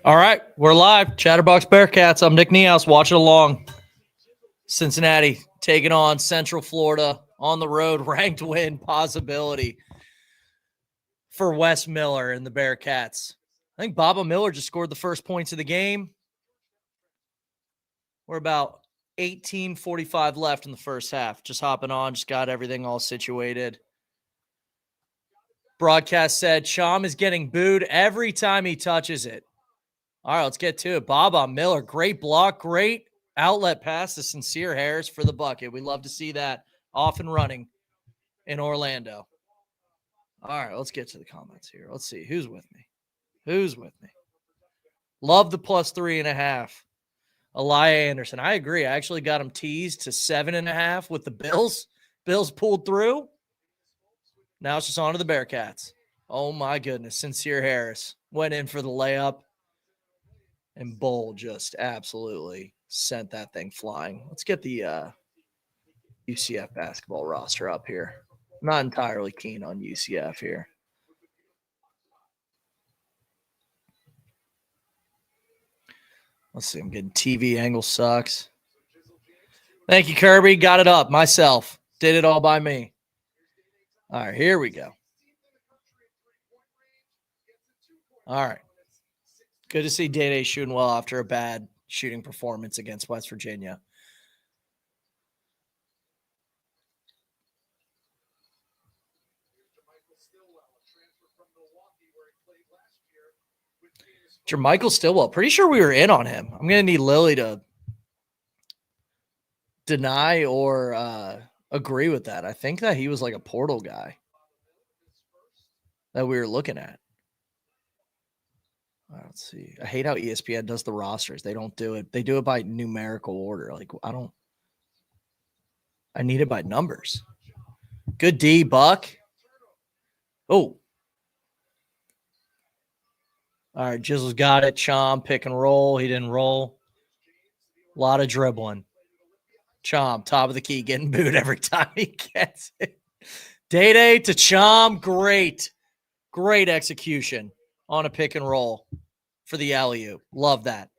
All right, we're live. Chatterbox Bearcats. I'm Nick Niehaus. Watching along. Cincinnati taking on Central Florida on the road. Ranked win possibility for Wes Miller and the Bearcats. I think Baba Miller just scored the first points of the game. We're about 18:45 left in the first half. Just hopping on. Just got everything all situated. Broadcast said Cham is getting booed every time he touches it. All right, let's get to it. Baba Miller, great block, great outlet pass to Sincere Harris for the bucket. We love to see that off and running in Orlando. All right, let's get to the comments here. Let's see. Who's with me? Who's with me? Love the plus 3.5. Elia Anderson. I agree. I actually got him teased to 7.5 with the Bills. Bills pulled through. Now it's just on to the Bearcats. Oh, my goodness. Sincere Harris went in for the layup. And Bull just absolutely sent that thing flying. Let's get the UCF basketball roster up here. I'm not entirely keen on UCF here. Let's see. I'm getting TV angle sucks. Thank you, Kirby. Got it up myself. Did it all by me. All right, here we go. All right. Good to see Day-Day shooting well after a bad shooting performance against West Virginia. Jermichael Stillwell. Pretty sure we were in on him. I'm going to need Lily to deny or agree with that. I think that he was like a portal guy that we were looking at. Let's see. I hate how ESPN does the rosters. They don't do it. They do it by numerical order. Like, I need it by numbers. Good D, Buck. Oh. All right, Jizzle's got it. Cham, pick and roll. He didn't roll. A lot of dribbling. Cham, top of the key, getting booed every time he gets it. Day-Day to Cham. Great. Great execution on a pick and roll for the alley-oop. Love that.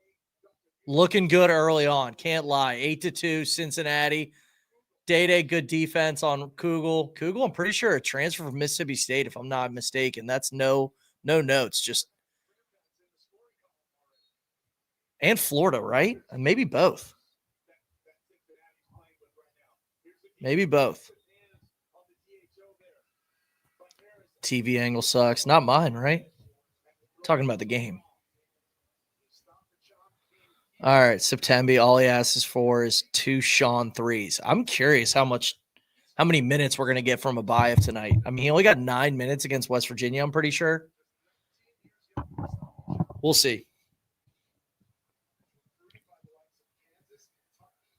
Looking good early on. Can't lie. 8-2, Cincinnati. Day-Day, good defense on Kugel. Kugel, I'm pretty sure a transfer from Mississippi State, if I'm not mistaken. That's no notes. Just and Florida, right? And maybe both. Maybe both. TV angle sucks. Not mine, right? Talking about the game. All right, September. All he asks for is 2 Sean threes. I'm curious how many minutes we're going to get from Abayev tonight. I mean, he only got 9 minutes against West Virginia, I'm pretty sure. We'll see.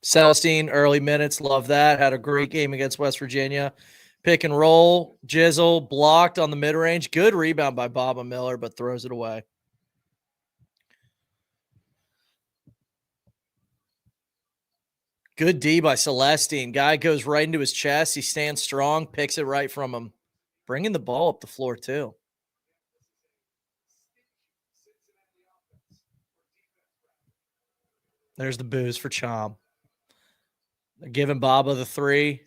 Celestine, early minutes. Love that. Had a great game against West Virginia. Pick and roll. Jizzle blocked on the mid-range. Good rebound by Baba Miller, but throws it away. Good D by Celestine. Guy goes right into his chest. He stands strong, picks it right from him. Bringing the ball up the floor, too. There's the booze for Cham. They're giving Baba the 3.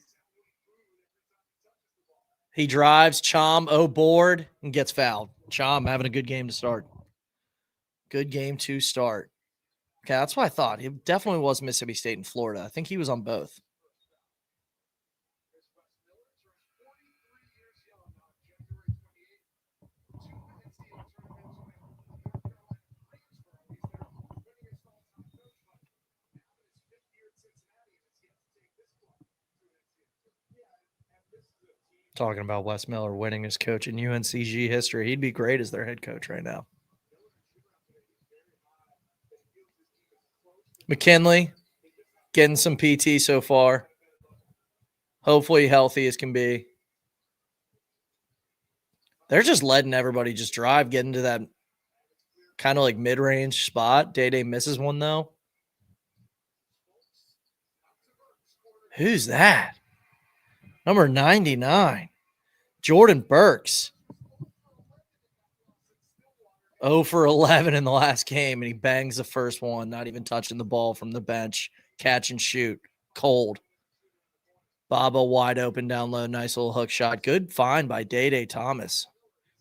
He drives. Cham, board, and gets fouled. Cham having a good game to start. Good game to start. Okay, that's what I thought. He definitely was Mississippi State and Florida. I think he was on both. Talking about Wes Miller winning as coach in UNCG history. He'd be great as their head coach right now. McKinley getting some PT so far. Hopefully healthy as can be. They're just letting everybody just drive, get into that kind of like mid-range spot. Day-Day misses one, though. Who's that? Number 99. Jordan Burks. 0 for 11 in the last game, and he bangs the first one, not even touching the ball from the bench. Catch and shoot. Cold. Baba wide open down low. Nice little hook shot. Good find by Day Thomas.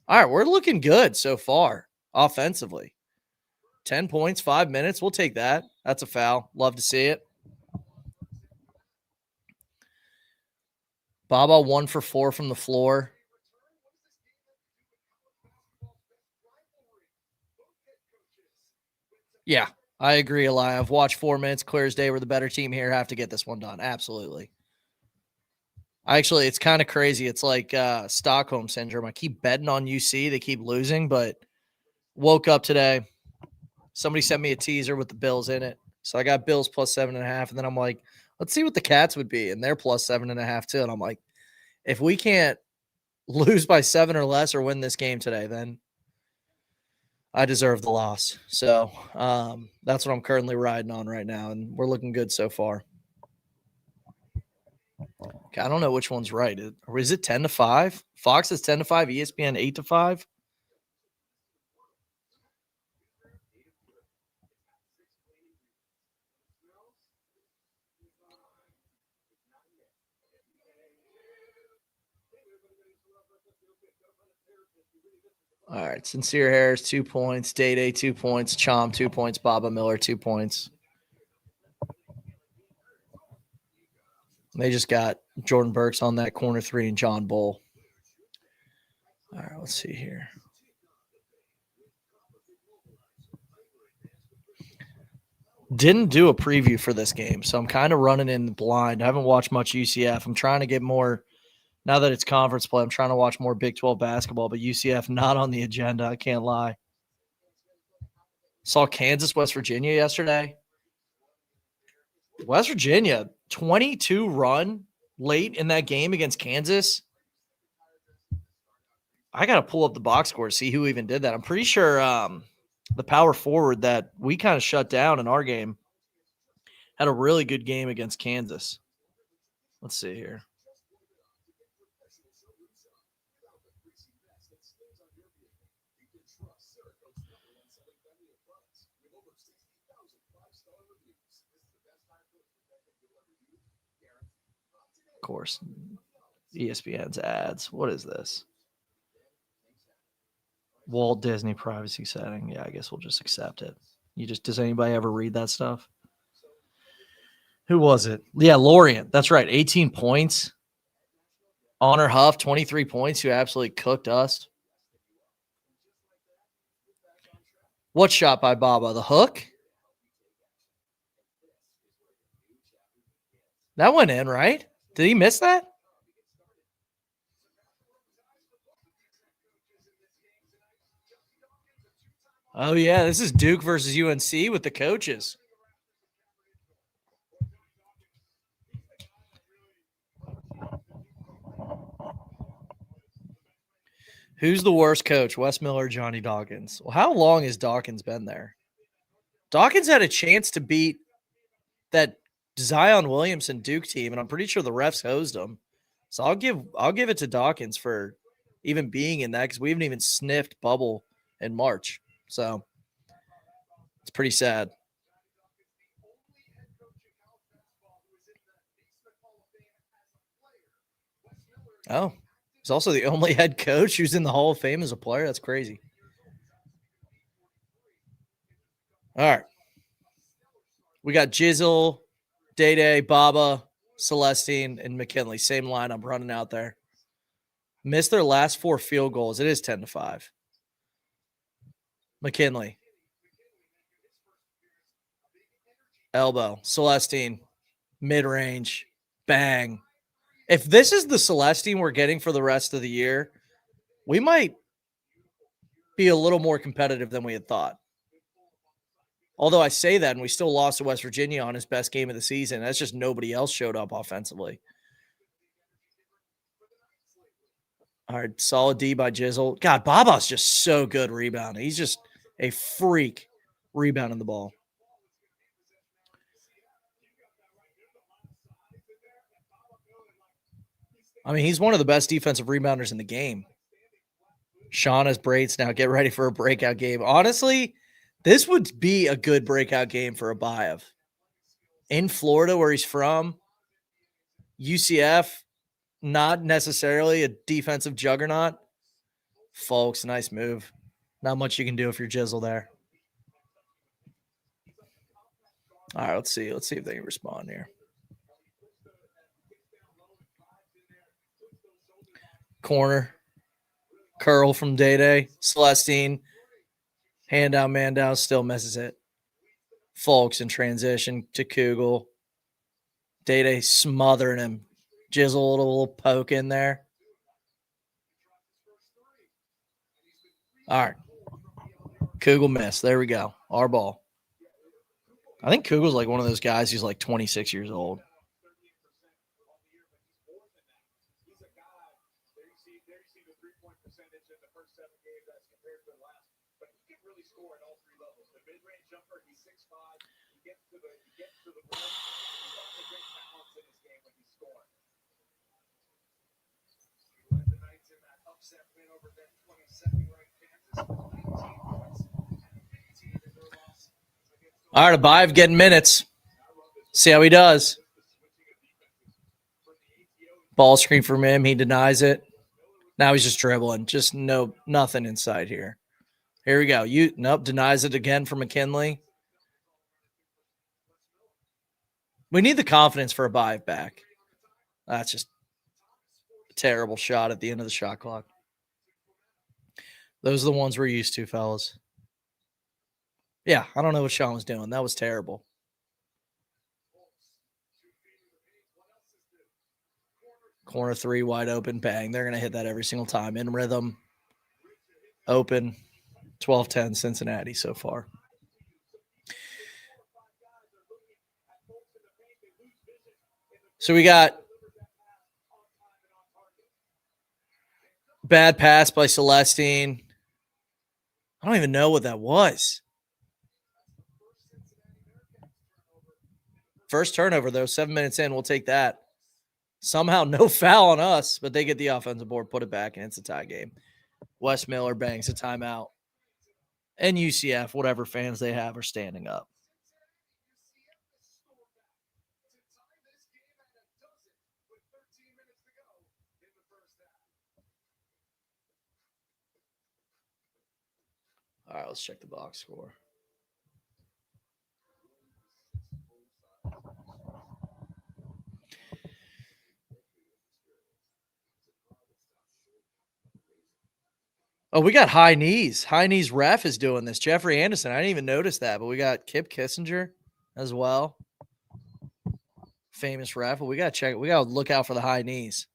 All right, we're looking good so far offensively. 10 points, 5 minutes. We'll take that. That's a foul. Love to see it. Baba 1 for 4 from the floor. Yeah, I agree, Eli. I've watched 4 minutes, clear as day. We're the better team here. Have to get this one done. Absolutely. Actually, it's kind of crazy. It's like Stockholm syndrome. I keep betting on UC. They keep losing, but woke up today. Somebody sent me a teaser with the Bills in it. So I got Bills plus 7.5. And then I'm like, let's see what the Cats would be. And they're plus 7.5 too. And I'm like, if we can't lose by 7 or less or win this game today, then I deserve the loss. So that's what I'm currently riding on right now. And we're looking good so far. Okay, I don't know which one's right. Is it 10-5? Fox is 10-5, ESPN 8-5. All right, Sincere Harris 2 points, Day 2 points, Chom 2 points, Baba Miller 2 points. They just got Jordan Burks on that corner 3 and John Bull. All right, let's see here. Didn't do a preview for this game, so I'm kind of running in the blind. I haven't watched much UCF. I'm trying to get more, now that it's conference play, I'm trying to watch more Big 12 basketball, but UCF not on the agenda. I can't lie. Saw Kansas, West Virginia yesterday. West Virginia, 22 run late in that game against Kansas. I got to pull up the box score to see who even did that. I'm pretty sure the power forward that we kind of shut down in our game had a really good game against Kansas. Let's see here. Of course, ESPN's ads. What is this? Walt Disney privacy setting. Yeah, I guess we'll just accept it. Does anybody ever read that stuff? Who was it? Yeah, Lorient. That's right. 18 points. Honor Huff, 23 points, who absolutely cooked us. What shot by Baba? The hook? That went in, right? Did he miss that? Oh, yeah. This is Duke versus UNC with the coaches. Who's the worst coach, Wes Miller or Johnny Dawkins? Well, how long has Dawkins been there? Dawkins had a chance to beat that Zion Williamson Duke team, and I'm pretty sure the refs hosed him. So I'll give it to Dawkins for even being in that, because we haven't even sniffed bubble in March. So it's pretty sad. Oh, he's also the only head coach who's in the Hall of Fame as a player. That's crazy. All right. We got Jizzle, Day, Baba, Celestine, and McKinley. Same line I'm running out there. Missed their last 4 field goals. It is 10-5. McKinley. Elbow. Celestine. Mid-range. Bang. If this is the Celestine we're getting for the rest of the year, we might be a little more competitive than we had thought. Although I say that, and we still lost to West Virginia on his best game of the season. That's just nobody else showed up offensively. All right, solid D by Jizzle. God, Baba's just so good rebounding. He's just a freak rebounding the ball. I mean, he's one of the best defensive rebounders in the game. Sean has braids now. Get ready for a breakout game. Honestly, this would be a good breakout game for Abayev. In Florida, where he's from, UCF, not necessarily a defensive juggernaut. Folks, nice move. Not much you can do if you're Jizzle there. All right, let's see. Let's see if they can respond here. Corner. Curl from Day. Celestine. Hand down, man down. Still misses it. Folks in transition to Kugel. Day smothering him. Jizzle, a little poke in there. All right. Kugel missed. There we go. Our ball. I think Kugel's like one of those guys who's like 26 years old. All right, Abayev getting minutes. See how he does. Ball screen from him. He denies it. Now he's just dribbling. Just nothing inside here. Here we go. Nope, denies it again for McKinley. We need the confidence for Abayev back. That's just a terrible shot at the end of the shot clock. Those are the ones we're used to, fellas. Yeah, I don't know what Sean was doing. That was terrible. Corner three, wide open, bang. They're going to hit that every single time. In rhythm, open, 12-10 Cincinnati so far. So we got bad pass by Celestine. I don't even know what that was. First turnover, though, 7 minutes in. We'll take that. Somehow no foul on us, but they get the offensive board, put it back, and it's a tie game. Wes Miller bangs a timeout. And UCF, whatever fans they have, are standing up. All right, let's check the box score. Oh, we got high knees. High knees ref is doing this. Jeffrey Anderson. I didn't even notice that, but we got Kip Kissinger as well. Famous ref. But we got to check. We got to look out for the high knees.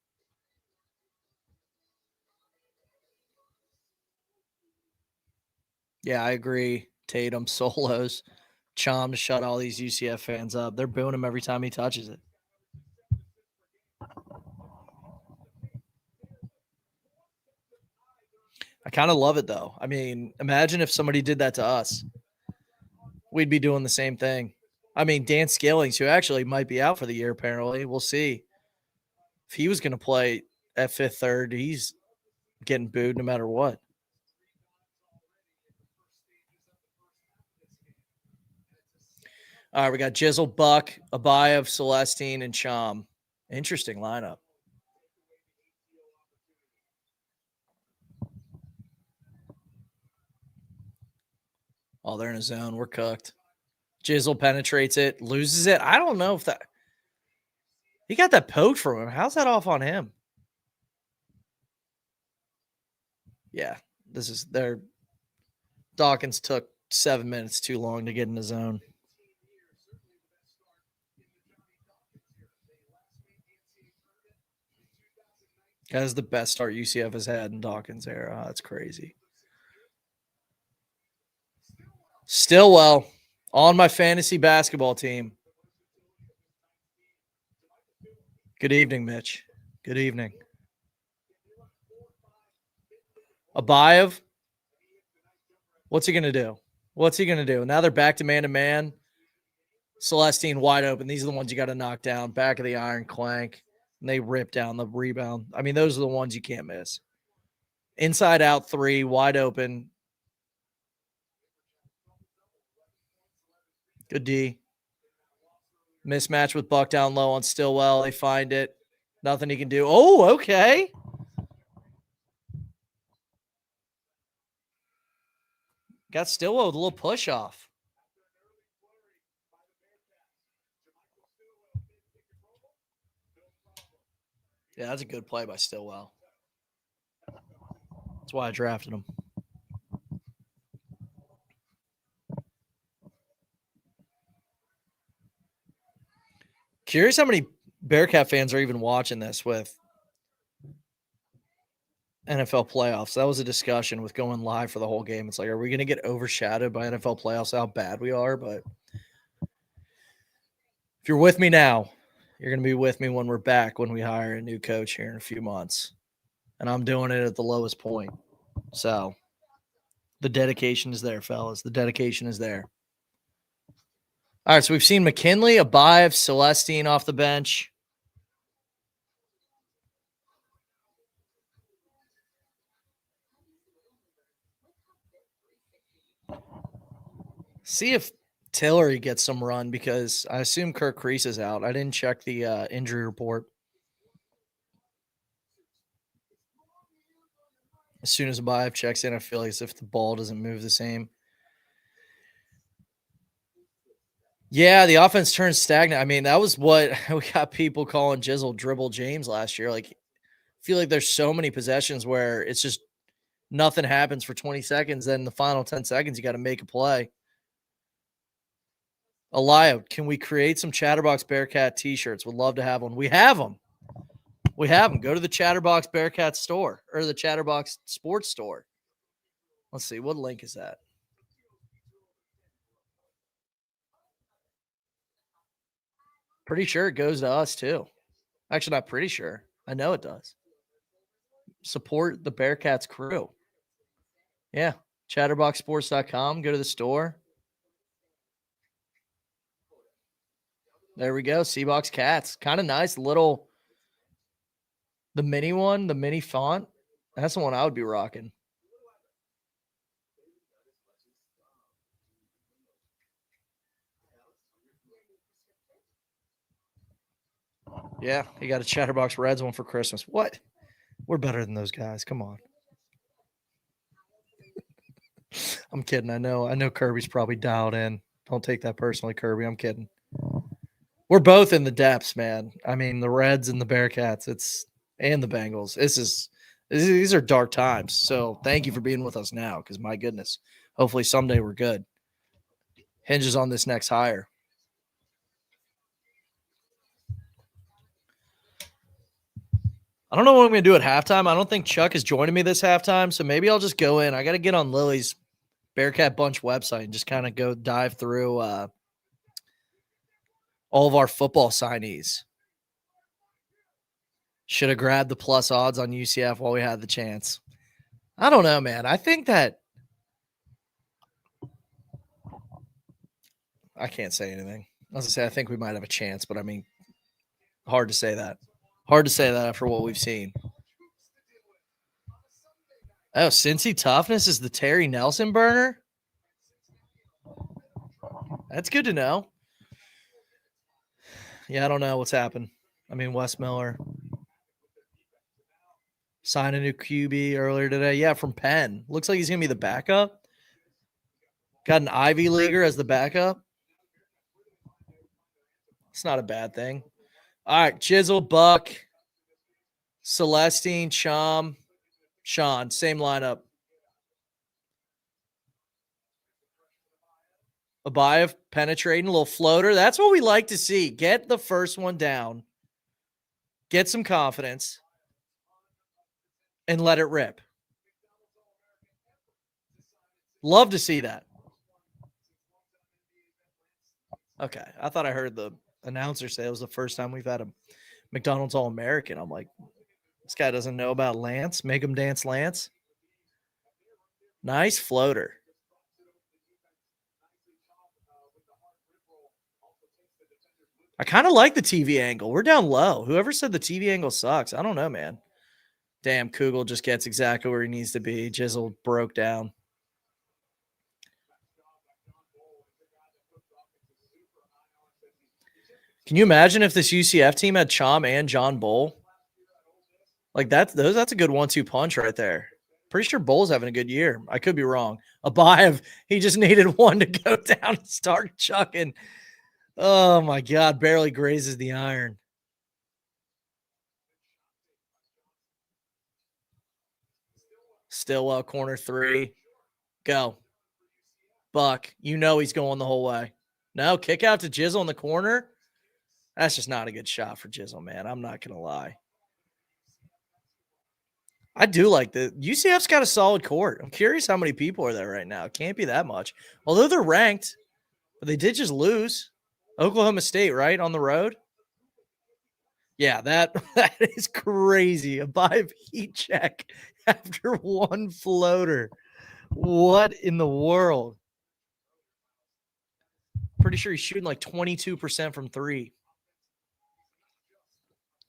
Yeah, I agree. Tatum solos. Chom to shut all these UCF fans up. They're booing him every time he touches it. I kind of love it, though. I mean, imagine if somebody did that to us. We'd be doing the same thing. I mean, Dan Skillings, who actually might be out for the year, apparently. We'll see. If he was going to play at fifth, third, he's getting booed no matter what. All right, we got Jizzle, Buck, Abayev, Celestine, and Chom. Interesting lineup. Oh, they're in a zone. We're cooked. Jizzle penetrates it, loses it. I don't know if that... He got that poke from him. How's that off on him? Yeah, this is their... Dawkins took 7 minutes too long to get in the zone. That is the best start UCF has had in Dawkins' era. That's crazy. Stillwell on my fantasy basketball team. Good evening, Mitch. Good evening. Abayev, what's he going to do? What's he going to do? Now they're back to man-to-man. Celestine wide open. These are the ones you got to knock down. Back of the iron, clank. And they rip down the rebound. I mean, those are the ones you can't miss. Inside out 3, wide open. Good D. Mismatch with Buck down low on Stillwell. They find it. Nothing he can do. Oh, okay. Got Stillwell with a little push off. Yeah, that's a good play by Stillwell. That's why I drafted him. Curious how many Bearcat fans are even watching this with NFL playoffs. That was a discussion with going live for the whole game. It's like, are we going to get overshadowed by NFL playoffs, how bad we are? But if you're with me now, you're going to be with me when we're back, when we hire a new coach here in a few months. And I'm doing it at the lowest point. So the dedication is there, fellas. The dedication is there. All right, so we've seen McKinley, Abayev, Celestine off the bench. See if Tillery gets some run because I assume Kirk Kreese is out. I didn't check the injury report. As soon as Abayev checks in, I feel like as if the ball doesn't move the same. Yeah, the offense turns stagnant. I mean, that was what we got people calling Jizzle Dribble James last year. Like, I feel like there's so many possessions where it's just nothing happens for 20 seconds. Then the final 10 seconds, you got to make a play. Elia, can we create some Chatterbox Bearcat t-shirts? Would love to have one. We have them. We have them. Go to the Chatterbox Bearcat store or the Chatterbox Sports store. Let's see. What link is that? Pretty sure it goes to us too. Actually, not pretty sure. I know it does. Support the Bearcats crew. Yeah. Chatterboxsports.com. Go to the store. There we go. Seabox Cats. Kind of nice. Little, the mini one, the mini font. That's the one I would be rocking. Yeah, he got a Chatterbox Reds one for Christmas. What? We're better than those guys. Come on. I'm kidding. I know Kirby's probably dialed in. Don't take that personally, Kirby. I'm kidding. We're both in the depths, man. I mean, the Reds and the Bearcats, and the Bengals. These are dark times. So thank you for being with us now, because my goodness, hopefully someday we're good. Hinges on this next hire. I don't know what I'm going to do at halftime. I don't think Chuck is joining me this halftime, so maybe I'll just go in. I got to get on Lily's Bearcat Bunch website and just kind of go dive through all of our football signees. Should have grabbed the plus odds on UCF while we had the chance. I don't know, man. I think that I can't say anything. I was going to say I think we might have a chance, but I mean, hard to say that. Hard to say that after what we've seen. Oh, Cincy Toughness is the Terry Nelson burner? That's good to know. Yeah, I don't know what's happened. I mean, Wes Miller signed a new QB earlier today. Yeah, from Penn. Looks like he's going to be the backup. Got an Ivy Leaguer as the backup. It's not a bad thing. All right, Jizzle, Buck, Celestine, Chom, Sean. Same lineup. Abayev penetrating, a little floater. That's what we like to see. Get the first one down. Get some confidence. And let it rip. Love to see that. Okay. I thought I heard the announcer say it was the first time we've had a McDonald's All-American. I'm like, this guy doesn't know about Lance. Make him dance Lance. Nice floater. I kind of like the TV angle. We're down low. Whoever said the TV angle sucks, I don't know, man. Damn, Kugel just gets exactly where he needs to be. Jizzle broke down. Can you imagine if this UCF team had Chom and John Bull? Like that's a good 1-2 punch right there. Pretty sure Bull's having a good year. I could be wrong. Abayev, he just needed one to go down and start chucking. Oh my God, barely grazes the iron. Stillwell, corner 3. Go. Buck, you know he's going the whole way. No, kick out to Jizzle in the corner. That's just not a good shot for Jizzle, man. I'm not going to lie. I do like the UCF's got a solid court. I'm curious how many people are there right now. It can't be that much. Although they're ranked, but they did just lose. Oklahoma State, right? On the road. Yeah, that is crazy. A 5 heat check after one floater. What in the world? Pretty sure he's shooting like 22% from 3.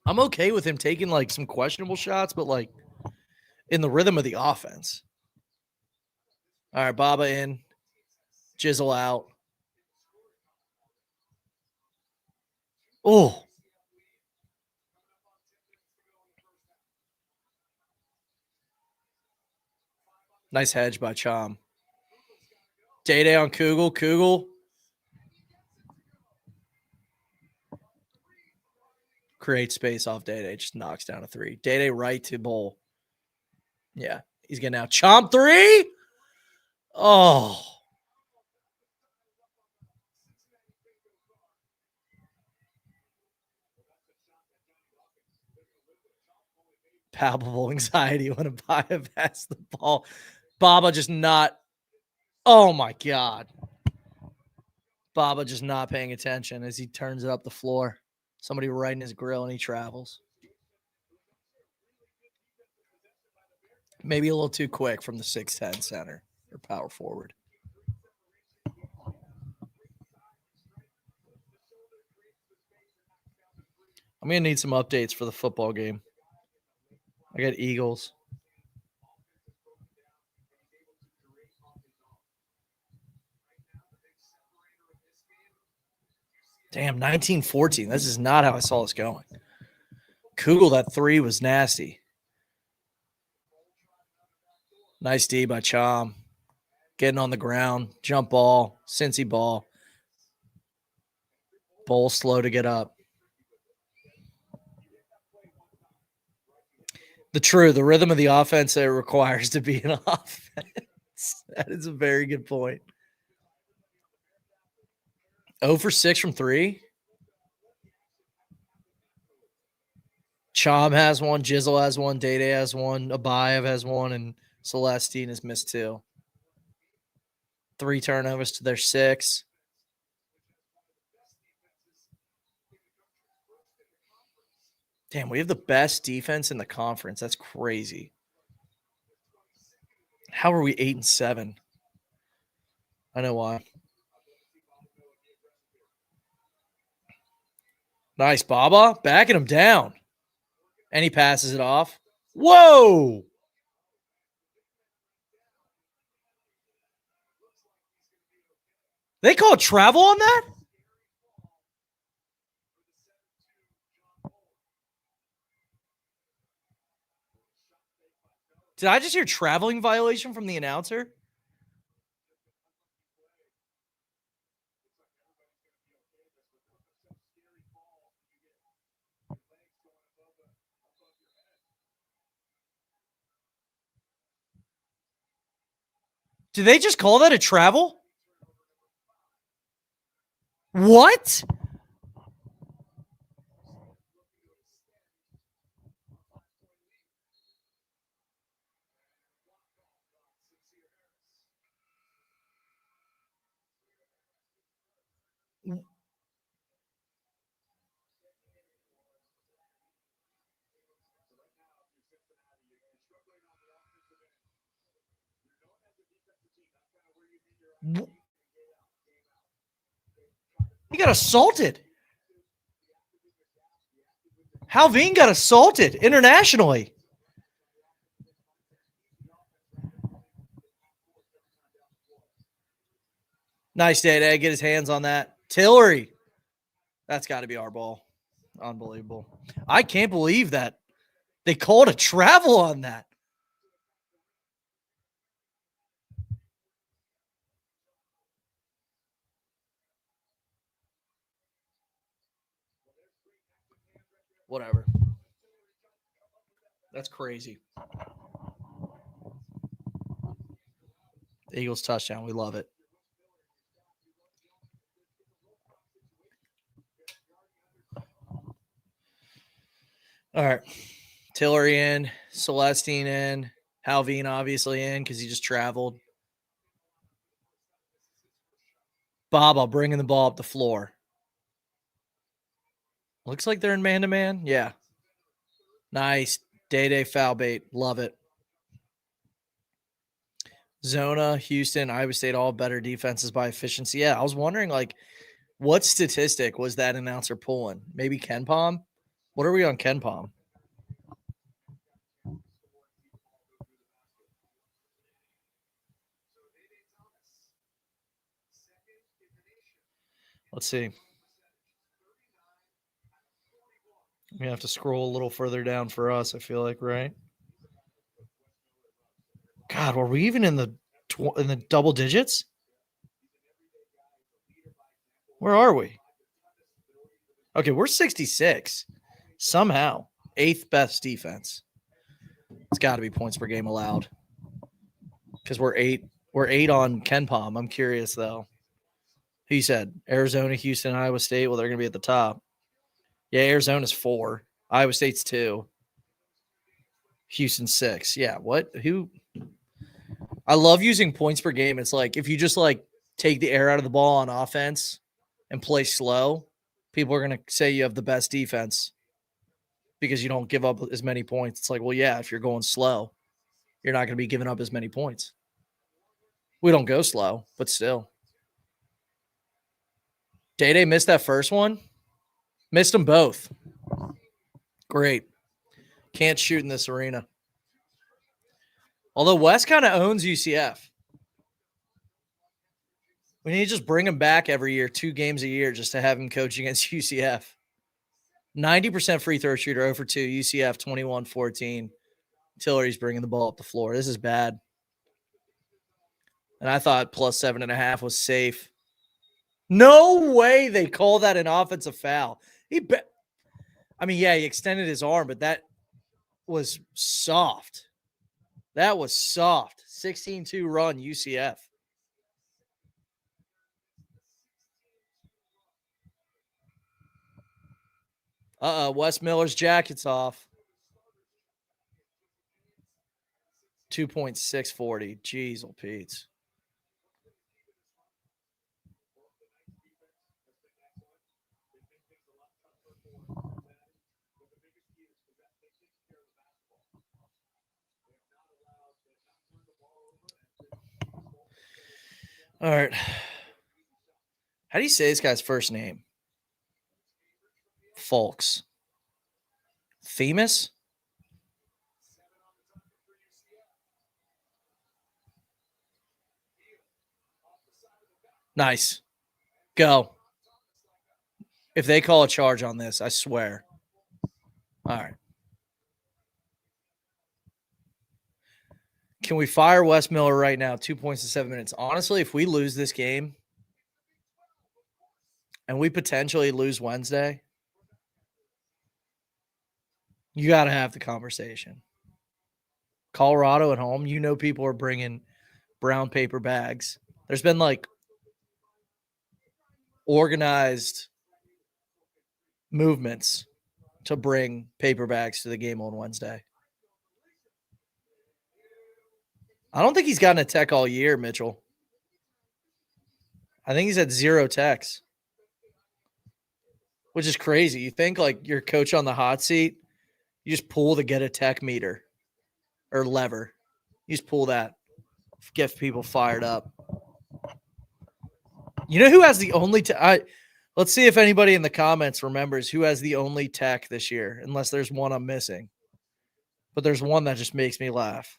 I'm okay with him taking like some questionable shots, but like in the rhythm of the offense. All right, Baba in. Jizzle out. Oh. Nice hedge by Chom. Day on Kugel. Kugel. Create space off Day. Just knocks down a 3. Day right to Bull. Yeah. He's getting out. Chomp 3. Oh. Palpable anxiety when Abayev has the ball. Baba just not. Oh my God. Baba just not paying attention as he turns it up the floor. Somebody right in his grill and he travels. Maybe a little too quick from the 6'10 center or power forward. I'm going to need some updates for the football game. I got Eagles. Damn, 19-14. This is not how I saw this going. Kugel, that 3 was nasty. Nice D by Chom. Getting on the ground. Jump ball. Cincy ball. Bull slow to get up. The rhythm of the offense it requires to be an offense. That is a very good point. 0 for 6 from 3. Chom has one. Jizzle has one. Day has one. Abayev has one. And Celestine has missed 2. 3 turnovers to their 6. Damn, we have the best defense in the conference. That's crazy. How are we 8-7? I know why. Nice, Baba. Backing him down. And he passes it off. Whoa! They call travel on that? Did I just hear traveling violation from the announcer? Did they just call that a travel? What? He got assaulted. Halveen got assaulted internationally. Nice day to get his hands on that. Tillery. That's got to be our ball. Unbelievable. I can't believe that they called a travel on that. Whatever. That's crazy. Eagles touchdown. We love it. All right. Tillery in. Celestine in. Halvine obviously in because he just traveled. Baba bringing the ball up the floor. Looks like they're in man-to-man. Yeah. Nice. Day foul bait. Love it. Zona, Houston, Iowa State, all better defenses by efficiency. Yeah, I was wondering, like, what statistic was that announcer pulling? Maybe Ken Palm? What are we on Ken Palm? Let's see. We have to scroll a little further down for us, I feel like, right? God, were we even in the double digits? Where are we? Okay, we're 66. Somehow. 8th best defense. It's got to be points per game allowed. Because we're 8 on Ken Palm. I'm curious, though. Who you said? Arizona, Houston, Iowa State. Well, they're going to be at the top. Yeah, Arizona's 4. Iowa State's 2. Houston 6. Yeah, what? Who? I love using points per game. It's like if you just like take the air out of the ball on offense and play slow, people are going to say you have the best defense because you don't give up as many points. It's like, well, yeah, if you're going slow, you're not going to be giving up as many points. We don't go slow, but still. Day missed that first one. Missed them both. Great. Can't shoot in this arena. Although West kind of owns UCF. We need to just bring him back every year, 2 games a year, just to have him coach against UCF. 90% free throw shooter, 0 for 2. UCF 21-14. Tillery's bringing the ball up the floor. This is bad. And I thought plus 7.5 was safe. No way they call that an offensive foul. He extended his arm, but that was soft. That was soft. 16-2 run, UCF. Wes Miller's jacket's off. 2.640. Jeez, old Pete's. All right. How do you say this guy's first name? Folks. Themis? Nice. Go. If they call a charge on this, I swear. All right. Can we fire Wes Miller right now? 2 points in 7 minutes. Honestly, if we lose this game and we potentially lose Wednesday, you got to have the conversation. Colorado at home, you know people are bringing brown paper bags. There's been like organized movements to bring paper bags to the game on Wednesday. I don't think he's gotten a tech all year, Mitchell. I think he's had 0 techs, which is crazy. You think like your coach on the hot seat, you just pull the get a tech meter or lever. You just pull that, get people fired up. You know who has the only let's see if anybody in the comments remembers who has the only tech this year, unless there's one I'm missing. But there's one that just makes me laugh.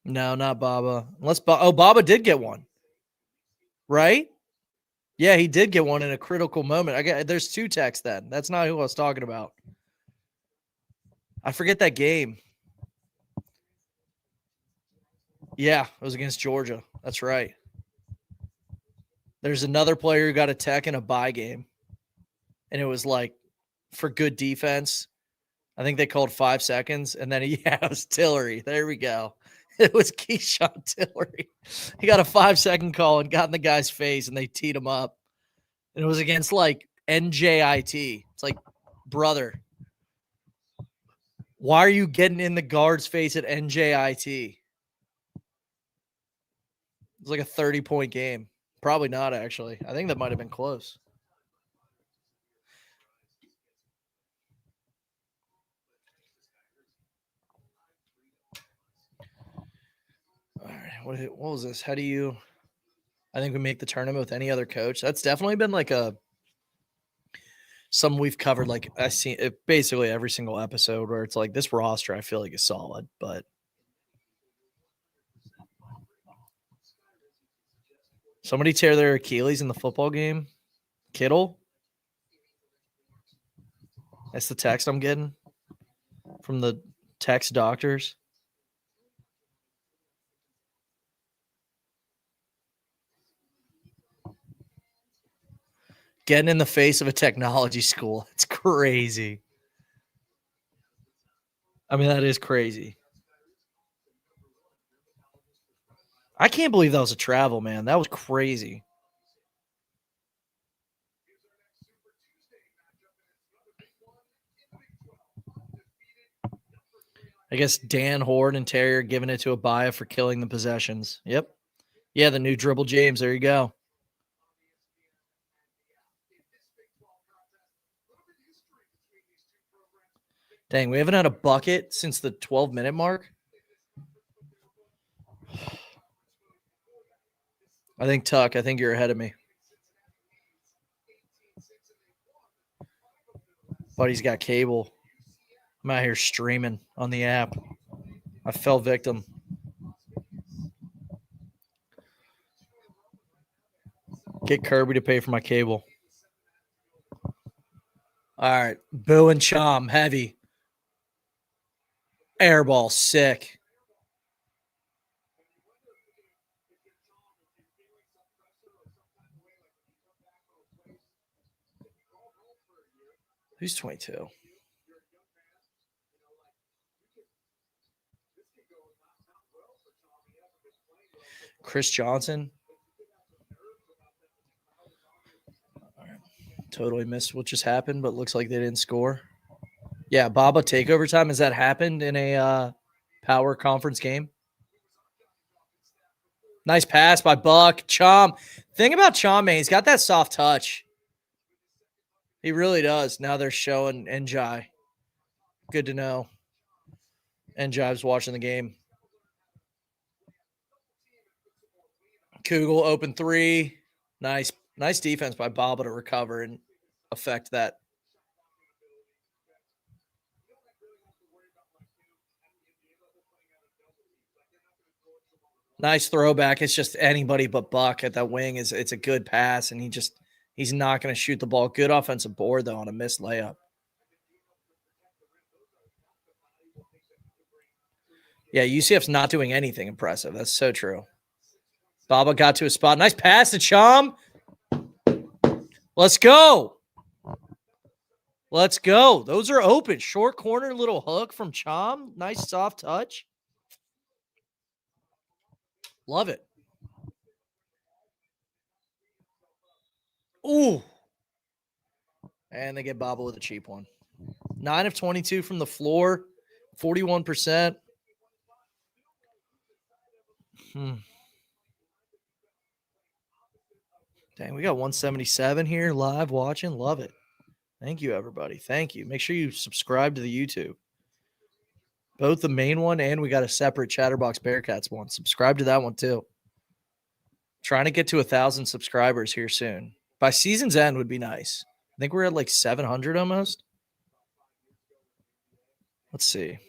No, not Baba. Unless Baba did get one, right? Yeah, he did get one in a critical moment. There's 2 texts then. That's not who I was talking about. I forget that game. Yeah, it was against Georgia. That's right. There's another player who got a tech in a bye game, and it was like for good defense. I think they called 5 seconds, and then it was Tillery. There we go. It was Keyshawn Tillery. He got a 5-second call and got in the guy's face, and they teed him up. And it was against like NJIT. It's like, brother, why are you getting in the guard's face at NJIT? It was like a 30-point game. Probably not, actually. I think that might have been close. All right. What was this? How do you – I think we make the tournament with any other coach. That's definitely been like some we've covered. Like I see it basically every single episode where it's like this roster I feel like is solid, but somebody tear their Achilles in the football game. Kittle. That's the text I'm getting from the text doctors. Getting in the face of a technology school. It's crazy. I mean, that is crazy. I can't believe that was a travel, man. That was crazy. I guess Dan Horde and Terry are giving it to Abaya for killing the possessions. Yep. Yeah, the new Dribble James. There you go. Dang, we haven't had a bucket since the 12-minute mark. I think you're ahead of me. Buddy's got cable. I'm out here streaming on the app. I fell victim. Get Kirby to pay for my cable. All right. Boo and Chom, heavy. Airball, sick. Who's 22? Chris Johnson. Totally missed what just happened, but looks like they didn't score. Yeah, Baba takeover time. Has that happened in a power conference game? Nice pass by Buck. Chom. Thing about Chom, man, he's got that soft touch. He really does. Now they're showing Njai. Good to know. Njai's watching the game. Kugel open 3. Nice defense by Baba to recover and affect that. Nice throwback. It's just anybody but Buck at that wing. It's a good pass, and he's not going to shoot the ball. Good offensive board, though, on a missed layup. Yeah, UCF's not doing anything impressive. That's so true. Baba got to a spot. Nice pass to Chom. Let's go. Let's go. Those are open. Short corner, little hook from Chom. Nice soft touch. Love it. Ooh. And they get Baba with a cheap one. 9 of 22 from the floor. 41%. Dang, we got 177 here live watching. Love it. Thank you, everybody. Thank you. Make sure you subscribe to the YouTube. Both the main one and we got a separate Chatterbox Bearcats one. Subscribe to that one too. Trying to get to 1,000 subscribers here soon. By season's end would be nice. I think we're at like 700 almost. Let's see.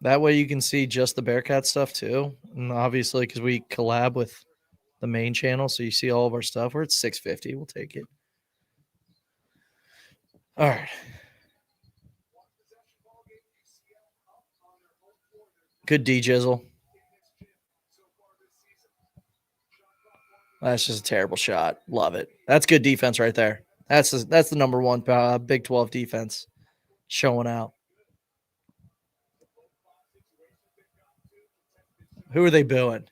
That way you can see just the Bearcat stuff too. And obviously, because we collab with the main channel, so you see all of our stuff. We're at 650. We'll take it. All right. Good D Jizzle. That's just a terrible shot. Love it. That's good defense right there. That's the number one Big 12 defense showing out. Who are they booing?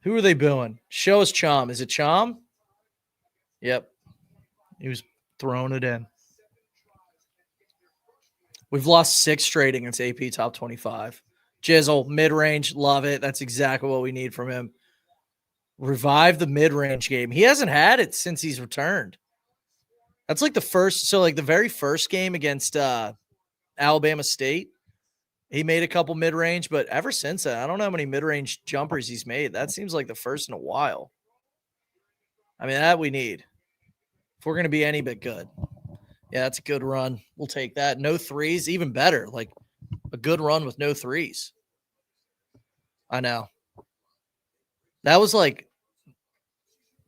Who are they booing? Show us Chom. Is it Chom? Yep. He was throwing it in. We've lost 6 straight against AP top 25. Jizzle, mid-range, love it. That's exactly what we need from him. Revive the mid-range game. He hasn't had it since he's returned. That's like the very first game against Alabama State. He made a couple mid-range, but ever since then, I don't know how many mid-range jumpers he's made. That seems like the first in a while. I mean, that we need if we're going to be any bit good. Yeah, that's a good run. We'll take that. No threes, even better. Like a good run with no threes. I know. That was like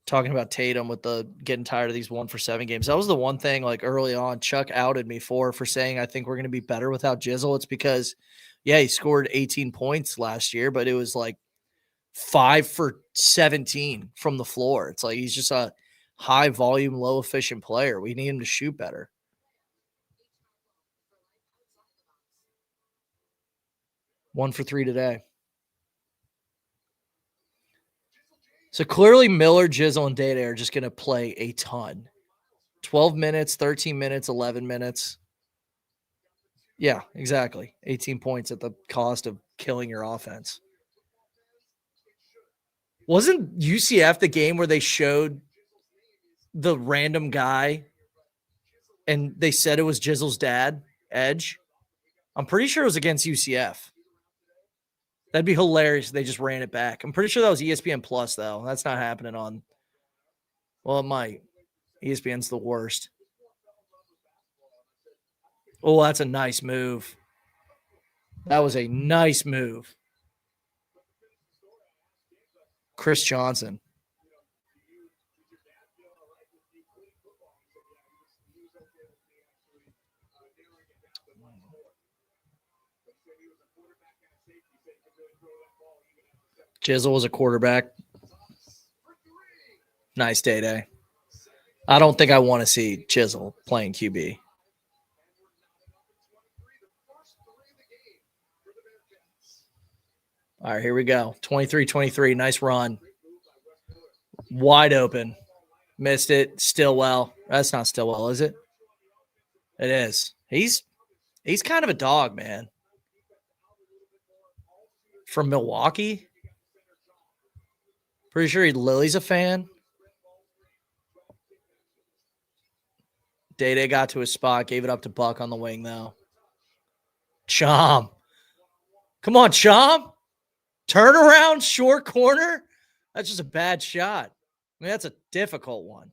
talking about Tatum with the getting tired of these 1-for-7 games. That was the one thing like early on Chuck outed me for saying I think we're going to be better without Jizzle. It's because, yeah, he scored 18 points last year, but it was like 5 for 17 from the floor. It's like he's just a high volume, low efficient player. We need him to shoot better. One for 3 today. So clearly Miller, Jizzle, and Data are just going to play a ton. 12 minutes, 13 minutes, 11 minutes. Yeah, exactly. 18 points at the cost of killing your offense. Wasn't UCF the game where they showed the random guy and they said it was Jizzle's dad, Edge? I'm pretty sure it was against UCF. That'd be hilarious if they just ran it back. I'm pretty sure that was ESPN Plus, though. That's not happening on. Well, it might. ESPN's the worst. Oh, that's a nice move. That was a nice move. Chris Johnson. Jizzle was a quarterback. Nice day. I don't think I want to see Jizzle playing QB. All right, here we go. 23-23. Nice run. Wide open. Missed it. Stillwell. That's not Stillwell, is it? It is. He's kind of a dog, man. From Milwaukee? Pretty sure Lily's a fan. Day got to his spot, gave it up to Buck on the wing, though. Chom. Come on, Chom. Turn around, short corner. That's just a bad shot. I mean, that's a difficult one.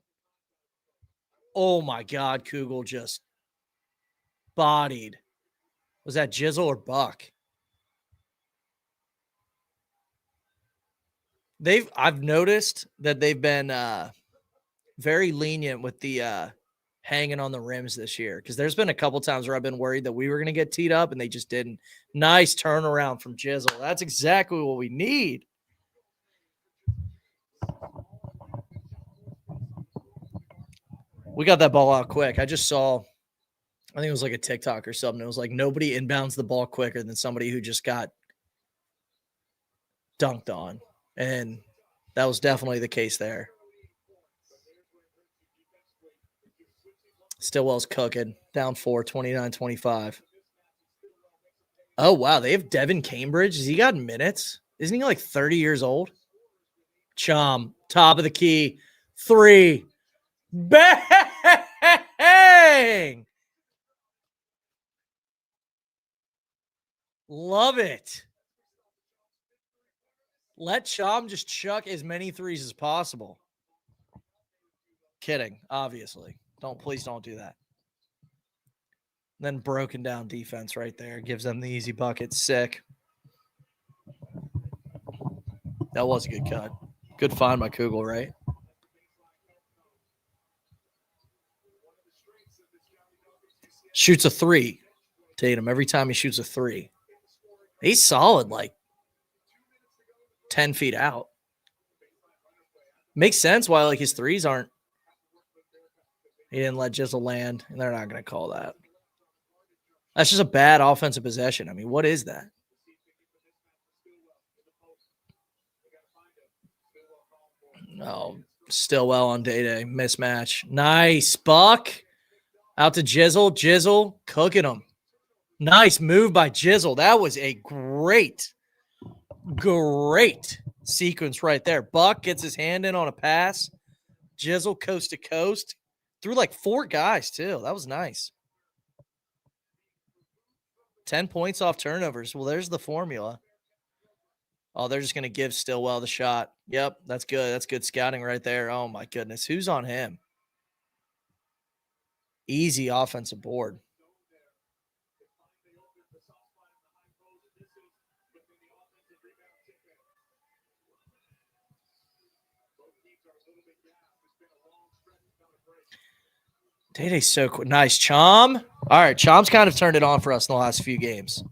Oh, my God. Kugel just bodied. Was that Jizzle or Buck? I've noticed that they've been very lenient with the hanging on the rims this year, because there's been a couple times where I've been worried that we were going to get teed up and they just didn't. Nice turnaround from Jizzle. That's exactly what we need. We got that ball out quick. I just saw, I think it was like a TikTok or something. It was like nobody inbounds the ball quicker than somebody who just got dunked on. And that was definitely the case there. Stillwell's cooking. Down 4, 29-25. Oh, wow. They have Devin Cambridge. Has he got minutes? Isn't he like 30 years old? Chom, top of the key. 3. Bang! Love it. Let Chom just chuck as many threes as possible. Kidding, obviously. Please don't do that. Then broken down defense right there. Gives them the easy bucket. Sick. That was a good cut. Good find by Kugel, right? Shoots a three. Tatum, every time he shoots a three. He's solid, like 10 feet out. Makes sense why like his threes aren't. He didn't let Jizzle land, and they're not going to call that. That's just a bad offensive possession. I mean, what is that? No, Stillwell on day mismatch. Nice, Buck. Out to Jizzle. Jizzle cooking him. Nice move by Jizzle. That was a great sequence right there. Buck gets his hand in on a pass. Jizzle coast to coast. Threw like 4 guys, too. That was nice. 10 points off turnovers. Well, there's the formula. Oh, they're just going to give Stillwell the shot. Yep, that's good. That's good scouting right there. Oh, my goodness. Who's on him? Easy offensive board. Day-Day's so cool. Nice. Chom. All right, Chom's kind of turned it on for us in the last few games.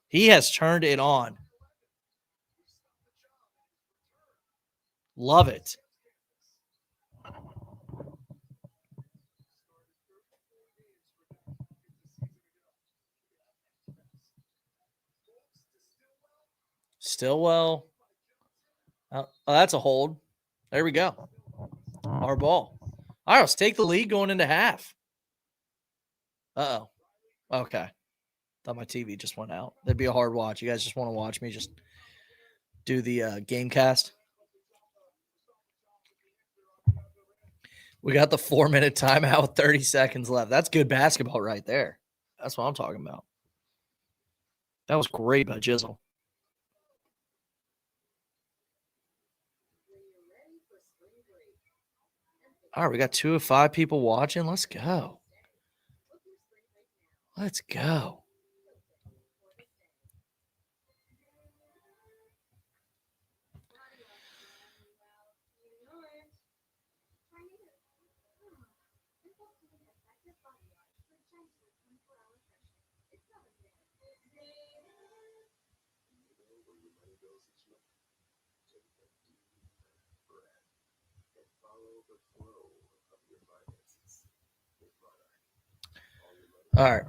He has turned it on. Love it. Stillwell. Oh, that's a hold. There we go. Our ball. All right, let's take the lead going into half. Uh-oh. Okay. Thought my TV just went out. That'd be a hard watch. You guys just want to watch me just do the game cast? We got the 4-minute timeout with 30 seconds left. That's good basketball right there. That's what I'm talking about. That was great by Jizzle. All right, we got 2 of 5 people watching. Let's go. Let's go. All right.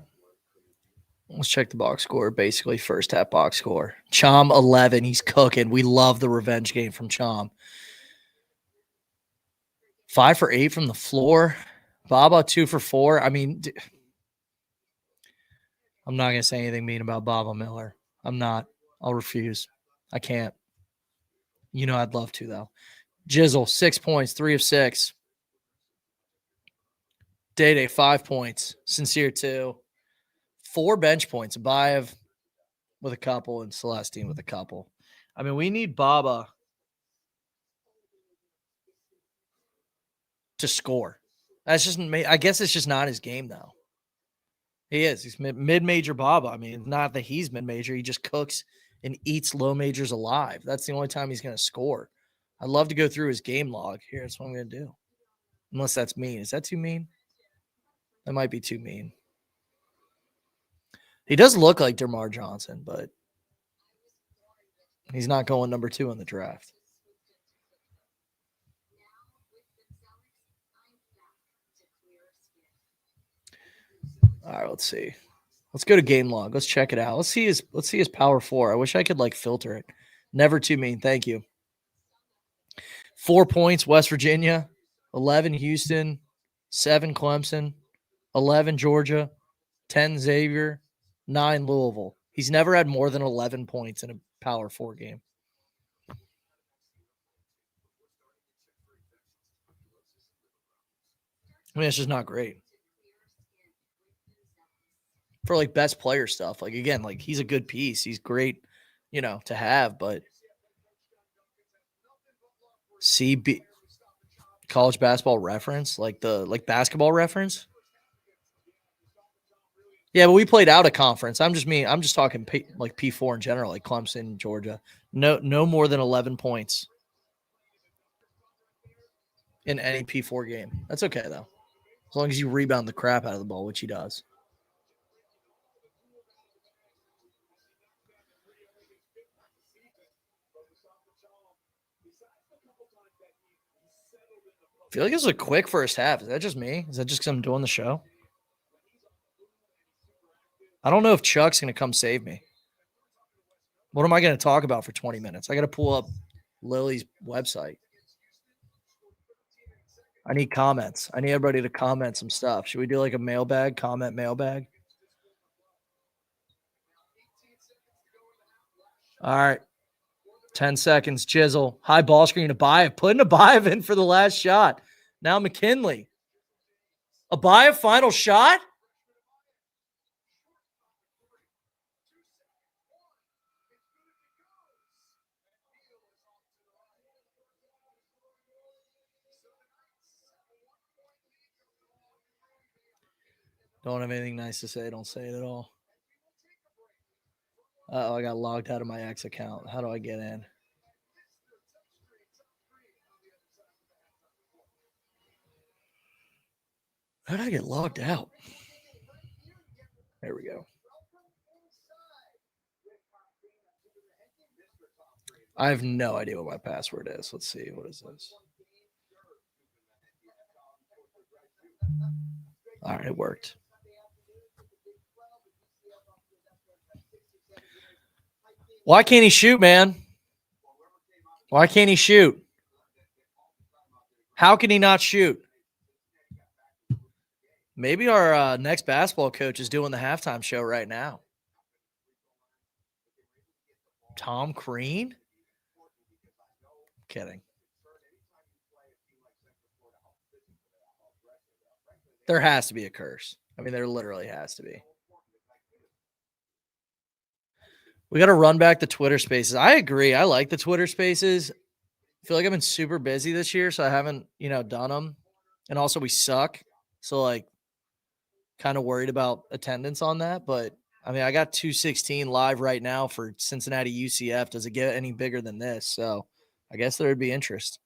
Let's check the box score. Basically, first half box score. Chom 11. He's cooking. We love the revenge game from Chom. 5 for 8 from the floor. Baba 2 for 4. I mean, I'm not going to say anything mean about Baba Miller. I'm not. I'll refuse. I can't. You know I'd love to, though. Jizzle, 6 points, 3 of 6. Day-Day, 5 points. Sincere, 2. 4 bench points. Abayev with a couple and Celestine with a couple. I mean, we need Baba to score. That's just, I guess it's just not his game, though. He is. He's mid-major Baba. I mean, not that he's mid-major. He just cooks and eats low majors alive. That's the only time he's going to score. I'd love to go through his game log. Here, that's what I'm going to do. Unless that's mean. Is that too mean? That might be too mean. He does look like DeMar Johnson, but he's not going number 2 in the draft. All right, let's see. Let's go to game log. Let's check it out. Let's see his power 4. I wish I could like filter it. Never too mean. Thank you. 4 points, West Virginia. 11, Houston. 7, Clemson. 11, Georgia. 10, Xavier. 9, Louisville. He's never had more than 11 points in a power 4 game. I mean, it's just not great. For like best player stuff. Like, again, like he's a good piece. He's great, to have, but CB college basketball reference, like the basketball reference. Yeah, but we played out of conference. I'm just talking like P4 in general, like Clemson, Georgia. No more than 11 points in any P4 game. That's okay though, as long as you rebound the crap out of the ball, which he does. I feel like it was a quick first half. Is that just me? Is that just because I'm doing the show? I don't know if Chuck's going to come save me. What am I going to talk about for 20 minutes? I got to pull up Lily's website. I need comments. I need everybody to comment some stuff. Should we do like a mailbag, comment mailbag? All right. 10 seconds. Chisel. High ball screen to Abayev. Putting Abayev in for the last shot. Now McKinley. Abayev final shot? Don't have anything nice to say. Don't say it at all. I got logged out of my X account. How do I get in? How did I get logged out? There we go. I have no idea what my password is. Let's see. What is this? All right, it worked. Why can't he shoot, man? Why can't he shoot? How can he not shoot? Maybe our next basketball coach is doing the halftime show right now. Tom Crean? Kidding. There has to be a curse. I mean, there literally has to be. We got to run back the Twitter spaces. I agree. I like the Twitter spaces. I feel like I've been super busy this year, so I haven't, done them. And also we suck. So like kind of worried about attendance on that. But I mean, I got 216 live right now for Cincinnati UCF. Does it get any bigger than this? So I guess there would be interest.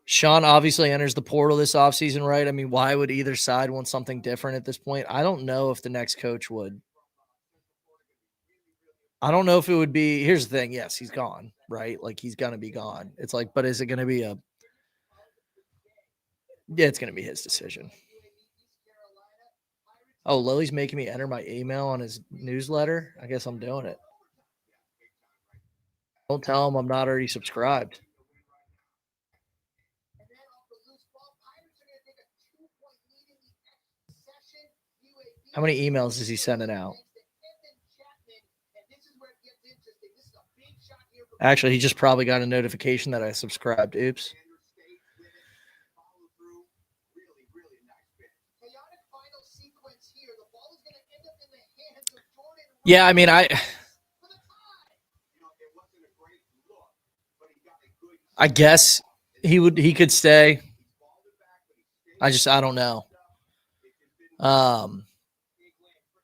Sean obviously enters the portal this offseason, right? I mean, why would either side want something different at this point? I don't know if the next coach would. I don't know if it would be. Here's the thing. Yes, he's gone, right? Like he's going to be gone. It's like, but is it going to be yeah, it's going to be his decision. Oh, Lily's making me enter my email on his newsletter. I guess I'm doing it. Don't tell him I'm not already subscribed. How many emails is he sending out? Actually, he just probably got a notification that I subscribed. Oops. Yeah, I mean, I guess he could stay. I don't know.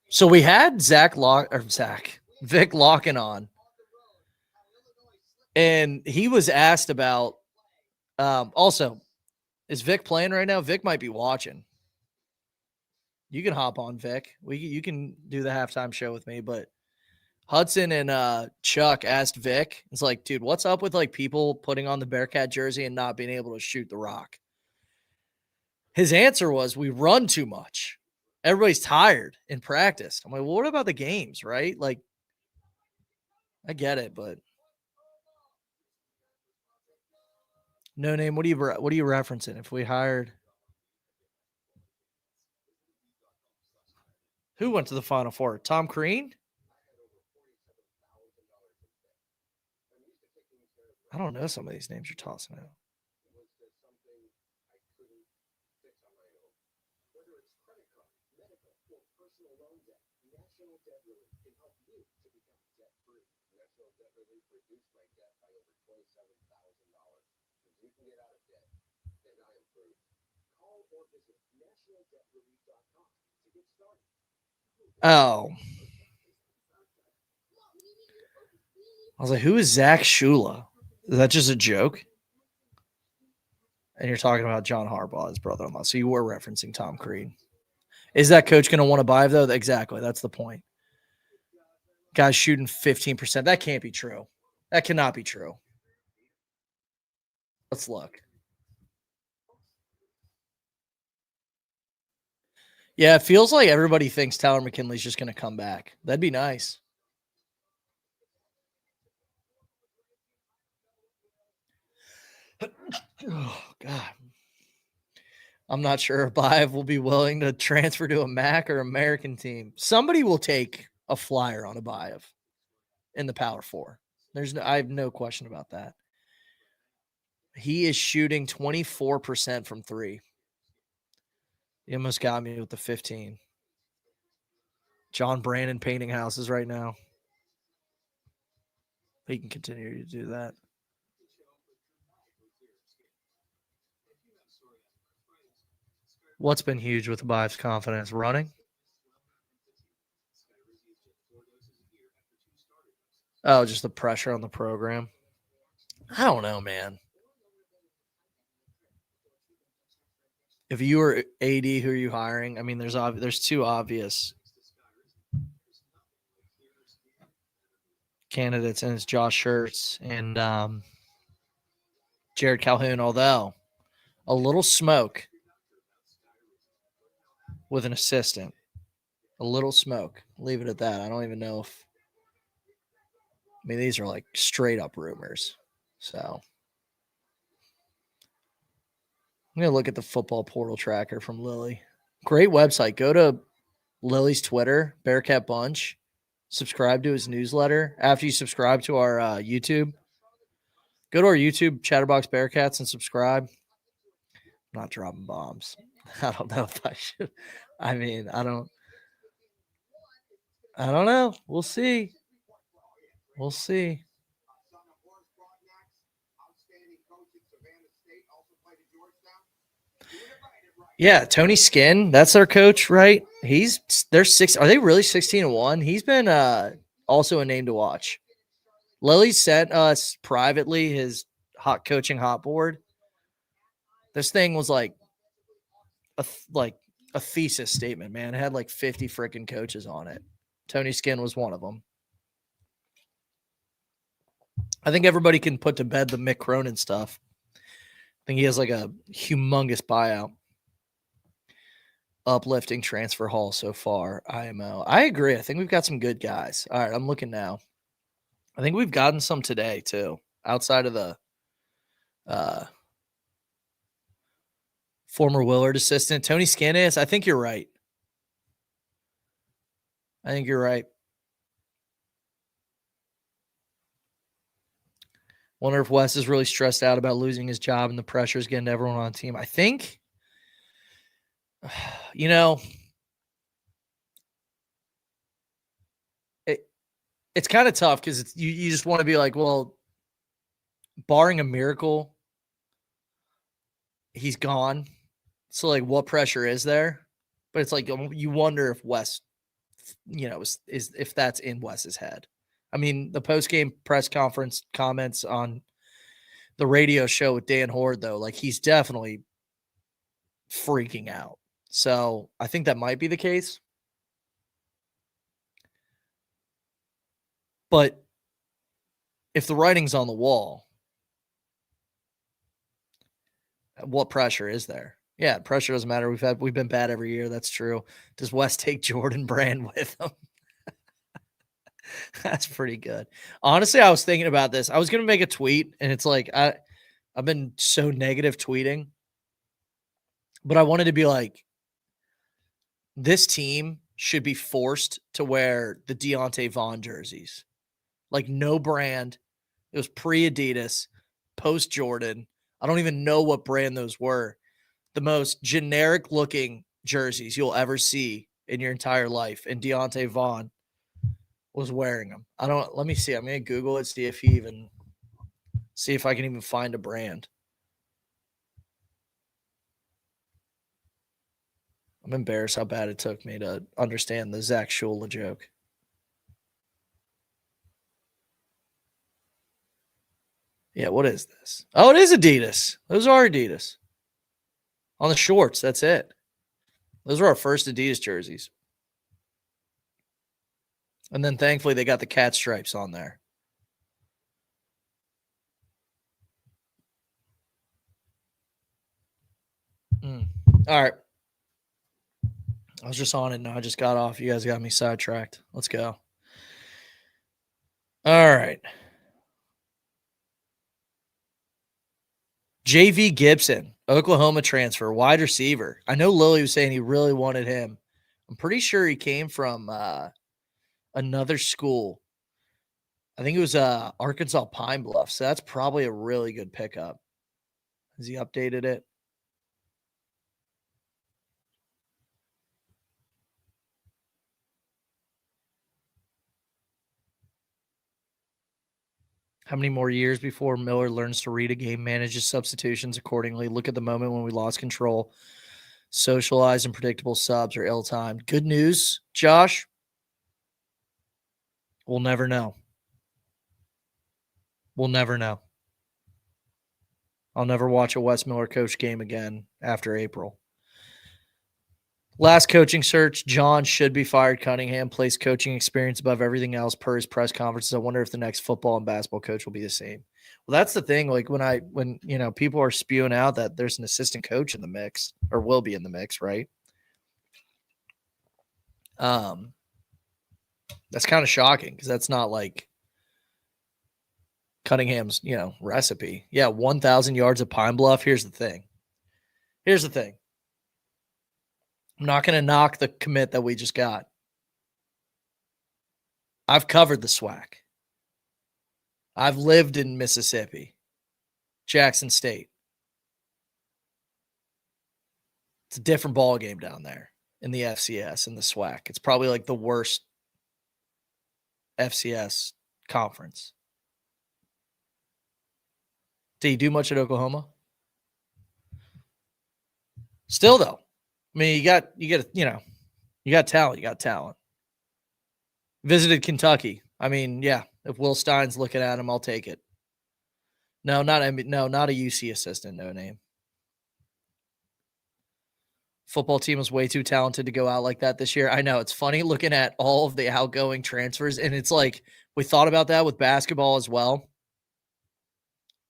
So we had Vic Locken on, and he was asked about. Also, is Vic playing right now? Vic might be watching. You can hop on, Vic. You can do the halftime show with me, but Hudson and Chuck asked Vic. It's like, dude, what's up with like people putting on the Bearcat jersey and not being able to shoot the rock? His answer was, we run too much. Everybody's tired in practice. I'm like, well, what about the games, right? Like, I get it, but no name. What are you referencing? If we hired, who went to the Final Four? Tom Crean? I don't know some of these names you're tossing out. Oh. I was like, who is Zach Shula? Is that just a joke? And you're talking about John Harbaugh, his brother-in-law. So you were referencing Tom Crean. Is that coach going to want to buy, though? Exactly. That's the point. Guys shooting 15%. That can't be true. That cannot be true. Let's look. Yeah, it feels like everybody thinks Tyler McKinley's just going to come back. That'd be nice. Oh, God. I'm not sure if Baev will be willing to transfer to a MAC or American team. Somebody will take a flyer on a Baev in the Power Four. I have no question about that. He is shooting 24% from three. He almost got me with the 15. John Brandon painting houses right now. He can continue to do that. What's been huge with Baev's confidence? Running? Oh, just the pressure on the program. I don't know, man. If you were AD, who are you hiring? I mean, there's two obvious candidates, and it's Josh Schertz and Jared Calhoun, although a little smoke with an assistant. A little smoke. Leave it at that. I don't even know if – I mean, these are like straight up rumors. So I'm going to look at the football portal tracker from Lily. Great website. Go to Lily's Twitter, Bearcat Bunch. Subscribe to his newsletter. After you subscribe to our YouTube, go to our YouTube, Chatterbox Bearcats, and subscribe. I'm not dropping bombs. I don't know if I should. I mean, I don't know. We'll see. We'll see. Yeah, Tony Skinn, that's our coach, right? They're 6. Are they really 16-1? He's been also a name to watch. Lily sent us privately his coaching hot board. This thing was like a thesis statement, man. It had like 50 freaking coaches on it. Tony Skinn was one of them. I think everybody can put to bed the Mick Cronin stuff. I think he has like a humongous buyout. Uplifting transfer haul so far. IMO. I agree. I think we've got some good guys. All right, I'm looking now. I think we've gotten some today too, outside of the former Willard assistant. Tony Skinnis, I think you're right. Wonder if Wes is really stressed out about losing his job and the pressure is getting to everyone on the team. I think, it's kind of tough because you just want to be like, well, barring a miracle, he's gone. So, like, what pressure is there? But it's like you wonder if Wes, is if that's in Wes's head. I mean, the post-game press conference comments on the radio show with Dan Horde, though, like, he's definitely freaking out. So I think that might be the case. But if the writing's on the wall, what pressure is there? Yeah, pressure doesn't matter. We've been bad every year. That's true. Does Wes take Jordan Brand with him? That's pretty good. Honestly, I was thinking about this. I was going to make a tweet, and it's like I've been so negative tweeting, but I wanted to be like, this team should be forced to wear the Deontay Vaughn jerseys. Like, no brand. It was pre-Adidas, post-Jordan. I don't even know what brand those were. The most generic-looking jerseys you'll ever see in your entire life, and Deontay Vaughn was wearing them. Let me see. I'm going to Google it, see if I can even find a brand. I'm embarrassed how bad it took me to understand the Zach Shula joke. Yeah, what is this? Oh, it is Adidas. Those are Adidas. On the shorts, that's it. Those were our first Adidas jerseys. And then thankfully they got the cat stripes on there. All right. I was just on it. Now I just got off. You guys got me sidetracked. Let's go. All right. JV Gibson, Oklahoma transfer, wide receiver. I know Lily was saying he really wanted him. I'm pretty sure he came from another school. I think it was Arkansas Pine Bluff. So that's probably a really good pickup. Has he updated it? How many more years before Miller learns to read a game, manages substitutions accordingly? Look at the moment when we lost control. Socialized and predictable subs are ill-timed. Good news, Josh. We'll never know. We'll never know. I'll never watch a Wes Miller coach game again after April. Last coaching search, John should be fired. Cunningham placed coaching experience above everything else per his press conferences. I wonder if the next football and basketball coach will be the same. Well, that's the thing. Like when people are spewing out that there's an assistant coach in the mix or will be in the mix, right? That's kind of shocking because that's not like Cunningham's, recipe. Yeah, 1,000 yards of Pine Bluff. Here's the thing. I'm not going to knock the commit that we just got. I've covered the SWAC. I've lived in Mississippi, Jackson State. It's a different ball game down there in the FCS and the SWAC. It's probably like the worst FCS conference. Did you do much at Oklahoma? Still though, I mean, you got talent. You got talent. Visited Kentucky. I mean, yeah, if Will Stein's looking at him, I'll take it. No, not a UC assistant. No name. Football team was way too talented to go out like that this year. I know it's funny looking at all of the outgoing transfers, and it's like we thought about that with basketball as well,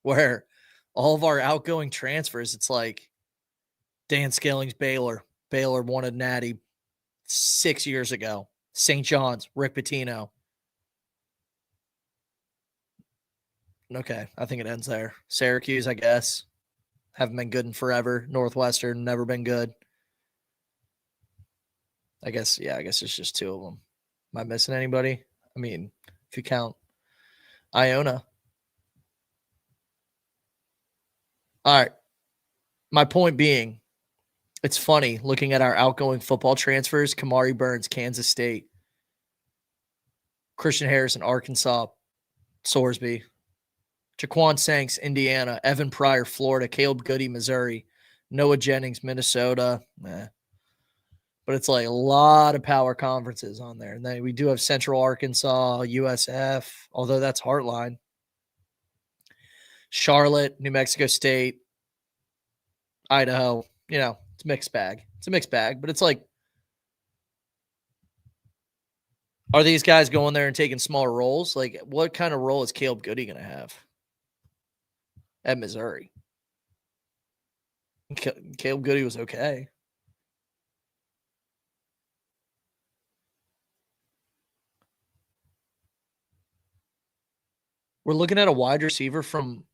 where all of our outgoing transfers, it's like Dan Skilling's Baylor. Baylor wanted Natty 6 years ago. St. John's, Rick Pitino. Okay, I think it ends there. Syracuse, I guess. Haven't been good in forever. Northwestern, never been good. I guess it's just two of them. Am I missing anybody? I mean, if you count Iona. All right. My point being, it's funny looking at our outgoing football transfers. Kamari Burns, Kansas State. Christian Harrison, Arkansas. Sorsby. Jaquan Sanks, Indiana. Evan Pryor, Florida. Caleb Goody, Missouri. Noah Jennings, Minnesota. But it's like a lot of power conferences on there. And then we do have Central Arkansas, USF, although that's Heartline. Charlotte, New Mexico State, Idaho. It's a mixed bag. But it's like, are these guys going there and taking smaller roles? Like, what kind of role is Caleb Goody going to have at Missouri? Caleb Goody was okay. We're looking at a wide receiver from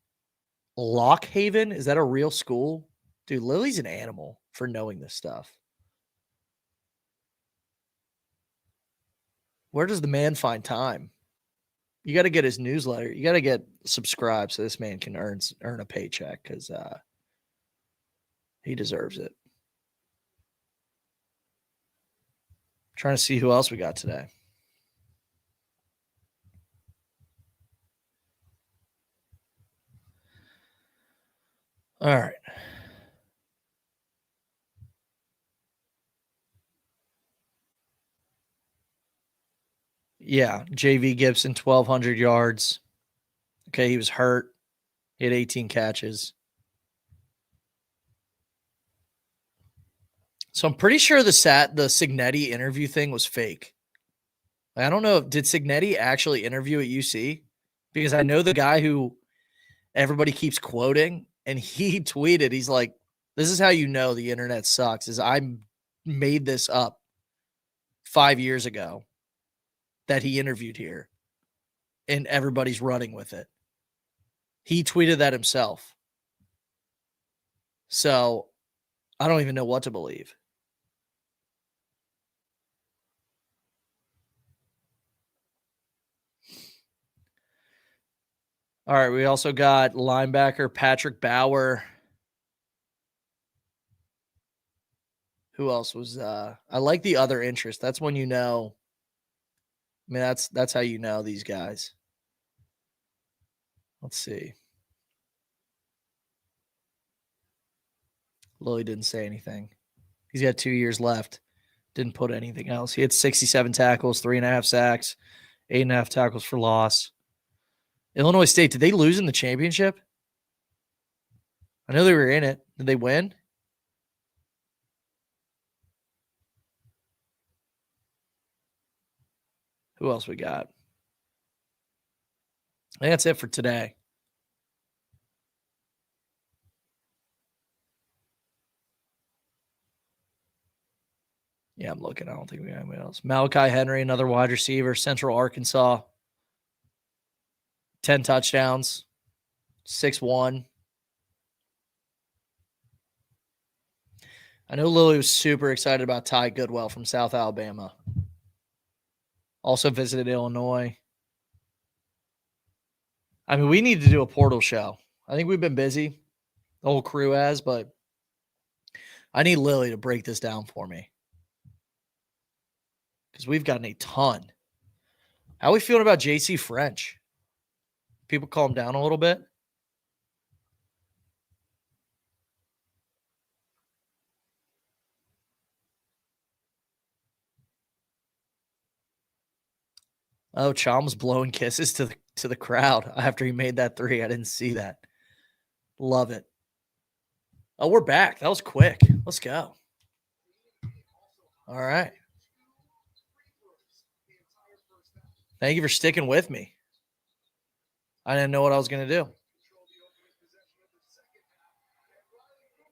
Lock Haven. Is that a real school? Dude, Lily's an animal for knowing this stuff. Where does the man find time? You got to get his newsletter. You got to get subscribed so this man can earn a paycheck because he deserves it. Trying to see who else we got today. All right. Yeah, JV Gibson, 1,200 yards. Okay, he was hurt. He had 18 catches. So I'm pretty sure the Cignetti interview thing was fake. I don't know. Did Cignetti actually interview at UC? Because I know the guy who everybody keeps quoting, and he tweeted, he's like, this is how you know the internet sucks, is I made this up 5 years ago that he interviewed here, and everybody's running with it. He tweeted that himself. So I don't even know what to believe. All right, we also got linebacker Patrick Bauer. Who else was I like the other interest. That's when you know. I mean, that's how you know these guys. Let's see. Lily didn't say anything. He's got 2 years left. Didn't put anything else. He had 67 tackles, 3.5 sacks, 8.5 tackles for loss. Illinois State, did they lose in the championship? I know they were in it. Did they win? Who else we got? I think that's it for today. Yeah, I'm looking. I don't think we have anybody else. Malachi Henry, another wide receiver, Central Arkansas. 10 touchdowns, 6'1". I know Lily was super excited about Ty Goodwell from South Alabama. Also visited Illinois. I mean, we need to do a portal show. I think we've been busy. The whole crew has, but I need Lily to break this down for me. Because we've gotten a ton. How are we feeling about JC French? People calm down a little bit? Oh, Chom's blowing kisses to the crowd after he made that 3. I didn't see that. Love it. Oh, we're back. That was quick. Let's go. All right. Thank you for sticking with me. I didn't know what I was going to do.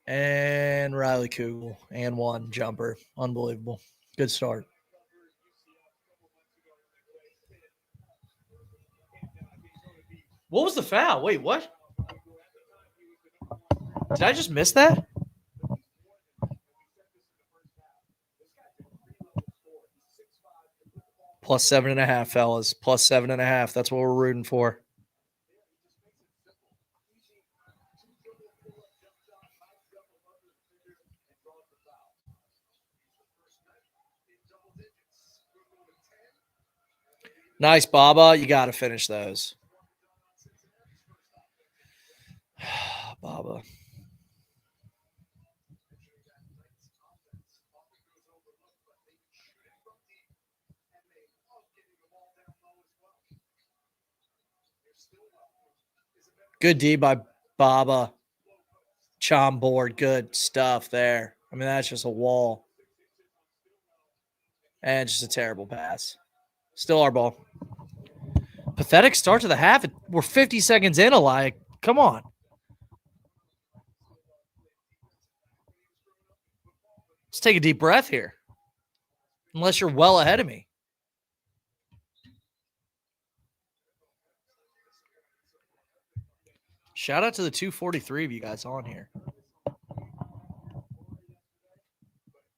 And Riley Kugel and 1 jumper. Unbelievable. Good start. What was the foul? Wait, what? Did I just miss that? Plus 7.5, fellas. Plus 7.5. That's what we're rooting for. Nice, Baba. You got to finish those. Baba. Good D by Baba. Chom board. Good stuff there. I mean, that's just a wall. And just a terrible pass. Still our ball. Pathetic start to the half. We're 50 seconds in, Eli. Come on. Let's take a deep breath here. Unless you're well ahead of me. Shout out to the 243 of you guys on here.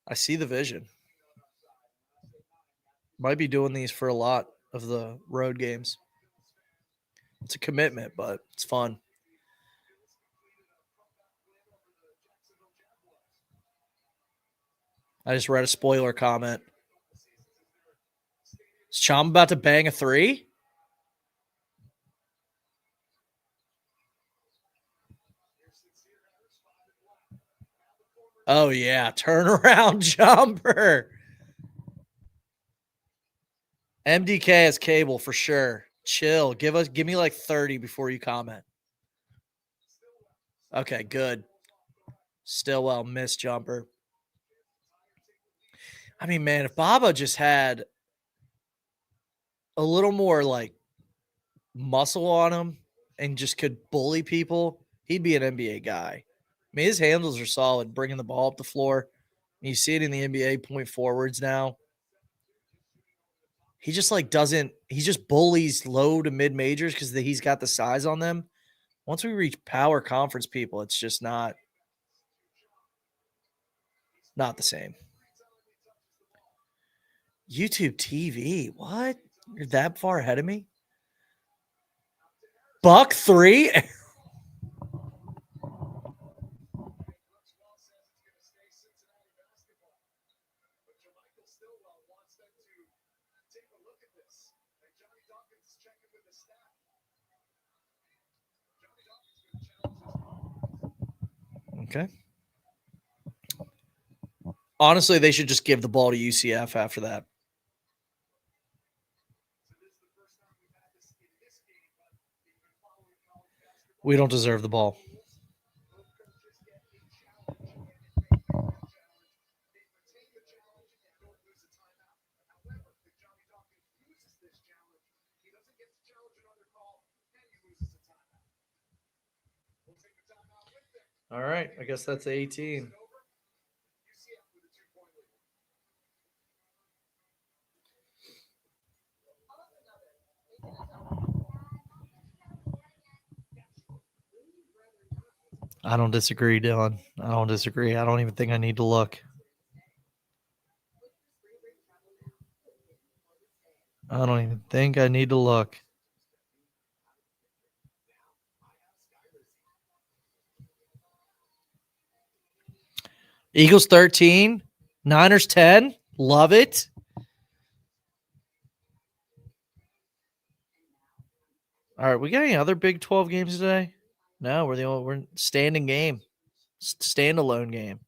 I see the vision. Might be doing these for a lot of the road games. It's a commitment, but it's fun. I just read a spoiler comment. Is Chom about to bang a 3? Oh, yeah. Turnaround jumper. MDK has cable for sure. Chill. Give me like 30 before you comment. Okay, good. Stillwell, missed jumper. I mean, man, if Baba just had a little more like muscle on him and just could bully people, he'd be an NBA guy. I mean, his handles are solid, bringing the ball up the floor. You see it in the NBA point forwards now. He just like doesn't. He just bullies low to mid majors because he's got the size on them. Once we reach power conference people, it's just not the same. YouTube TV, what? You're that far ahead of me? Buck 3? Okay. Honestly, they should just give the ball to UCF after that. We don't deserve the ball. All right. I guess that's 18. I don't disagree, Dylan. I don't disagree. I don't even think I need to look. I don't even think I need to look. Eagles 13, Niners 10. Love it. All right, we got any other Big 12 games today? No, we're standing game. Standalone game.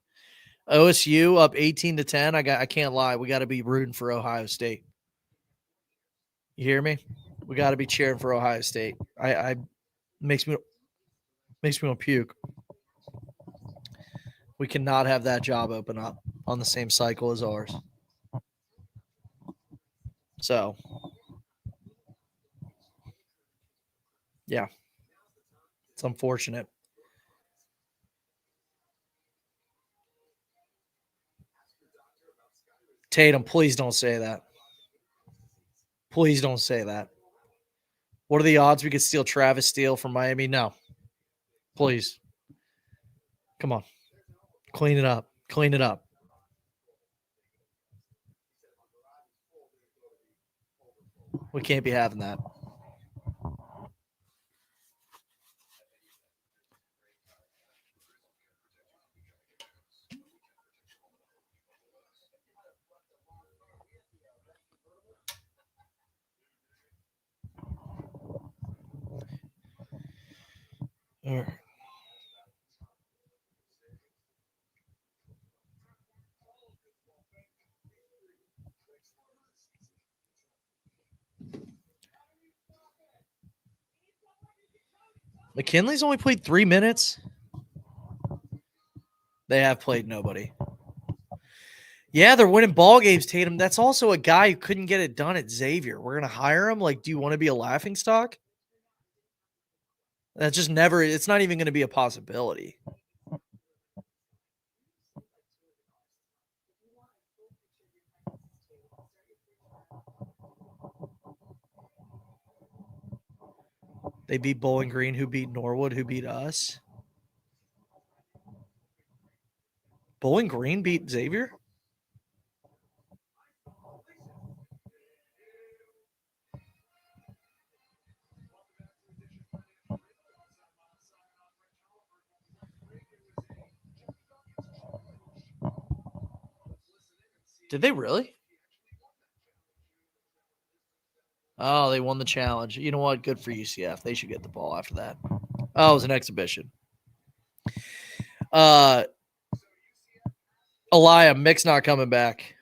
OSU up 18-10. I can't lie. We got to be rooting for Ohio State. You hear me? We got to be cheering for Ohio State. I makes me want to puke. We cannot have that job open up on the same cycle as ours. So, yeah, it's unfortunate. Tatum, please don't say that. Please don't say that. What are the odds we could steal Travis Steele from Miami? No. Please. Come on. Clean it up. Clean it up. We can't be having that. All right. McKinley's only played 3 minutes. They have played nobody. Yeah, they're winning ball games, Tatum. That's also a guy who couldn't get it done at Xavier. We're going to hire him. Like, do you want to be a laughingstock? That's just never, it's not even going to be a possibility. They beat Bowling Green, who beat Norwood, who beat us. Bowling Green beat Xavier? Did they really? Oh, they won the challenge. You know what? Good for UCF. They should get the ball after that. Oh, it was an exhibition. Elia, Mick's not coming back.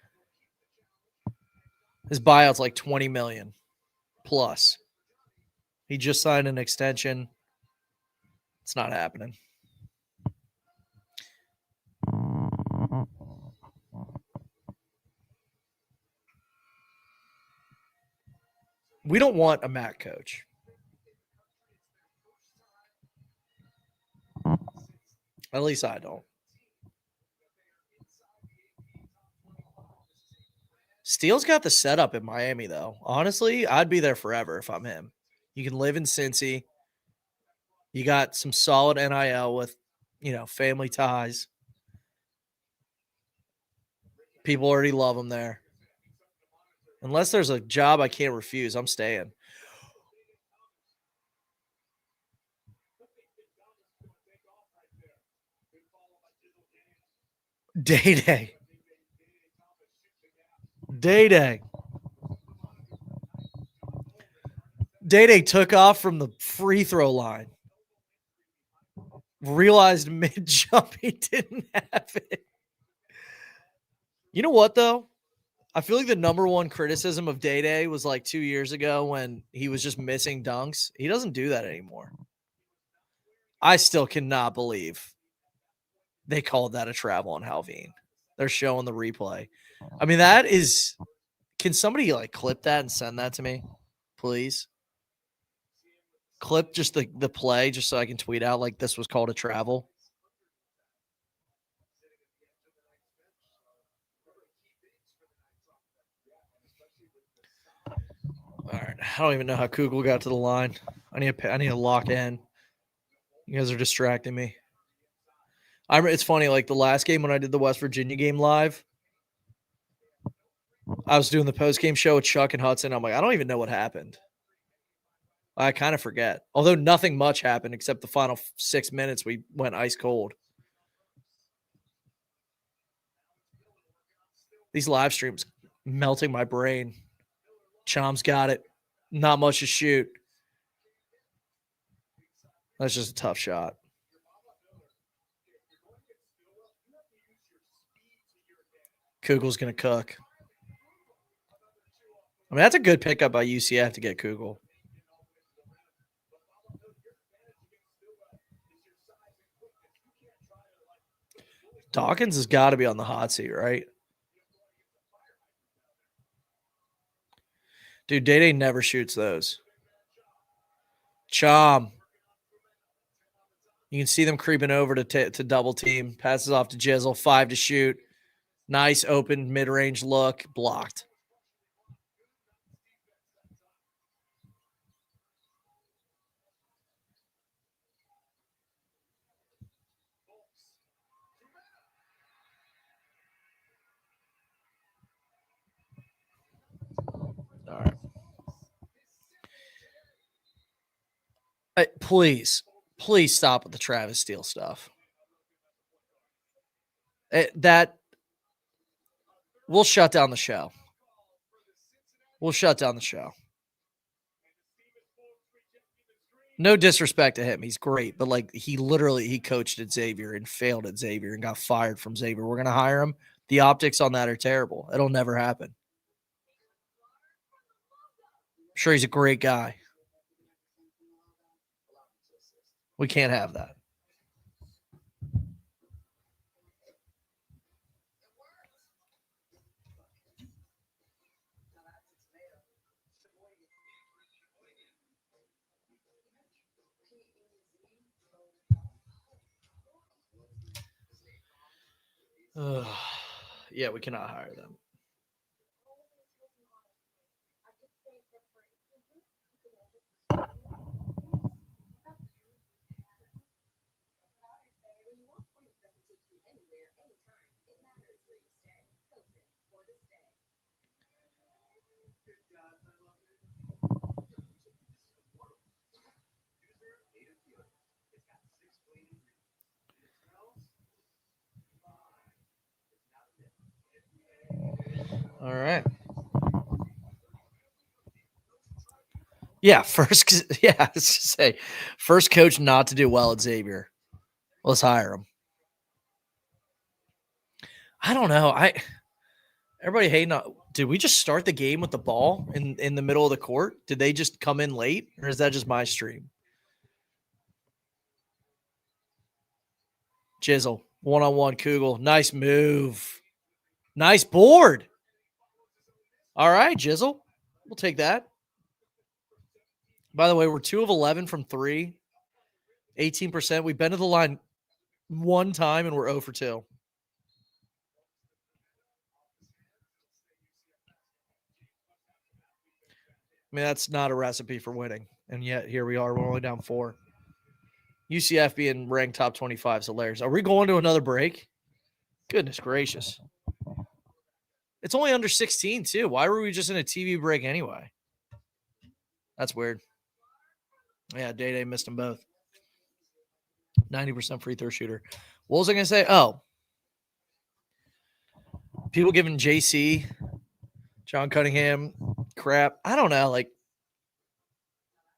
His buyout's like $20 million plus. He just signed an extension. It's not happening. We don't want a MAC coach. At least I don't. Steele's got the setup in Miami, though. Honestly, I'd be there forever if I'm him. You can live in Cincy. You got some solid NIL with, family ties. People already love him there. Unless there's a job I can't refuse, I'm staying. Day-Day. Day-Day. Day-Day took off from the free throw line. Realized mid-jump he didn't have it. You know what, though? I feel like the number one criticism of Day-Day was like 2 years ago when he was just missing dunks. He doesn't do that anymore. I still cannot believe they called that a travel on Halveen. They're showing the replay. I mean, that is – can somebody like clip that and send that to me, please? Clip just the play just so I can tweet out like this was called a travel. All right. I don't even know how Kugel got to the line. I need to lock in. You guys are distracting me. It's funny, like the last game when I did the West Virginia game live, I was doing the post-game show with Chuck and Hudson. I'm like, I don't even know what happened. I kind of forget. Although nothing much happened except the final 6 minutes we went ice cold. These live streams melting my brain. Chom's got it. Not much to shoot. That's just a tough shot. Kugel's going to cook. I mean, that's a good pickup by UCF to get Kugel. Dawkins has got to be on the hot seat, right? Dude, Day-Day never shoots those. Chom. You can see them creeping over to double team. Passes off to Jizzle. 5 to shoot. Nice open mid-range look. Blocked. All right. Please stop with the Travis Steele stuff. That we'll shut down the show. We'll shut down the show. No disrespect to him. He's great. But like he coached at Xavier and failed at Xavier and got fired from Xavier. We're going to hire him. The optics on that are terrible. It'll never happen. I'm sure he's a great guy. We can't have that. Yeah, we cannot hire them. All right. Yeah, first coach not to do well at Xavier. Let's hire him. I don't know. Everybody hating on Did we just start the game with the ball in the middle of the court? Did they just come in late, or is that just my stream? Jizzle, one-on-one Kugel. Nice move. Nice board. All right, Jizzle. We'll take that. By the way, we're 2 of 11 from 3. 18%. We've been to the line one time, and we're 0 for 2. I mean, that's not a recipe for winning. And yet, here we are. We're only down 4. UCF being ranked top 25 is hilarious. Are we going to another break? Goodness gracious. It's only under 16, too. Why were we just in a TV break anyway? That's weird. Yeah, Day-Day missed them both. 90% free throw shooter. What was I going to say? Oh. People giving JC, John Cunningham, crap. I don't know. Like,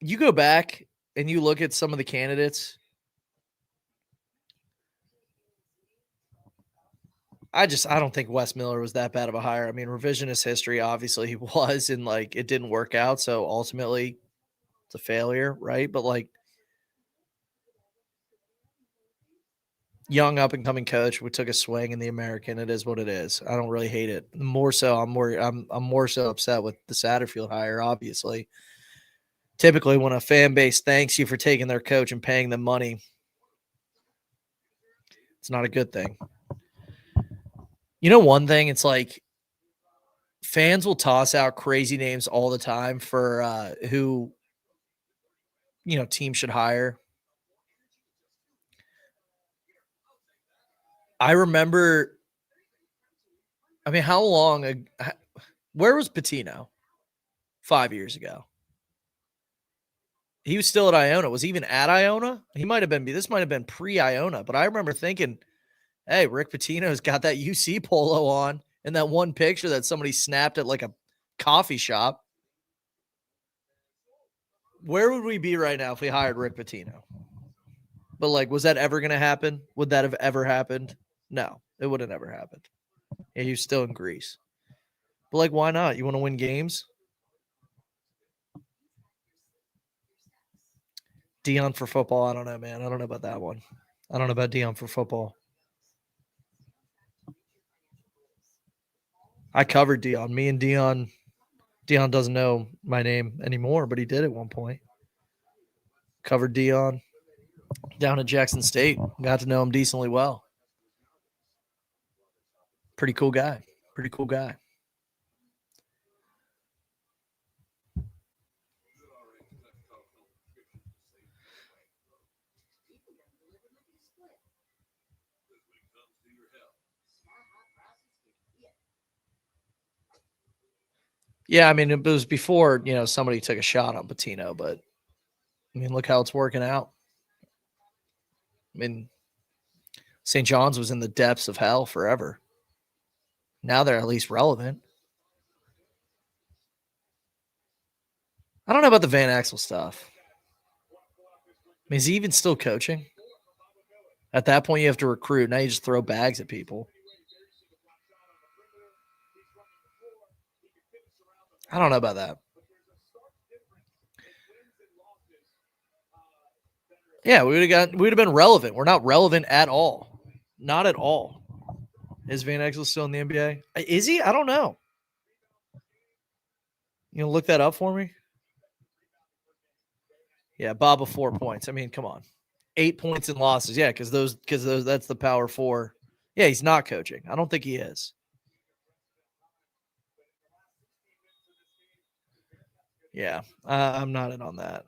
you go back and you look at some of the candidates. I don't think Wes Miller was that bad of a hire. I mean, revisionist history, obviously he was, and like it didn't work out. So ultimately it's a failure, right? But like young up and coming coach, we took a swing in the American. It is what it is. I don't really hate it. More so, I'm more so upset with the Satterfield hire, obviously. Typically when a fan base thanks you for taking their coach and paying them money, it's not a good thing. You know, one thing, it's like fans will toss out crazy names all the time for who, you know, team should hire. I remember, I mean, how long, where was Pitino 5 years ago? He was still at Iona. Was he even at Iona? He might have been, this might have been pre-Iona, but I remember thinking, hey, Rick Pitino's got that UC polo on and that one picture that somebody snapped at like a coffee shop. Where would we be right now if we hired Rick Pitino? But like, was that ever going to happen? Would that have ever happened? No, it would have never happened. Yeah, he was still in Greece. But like, why not? You want to win games? Dion for football? I don't know, man. I don't know about that one. I don't know about Dion for football. I covered Dion. Me and Dion. Dion doesn't know my name anymore, but he did at one point. Covered Dion down at Jackson State. Got to know him decently well. Pretty cool guy. Pretty cool guy. Yeah, I mean, it was before, you know, somebody took a shot on Pitino, but I mean, look how it's working out. I mean, St. John's was in the depths of hell forever. Now they're at least relevant. I don't know about the Van Axel stuff. I mean, is he even still coaching? At that point, you have to recruit. Now you just throw bags at people. I don't know about that. Yeah, we'd have been relevant. We're not relevant at all. Not at all. Is Van Exel still in the NBA? Is he? I don't know. You know, look that up for me. Yeah, Bob of 4 points. I mean, come on. 8 points in losses. Yeah, because that's the power 4. Yeah, he's not coaching. I don't think he is. Yeah, I'm not in on that.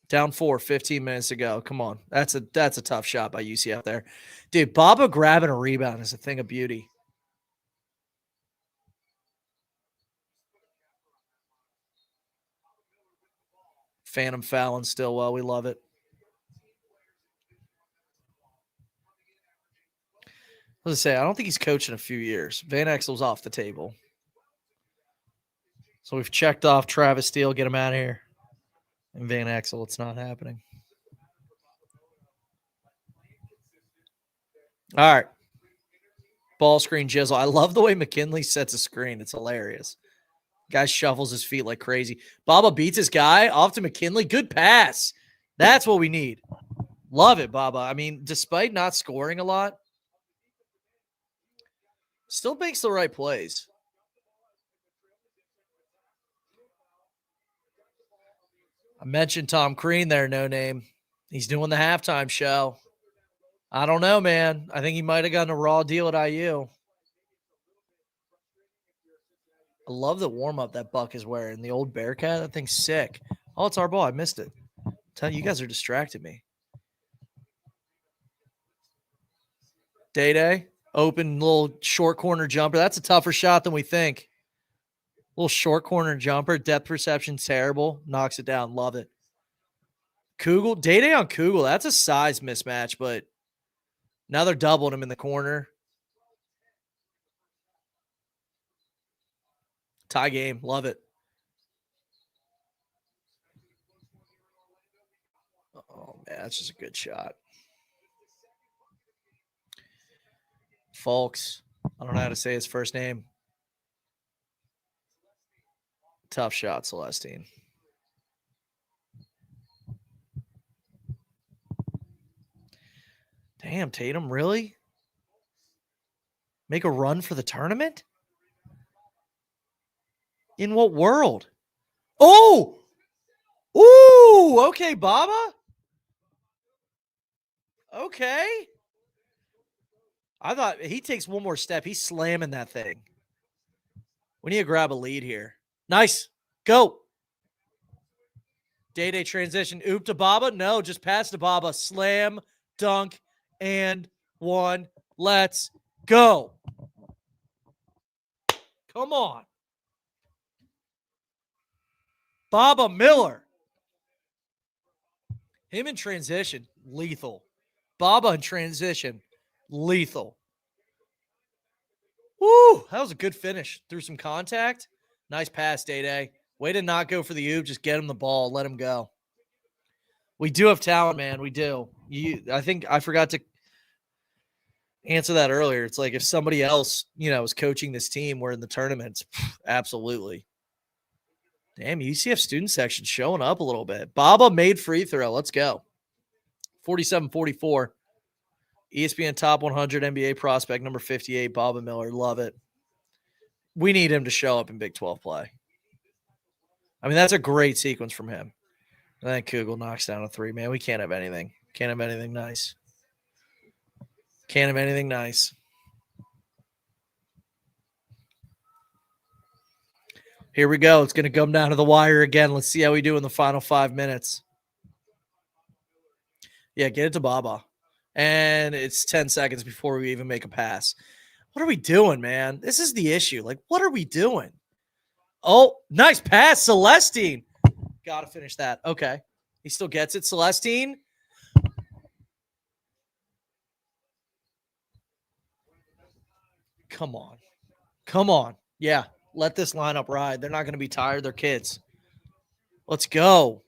Down 4, 15 minutes to go. Come on. That's a tough shot by UCF there. Dude, Baba grabbing a rebound is a thing of beauty. Phantom Fallon still well. We love it. Let's say I don't think he's coached in a few years. Van Exel's off the table. So we've checked off Travis Steele, get him out of here. And Van Exel, it's not happening. All right. Ball screen jizzle. I love the way McKinley sets a screen. It's hilarious. Guy shuffles his feet like crazy. Baba beats his guy off to McKinley. Good pass. That's what we need. Love it, Baba. I mean, despite not scoring a lot, still makes the right plays. I mentioned Tom Crean there, no name. He's doing the halftime show. I don't know, man. I think he might have gotten a raw deal at IU. I love the warm-up that Buck is wearing. The old Bearcat, that thing's sick. Oh, it's our ball. I missed it. Tell you guys are distracting me. Day, open little short corner jumper. That's a tougher shot than we think. Little short corner jumper. Depth perception, terrible. Knocks it down. Love it. Kugel. Day on Kugel. That's a size mismatch, but now they're doubling him in the corner. Tie game. Love it. Oh, man. That's just a good shot. Folks. I don't know how to say his first name. Tough shot, Celestine. Damn, Tatum, really? Make a run for the tournament? In what world? Oh! Ooh, okay, Baba. Okay. I thought he takes one more step. He's slamming that thing. We need to grab a lead here. Nice. Go. Day transition. Oop to Baba. No, just pass to Baba. Slam, dunk, and one. Let's go. Come on. Baba Miller. Him in transition, lethal. Baba in transition, lethal. Woo, that was a good finish. Through some contact. Nice pass, Day. Way to not go for the oop. Just get him the ball. Let him go. We do have talent, man. We do. I think I forgot to answer that earlier. It's like if somebody else, is coaching this team, we're in the tournaments. Absolutely. Damn, UCF student section showing up a little bit. Baba made free throw. Let's go. 47-44. ESPN Top 100 NBA prospect, number 58, Baba Miller. Love it. We need him to show up in Big 12 play. I mean, that's a great sequence from him. And then Kugel knocks down a three. Man, we can't have anything. Can't have anything nice. Can't have anything nice. Here we go. It's going to come down to the wire again. Let's see how we do in the final 5 minutes. Yeah, get it to Baba. And it's 10 seconds before we even make a pass. What are we doing, man? This is the issue. Like, what are we doing? Oh, nice pass, Celestine. Got to finish that. Okay. He still gets it, Celestine. Come on. Come on. Yeah, let this lineup ride. They're not going to be tired. They're kids. Let's go.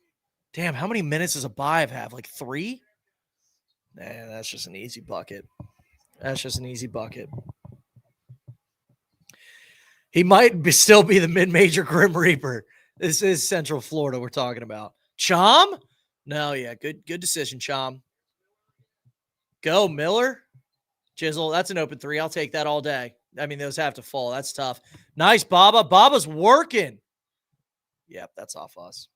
Damn, how many minutes does a Bive have? Like 3? Man, that's just an easy bucket. That's just an easy bucket. He might still be the mid-major Grim Reaper. This is Central Florida we're talking about. Chom? No, yeah, good decision, Chom. Go, Miller. Chisel, that's an open 3. I'll take that all day. I mean, those have to fall. That's tough. Nice, Baba. Baba's working. Yep, that's off us.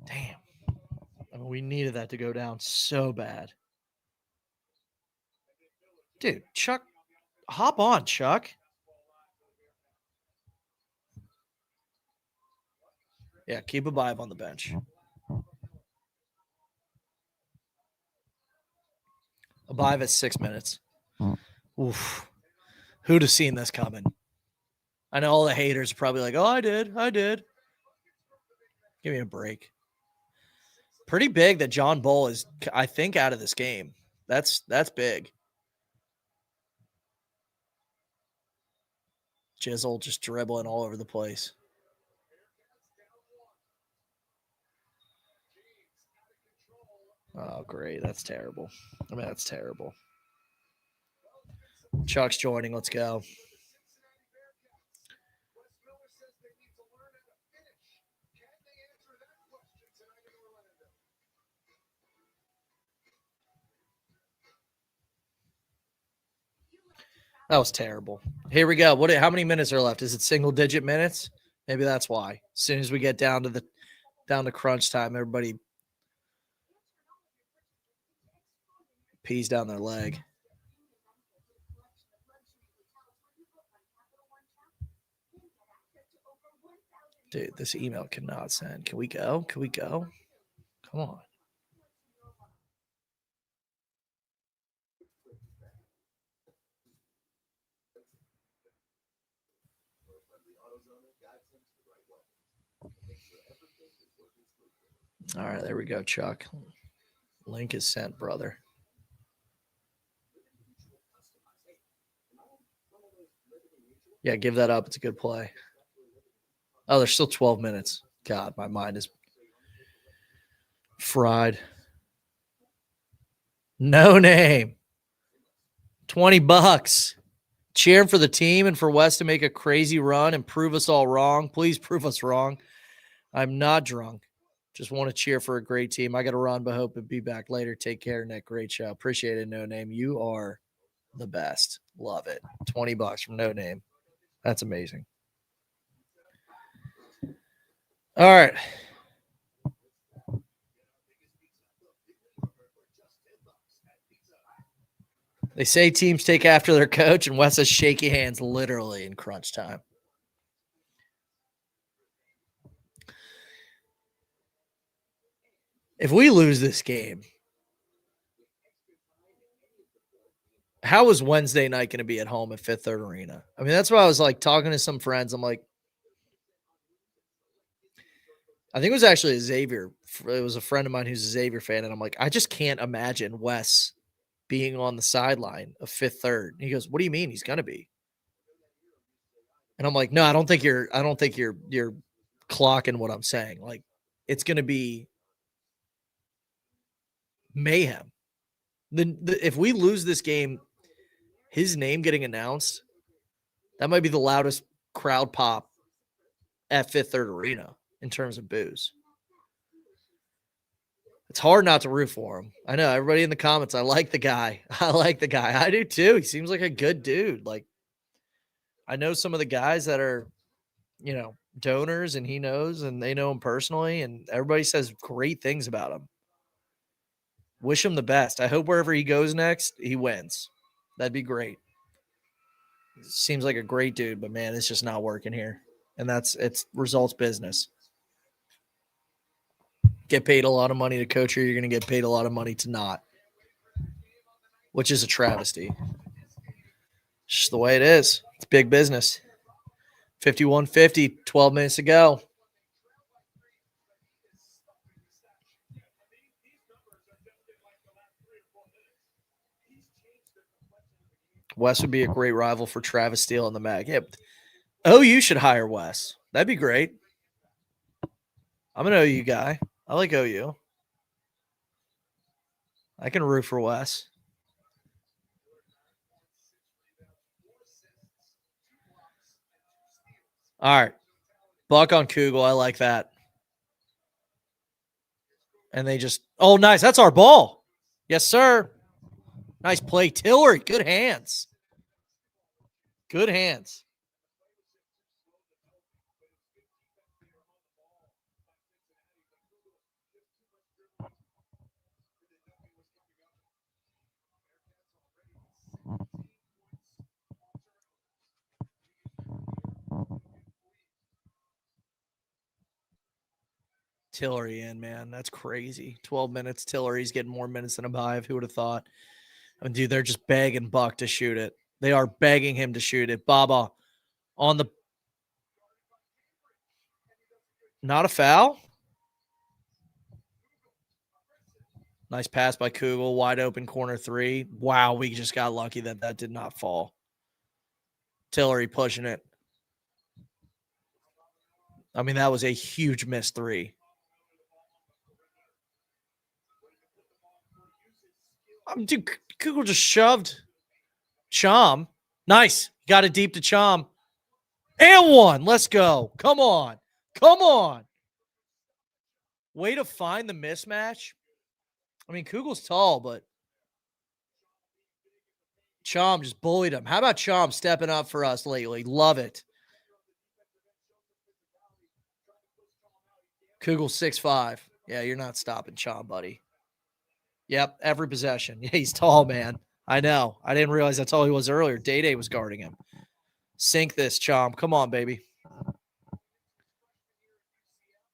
Damn. I mean, we needed that to go down so bad. Dude, Chuck, hop on, Chuck. Yeah, keep a vibe on the bench. A vibe at 6 minutes. Oof. Who'd have seen this coming? I know all the haters are probably like, oh, I did. Give me a break. Pretty big that John Bull is, I think, out of this game. That's big. Jizzle just dribbling all over the place. Oh, great. That's terrible. I mean, that's terrible. Chuck's joining. Let's go. That was terrible. Here we go. How many minutes are left? Is it single digit minutes? Maybe that's why. As soon as we get down to crunch time, everybody pees down their leg. Dude, this email cannot send. Can we go? Can we go? Come on. All right, there we go, Chuck. Link is sent, brother. Yeah, give that up. It's a good play. Oh, there's still 12 minutes. God, my mind is fried. No name. $20. Cheering for the team and for West to make a crazy run and prove us all wrong. Please prove us wrong. I'm not drunk. Just want to cheer for a great team. I got to run, but hope to be back later. Take care, Nick. Great show. Appreciate it, No Name. You are the best. Love it. $20 from No Name. That's amazing. All right. They say teams take after their coach, and Wes has shaky hands literally in crunch time. If we lose this game, how is Wednesday night going to be at home at Fifth Third Arena? I mean, that's why I was like talking to some friends. I'm like, I think it was actually a Xavier. It was a friend of mine who's a Xavier fan, and I'm like, I just can't imagine Wes being on the sideline of Fifth Third. And he goes, "What do you mean he's going to be?" And I'm like, "No, I don't think you're clocking what I'm saying. Like, it's going to be mayhem. If we lose this game, his name getting announced, that might be the loudest crowd pop at Fifth Third Arena in terms of boos. It's hard not to root for him. I know everybody in the comments. I like the guy. I do too. He seems like a good dude. Like, I know some of the guys that are, donors, and he knows, and they know him personally, and everybody says great things about him. Wish him the best. I hope wherever he goes next, he wins. That'd be great. Seems like a great dude, but man, it's just not working here. And it's results business. Get paid a lot of money to coach here. You're going to get paid a lot of money to not, which is a travesty. It's just the way it is. It's big business. 51-50, 12 minutes to go. Wes would be a great rival for Travis Steele in the MAC. Yeah, OU should hire Wes. That'd be great. I'm an OU guy. I like OU. I can root for Wes. All right. Buck on Kugel. I like that. And they just, oh, nice. That's our ball. Yes, sir. Nice play. Tillery. Good hands. Good hands. Tillery in, man. That's crazy. 12 minutes. Tillery's getting more minutes than Abayev. Who would have thought? I mean, dude, they're just begging Buck to shoot it. They are begging him to shoot it. Baba on the. Not a foul. Nice pass by Kugel. Wide open corner three. Wow, we just got lucky that did not fall. Tillery pushing it. I mean, that was a huge missed three. Dude, Kugel just shoved Chom. Nice. Got it deep to Chom. And one. Let's go. Come on. Come on. Way to find the mismatch. I mean, Kugel's tall, but Chom just bullied him. How about Chom stepping up for us lately? Love it. Kugel 6'5". Yeah, you're not stopping Chom, buddy. Yep, every possession. Yeah, he's tall, man. I know. I didn't realize that's all he was earlier. Day was guarding him. Sink this, Chom. Come on, baby.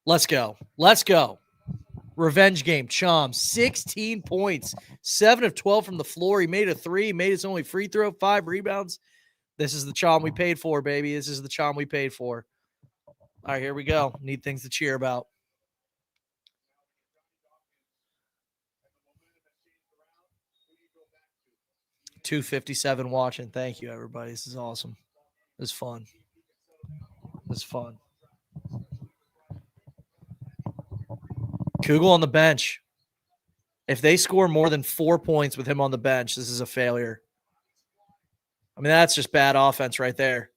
Let's go. Let's go. Revenge game. Chom, 16 points, 7 of 12 from the floor. He made a 3, made his only free throw, 5 rebounds. This is the Chom we paid for, baby. This is the Chom we paid for. All right, here we go. Need things to cheer about. $257 watching. Thank you, everybody. This is awesome. This is fun. This is fun. Kugel on the bench. If they score more than 4 points with him on the bench, this is a failure. I mean, that's just bad offense right there.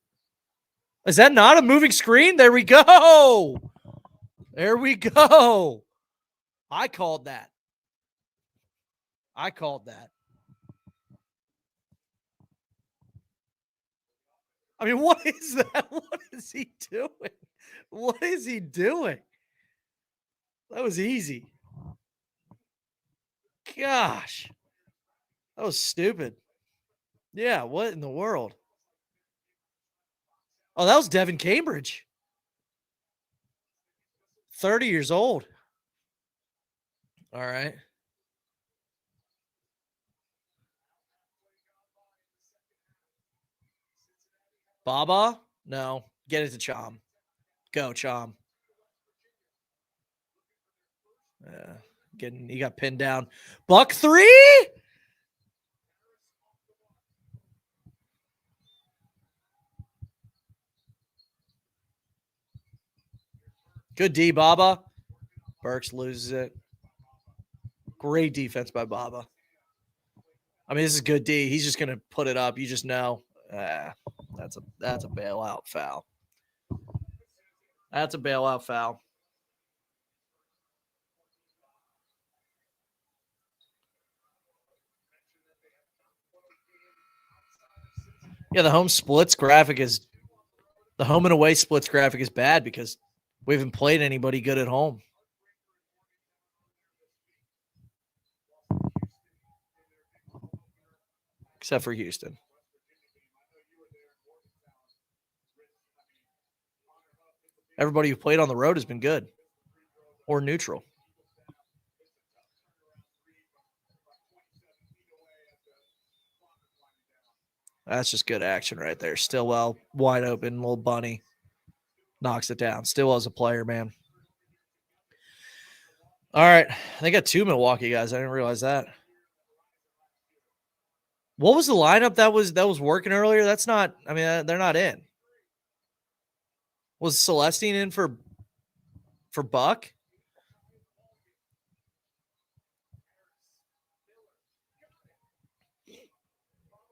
Is that not a moving screen? There we go. There we go. I called that. I called that. I mean, what is that? What is he doing? What is he doing? That was easy. Gosh. That was stupid. Yeah, what in the world? Oh, that was Devin Cambridge. 30 years old. All right. Baba? No. Get it to Chom. Go, Chom. He got pinned down. Buck 3? Good D, Baba. Burks loses it. Great defense by Baba. I mean, this is good D. He's just going to put it up. You just know. That's a bailout foul. That's a bailout foul. Yeah, the home and away splits graphic is bad because we haven't played anybody good at home. Except for Houston. Everybody who played on the road has been good or neutral. That's just good action right there. Stillwell, wide open, little bunny. Knocks it down. Stillwell's a player, man. All right. They got 2 Milwaukee guys. I didn't realize that. What was the lineup that was working earlier? That's not, I mean, they're not in. Was Celestine in for Buck?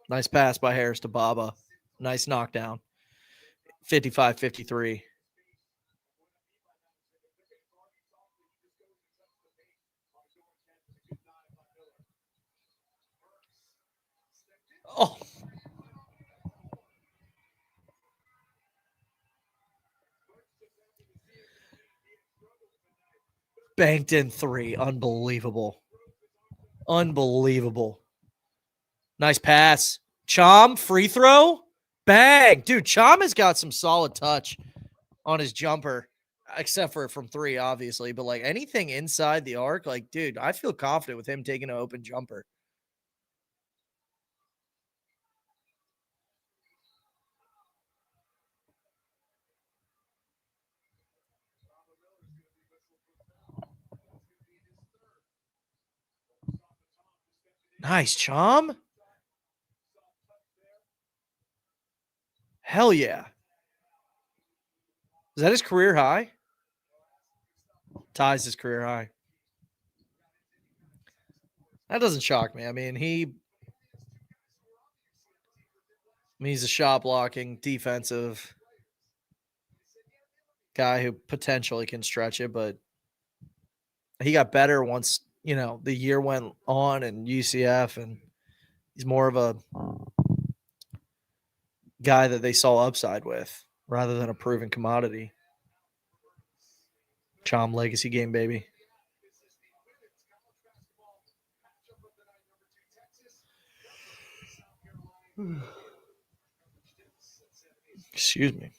Nice pass by Harris to Baba. Nice knockdown. 55-53. Oh. Banked in 3. Unbelievable. Unbelievable. Nice pass. Chom, free throw. Bang. Dude, Chom has got some solid touch on his jumper, except for from 3, obviously. But, like, anything inside the arc, like, dude, I feel confident with him taking an open jumper. Nice, Chom. Hell yeah. Is that his career high? Ties his career high. That doesn't shock me. I mean, he's a shot blocking defensive guy who potentially can stretch it, but he got better once, the year went on in UCF, and he's more of a guy that they saw upside with rather than a proven commodity. Chom legacy game, baby. Excuse me.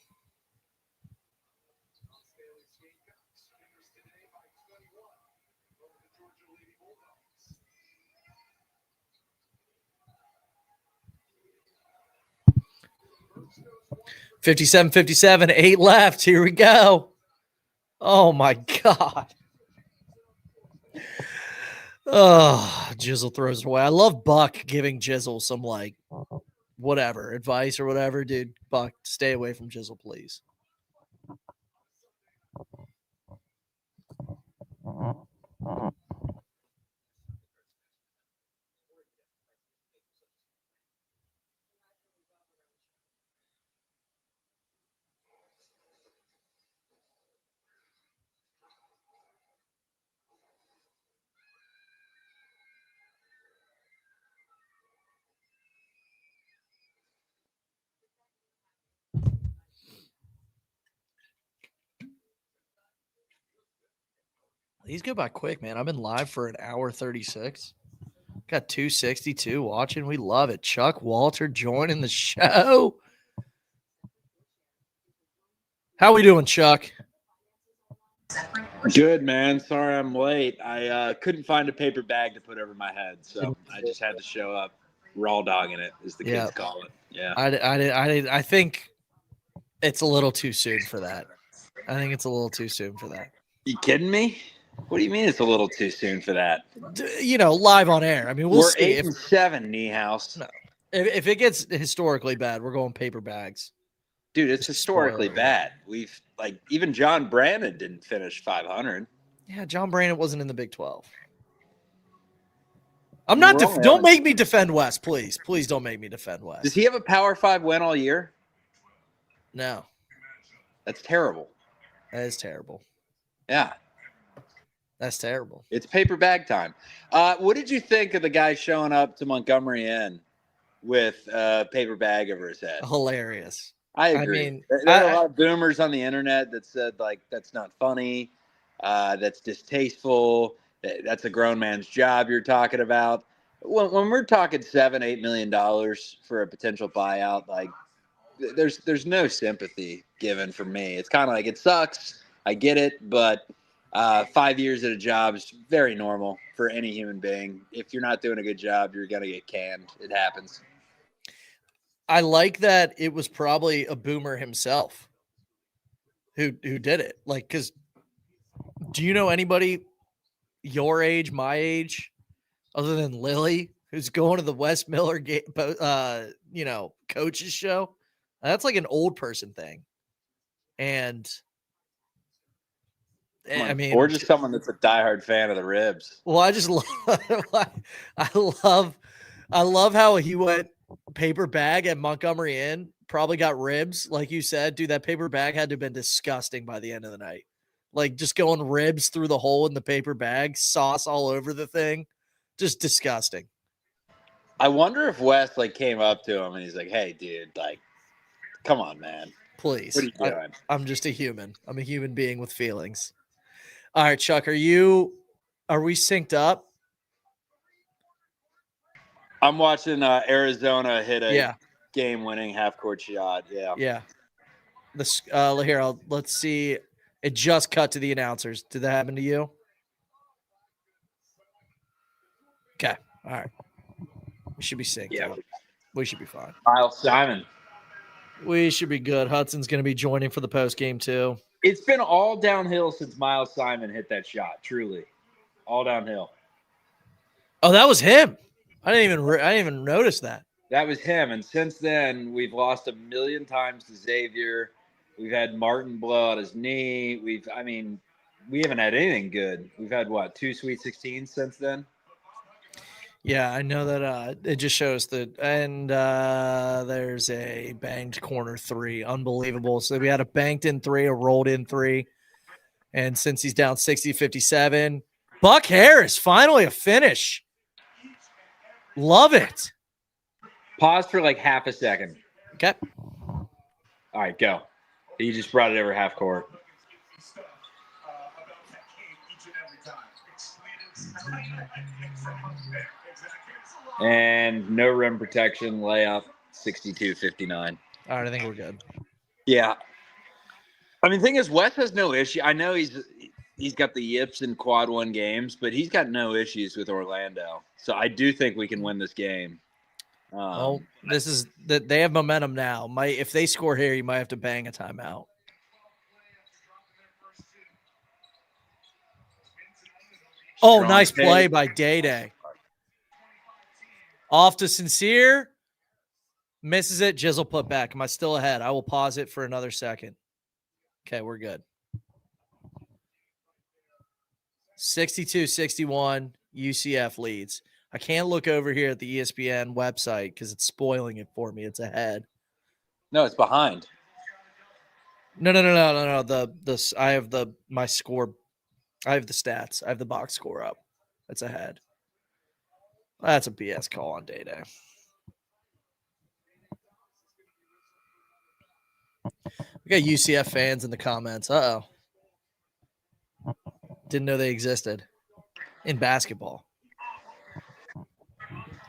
$57-57, 8 left. Here we go. Oh my God. Oh, Jizzle throws it away. I love Buck giving Jizzle some whatever advice or whatever, dude. Buck, stay away from Jizzle, please. These go by quick, man. I've been live for an hour 36. Got 262 watching. We love it. Chuck Walter joining the show. How we doing, Chuck? Good, man. Sorry I'm late. I couldn't find a paper bag to put over my head, so I just had to show up raw dogging it, as the kids call it. Yeah. I think it's a little too soon for that. I think it's a little too soon for that. You kidding me? What do you mean it's a little too soon for that? Live on air. I mean, we'll see. We're 8-7, Niehaus. No. If it gets historically bad, we're going paper bags. Dude, it's historically bad. We've even John Brandon didn't finish 500. Yeah, John Brandon wasn't in the Big 12. I'm not. Don't make me defend West, please. Please don't make me defend West. Does he have a Power 5 win all year? No. That's terrible. That is terrible. Yeah. That's terrible. It's paper bag time. What did you think of the guy showing up to Montgomery Inn with a paper bag over his head? Hilarious. I agree. I mean, there are a lot of boomers on the internet that said, that's not funny. That's distasteful. That's a grown man's job you're talking about. When we're talking $7-8 million for a potential buyout, there's no sympathy given from me. It's kind of it sucks. I get it, but 5 years at a job is very normal for any human being. If you're not doing a good job, you're going to get canned. It happens. I like that it was probably a boomer himself who did it. Because do you know anybody your age, my age, other than Lily, who's going to the Wes Miller game, coaches show? That's like an old person thing. And I mean, or just someone that's a diehard fan of the Ribs. Well, I just I love how he went paper bag at Montgomery Inn, probably got ribs. Like you said, dude, that paper bag had to have been disgusting by the end of the night. Just going ribs through the hole in the paper bag, sauce all over the thing. Just disgusting. I wonder if Wes came up to him and he's like, "Hey, dude, come on, man. Please. What are you doing?" I'm just a human. I'm a human being with feelings. All right, Chuck, are we synced up? I'm watching Arizona hit a game-winning half-court shot. Yeah. Yeah. Let's see. It just cut to the announcers. Did that happen to you? Okay. All right. We should be synced. Yeah. We should be fine. Miles Simon. We should be good. Hudson's going to be joining for the post game too. It's been all downhill since Miles Simon hit that shot. Truly, all downhill. Oh, that was him. I didn't even notice that. That was him. And since then, we've lost a million times to Xavier. We've had Martin blow out his knee. We haven't had anything good. We've had 2 Sweet 16s since then. Yeah, I know that it just shows that, and there's a banked corner 3. Unbelievable. So we had a banked in 3, a rolled in 3. And since he's down 60-57, Buck Harris, finally a finish. Love it. Pause for like half a second. Okay. All right, go. You just brought it over half court. And no rim protection, layup, 62-59. All right, I think we're good. Yeah. I mean, the thing is, Wes has no issue. I know he's got the yips in quad 1 games, but he's got no issues with Orlando. So I do think we can win this game. This is that they have momentum now. If they score here, you might have to bang a timeout. Oh, nice play by Day. Off to Sincere. Misses it. Jizzle put back. Am I still ahead? I will pause it for another second. Okay, we're good. 62-61, UCF leads. I can't look over here at the ESPN website because it's spoiling it for me. It's ahead. No, it's behind. No. I have my score. I have the stats. I have the box score up. It's ahead. That's a BS call on Day. We got UCF fans in the comments. Uh-oh. Didn't know they existed in basketball.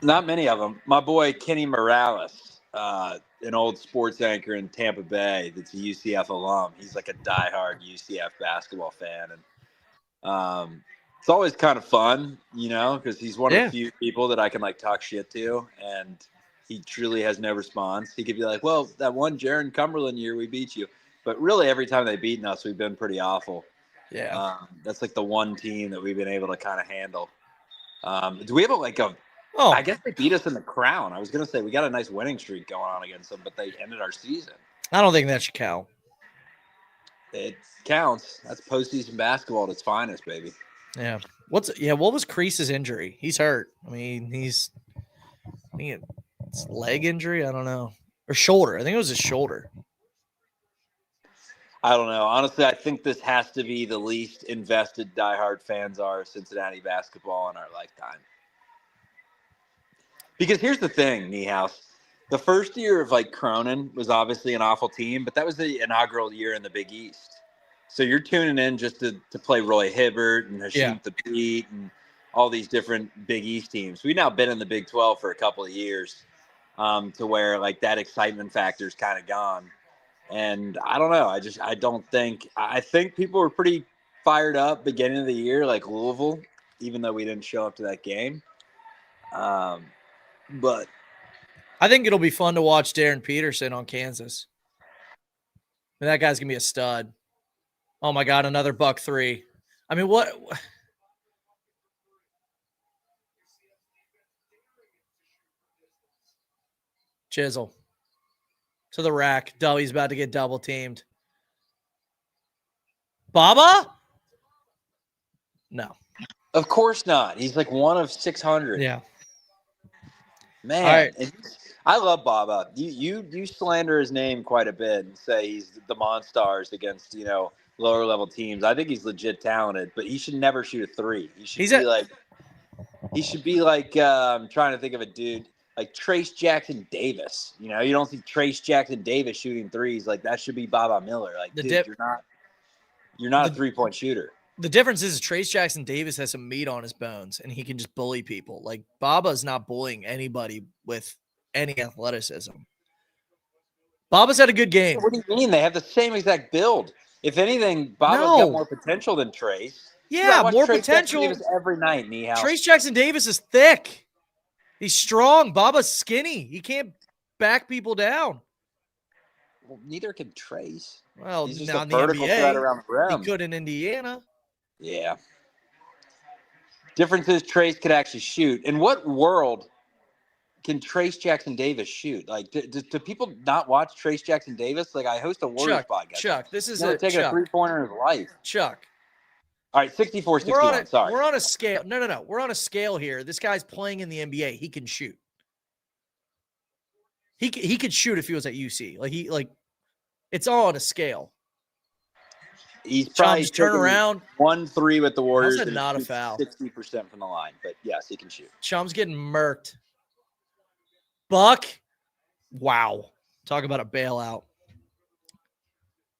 Not many of them. My boy Kenny Morales, an old sports anchor in Tampa Bay that's a UCF alum. He's like a diehard UCF basketball fan. And it's always kind of fun, because he's one of the few people that I can like talk shit to, and he truly has no response. He could be like, well, that one Jaron Cumberland year we beat you. But really every time they've beaten us, we've been pretty awful. Yeah. That's like the one team that we've been able to kind of handle. Do we have Oh, I guess they beat us in the Crown. I was going to say we got a nice winning streak going on against them, but they ended our season. I don't think that should count. It counts. That's postseason basketball at its finest, baby. Yeah. What was Crease's injury? He's hurt. I mean, it's leg injury. I don't know. Or shoulder. I think it was his shoulder. I don't know. Honestly, I think this has to be the least invested diehard fans are of Cincinnati basketball in our lifetime. Because here's the thing, Niehaus. The first year of Cronin was obviously an awful team, but that was the inaugural year in the Big East. So you're tuning in just to play Roy Hibbert and Hashim Thabit and all these different Big East teams. We've now been in the Big 12 for a couple of years, to where that excitement factor is kind of gone. And I don't know. I think people were pretty fired up beginning of the year, like Louisville, even though we didn't show up to that game. But I think it'll be fun to watch Darren Peterson on Kansas. And that guy's going to be a stud. Oh, my God, another buck 3. I mean, what? Chisel. To the rack. He's about to get double teamed. Baba? No. Of course not. He's like one of 600. Yeah. Man, right. I love Baba. You slander his name quite a bit and say he's the Monstars against, lower level teams. I think he's legit talented, but he should never shoot a 3. He should be like I'm trying to think of a dude like Trace Jackson Davis. You don't see Trace Jackson Davis shooting 3s. Like that should be Baba Miller. Like you're not a 3-point shooter. The difference is Trace Jackson Davis has some meat on his bones and he can just bully people. Like Baba's not bullying anybody with any athleticism. Baba's had a good game. What do you mean? They have the same exact build. If anything, Baba's got more potential than Trace. Yeah, more Trace potential. Jackson Davis every night, Niehaus. Trace Jackson Davis is thick. He's strong. Baba's skinny. He can't back people down. Well, neither can Trace. Well, he's just now a vertical threat around the rim. He could in Indiana. Yeah. Difference is Trace could actually shoot. In what world can Trace Jackson Davis shoot? Like, do people not watch Trace Jackson Davis? Like, I host a Warriors podcast. Chuck, this is taking a 3-pointer in his life. Chuck, All right, 64-61. Sorry. We're on a scale. No. We're on a scale here. This guy's playing in the NBA. He can shoot. He could shoot if he was at UC. It's all on a scale. He's probably just turn around. 1-3 with the Warriors. How's that not a foul? 60% from the line, but yes, he can shoot. Chum's getting murked. Buck. Wow. Talk about a bailout.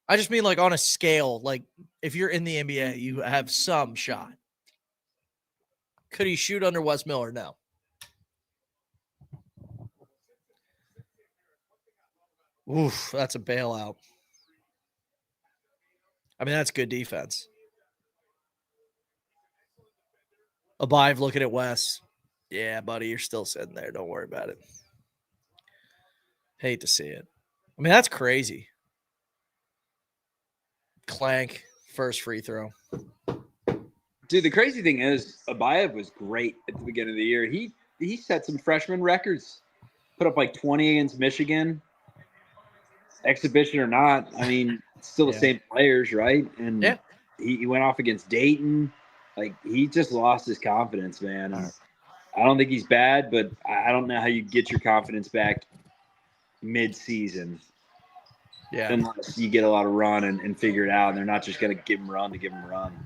I just mean on a scale, if you're in the NBA, you have some shot. Could he shoot under Wes Miller? No. Oof, that's a bailout. I mean, that's good defense. Abive looking at Wes. Yeah, buddy, you're still sitting there. Don't worry about it. Hate to see it. I mean, that's crazy. Clank, first free throw. Dude, the crazy thing is, Abayev was great at the beginning of the year. He set some freshman records. Put up 20 against Michigan. Exhibition or not, I mean, still the same players, right? And he went off against Dayton. He just lost his confidence, man. And I don't think he's bad, but I don't know how you get your confidence back mid-season. Yeah. Unless you get a lot of run and figure it out, and they're not just going to give him run to give him run.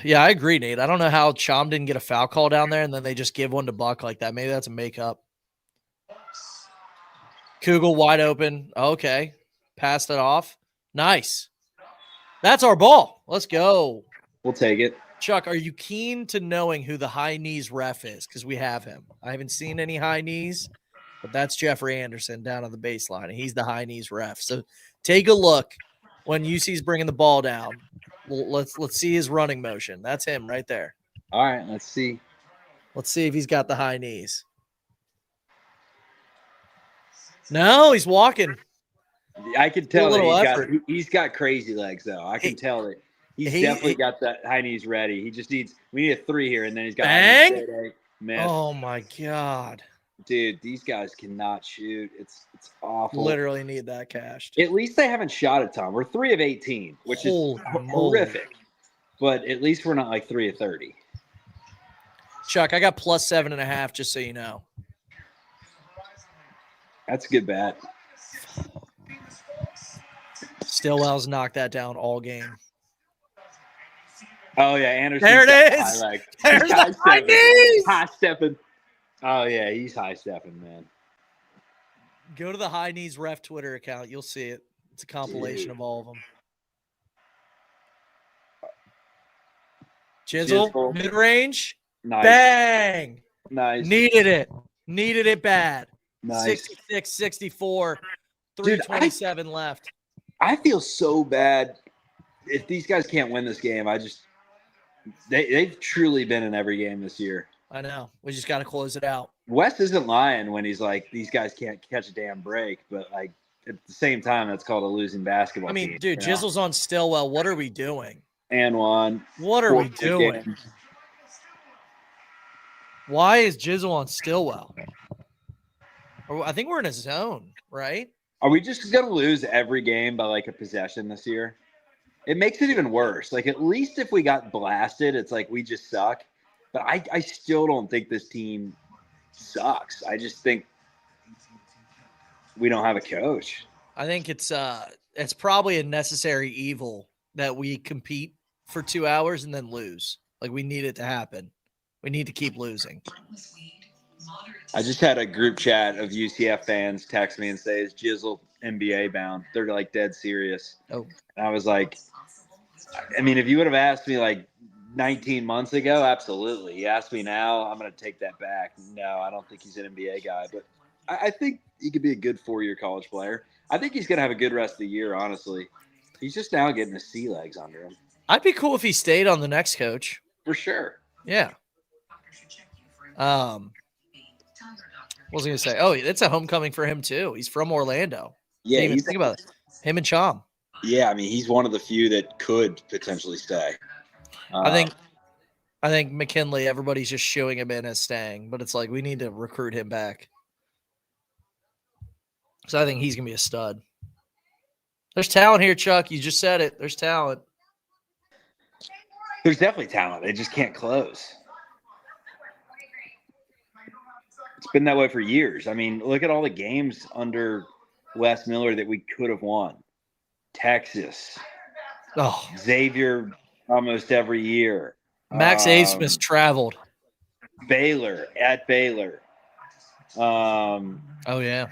Yeah, I agree, Nate. I don't know how Chom didn't get a foul call down there, and then they just give one to Buck like that. Maybe that's a makeup. Kugel wide open. Okay. Passed it off. Nice. That's our ball. Let's go. We'll take it. Chuck, are you keen to knowing who the high knees ref is? Because we have him. I haven't seen any high knees, but that's Jeffrey Anderson down on the baseline, and he's the high knees ref. So take a look when UC's bringing the ball down. Let's see his running motion. That's him right there. All right, let's see. Let's see if he's got the high knees. No, he's walking. I can tell that he's got crazy legs, though. I can tell that he's definitely got that high knees ready. We need a 3 here, and then he's got bang. Miss. Oh my God, dude, these guys cannot shoot. It's awful. Literally need that cashed. At least they haven't shot a ton. We're 3 of 18, which is horrific. But at least we're not 3 of 30. Chuck, I got plus 7.5, just so you know. That's a good bet. Stillwell's knocked that down all game. Oh, yeah. Anderson. There it is. There's the high knees. High stepping. Oh, yeah. He's high stepping, man. Go to the high knees ref Twitter account. You'll see it. It's a compilation of all of them. Chisel. Mid-range. Nice. Bang. Nice. Needed it bad. Nice. 66-64. 3:27 left. I feel so bad if these guys can't win this game. They've truly been in every game this year. I know. We just got to close it out. Wes isn't lying when he's these guys can't catch a damn break, but at the same time, that's called a losing basketball team. Dude, Jizzle's on Stillwell. What are we doing? And one. What are we doing? Games. Why is Jizzle on Stillwell? I think we're in a zone, right? Are we just going to lose every game by a possession this year? It makes it even worse. At least if we got blasted, it's we just suck. But I still don't think this team sucks. I just think we don't have a coach. I think it's probably a necessary evil that we compete for 2 hours and then lose. We need it to happen. We need to keep losing. I just had a group chat of UCF fans text me and say, "Is Jizzle NBA bound?" They're dead serious. Oh, and I was like, if you would have asked me 19 months ago, absolutely. You ask me now, I'm going to take that back. No, I don't think he's an NBA guy, but I think he could be a good 4-year college player. I think he's going to have a good rest of the year, honestly. He's just now getting his sea legs under him. I'd be cool if he stayed on the next coach. For sure. Yeah. What was I going to say? Oh, it's a homecoming for him, too. He's from Orlando. Yeah. Didn't even think about it. Him and Chom. Yeah, he's one of the few that could potentially stay. I think McKinley, everybody's just shooing him in as staying, but it's we need to recruit him back. So I think he's going to be a stud. There's talent here, Chuck. You just said it. There's talent. There's definitely talent. They just can't close. It's been that way for years. I mean, look at all the games under Wes Miller that we could have won. Texas, Xavier almost every year. Max Abmas traveled. Baylor at Baylor. Oh yeah.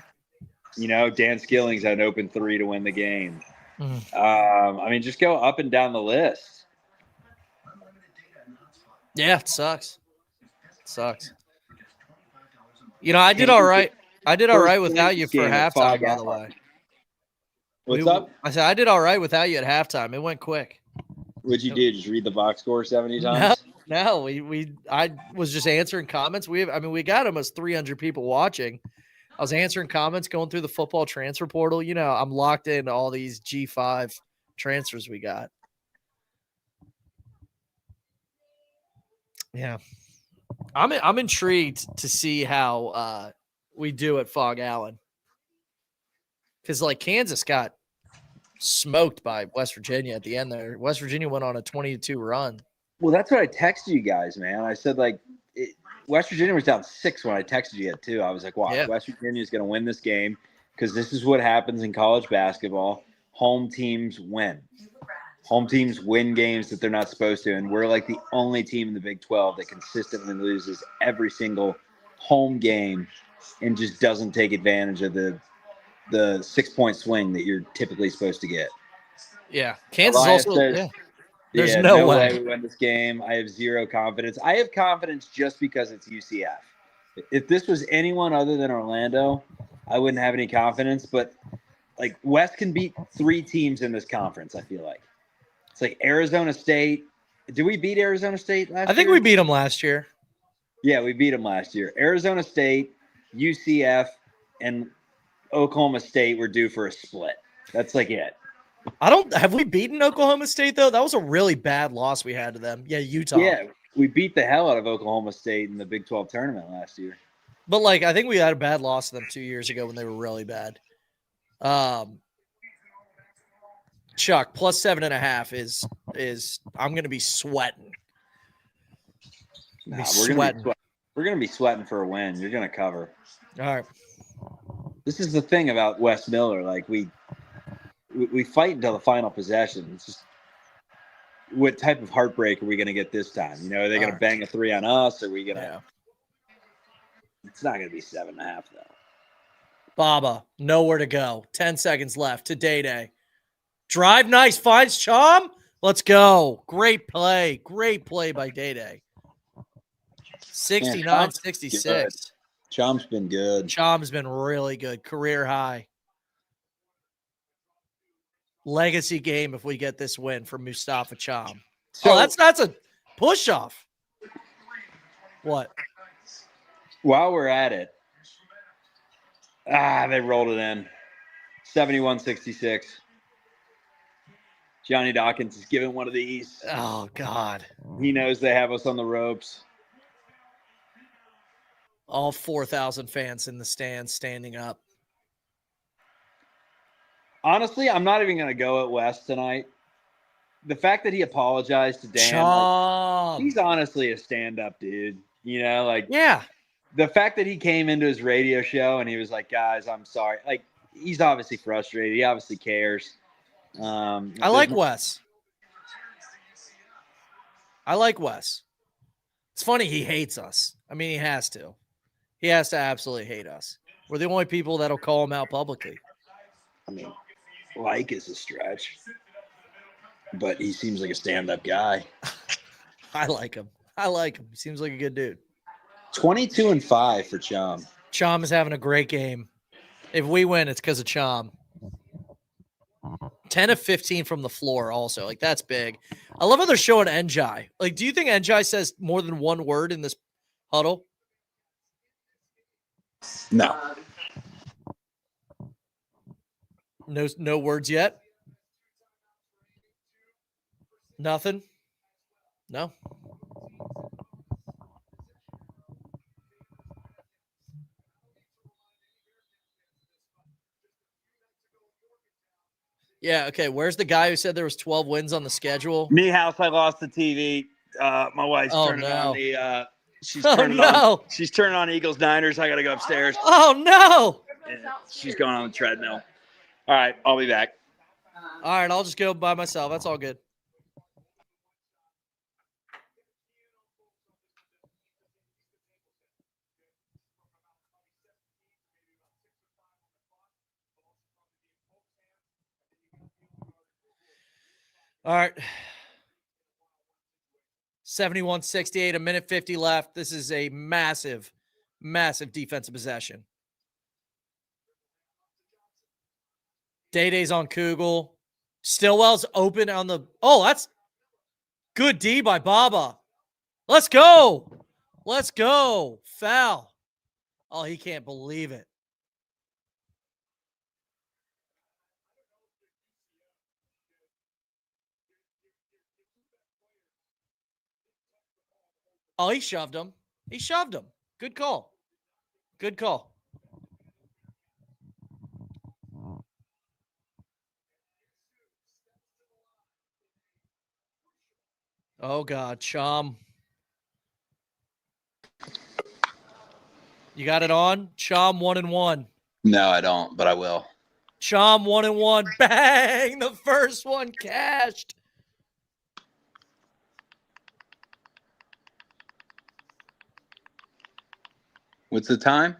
You know, Dan Skillings had an open 3 to win the game. I mean, just go up and down the list. Yeah, it sucks. It sucks. You know, I did all right. I did all right without you for halftime, by the way. What's up? I said I did all right without you at halftime. It went quick. What'd you do? Just read the box score 70 times? No, I was just answering comments. We got almost 300 people watching. I was answering comments, going through the football transfer portal. You know, I'm locked into all these G5 transfers we got. Yeah. I'm intrigued to see how we do at Fog Allen. Because, like, Kansas got smoked by West Virginia at the end there. West Virginia went on a 20-2 run. Well, that's what I texted you guys, man. I said, like, West Virginia was down 6 when I texted you at 2. I was like, wow, yeah. West Virginia is going to win this game because this is what happens in college basketball. Home teams win. Home teams win games that they're not supposed to, and we're like the only team in the Big 12 that consistently loses every single home game and just doesn't take advantage of the 6-point swing that you're typically supposed to get. Yeah. Kansas Elias also says, There's no way we win this game. I have zero confidence. I have confidence just because it's UCF. If this was anyone other than Orlando, I wouldn't have any confidence. But, like, West can beat 3 teams in this conference, I feel like. It's like Arizona State. Did we beat Arizona State last year? I think we beat them last year. Yeah, we beat them last year. Arizona State, UCF, and Oklahoma State were due for a split. That's like it. Have we beaten Oklahoma State, though? That was a really bad loss we had to them. Yeah, Utah. Yeah, we beat the hell out of Oklahoma State in the Big 12 tournament last year. But, like, I think we had a bad loss to them 2 years ago when they were really bad. Chuck, plus 7.5 is I'm going to be sweating. We're going to be sweating for a win. You're going to cover. All right. This is the thing about Wes Miller. Like, we fight until the final possession. It's just, what type of heartbreak are we going to get this time? You know, are they going to bang a 3 on us? Or are we going to? Yeah. It's not going to be 7.5 though. Baba, nowhere to go. 10 seconds left to Day. Drive nice, finds Chom. Let's go. Great play by Day. 69-66. Chom's been good. Chom's been really good. Career high. Legacy game if we get this win from Mustafa Chom. So that's a push off. What? While we're at it, they rolled it in. 71-66. Johnny Dawkins is giving one of these. Oh, God. He knows they have us on the ropes. All 4,000 fans in the stands standing up. Honestly, I'm not even going to go at West tonight. The fact that he apologized to Dan, like, he's honestly a stand-up dude. You know, like, yeah. The fact that he came into his radio show and he was like, guys, I'm sorry. Like, he's obviously frustrated. He obviously cares. I like Wes. It's funny he hates us. I mean, he has to. He has to absolutely hate us. We're the only people that'll call him out publicly. I mean, like is a stretch, but he seems like a stand-up guy. I like him. He seems like a good dude. 22-5 for Chom. Chom is having a great game. If we win, it's because of Chom. 10 of 15 from the floor also. Like, that's big. I love how they're showing Njai. Like, do you think Njai says more than one word in this huddle? No. No words yet? Nothing? No? Yeah, okay. Where's the guy who said there was 12 wins on the schedule? Niehaus, I lost the TV. My wife's turning on the she's turning on Eagles Niners. I gotta go upstairs. Oh no. She's going on the treadmill. All right, I'll be back. All right, I'll just go by myself. That's all good. All right. 71-68, a minute 50 left. This is a massive, massive defensive possession. Day-Day's on Kugel. Stillwell's open on the... Oh, that's good D by Baba. Let's go. Let's go. Foul. Oh, he can't believe it. Oh, he shoved him. He shoved him. Good call. Good call. Oh, God. Chum. You got it on? Chum 1-1. No, I don't, but I will. Chum 1-1. Bang! The first one cashed. What's the time?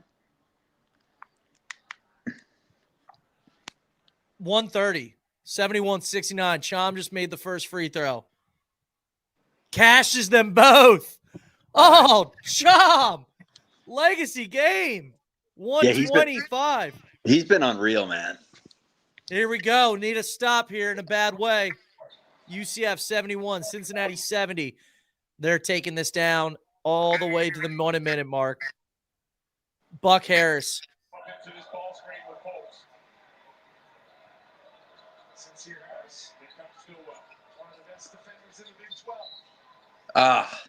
1:30. 71-69. Chum just made the first free throw. Cashes them both. Oh, Chum. Legacy game. 125. He's been unreal, man. Here we go. Need a stop here in a bad way. UCF 71, Cincinnati 70. They're taking this down all the way to the 1 minute mark. Buck Harris.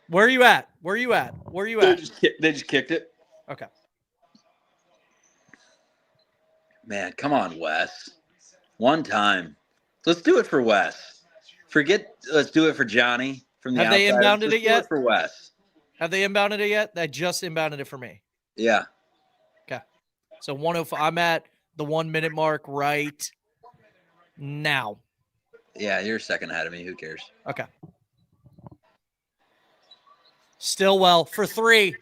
Where are you at? Where are you at? Where are you at? They just kicked it. Okay. Man, come on, Wes. One time. Let's do it for Wes. Let's do it for Johnny from the outside. Have they inbounded it yet? Do it for Wes. Have they inbounded it yet? They just inbounded it for me. Yeah. Okay. So 105. I'm at the 1 minute mark right now. Yeah, you're a second ahead of me. Who cares? Okay. Stillwell for three.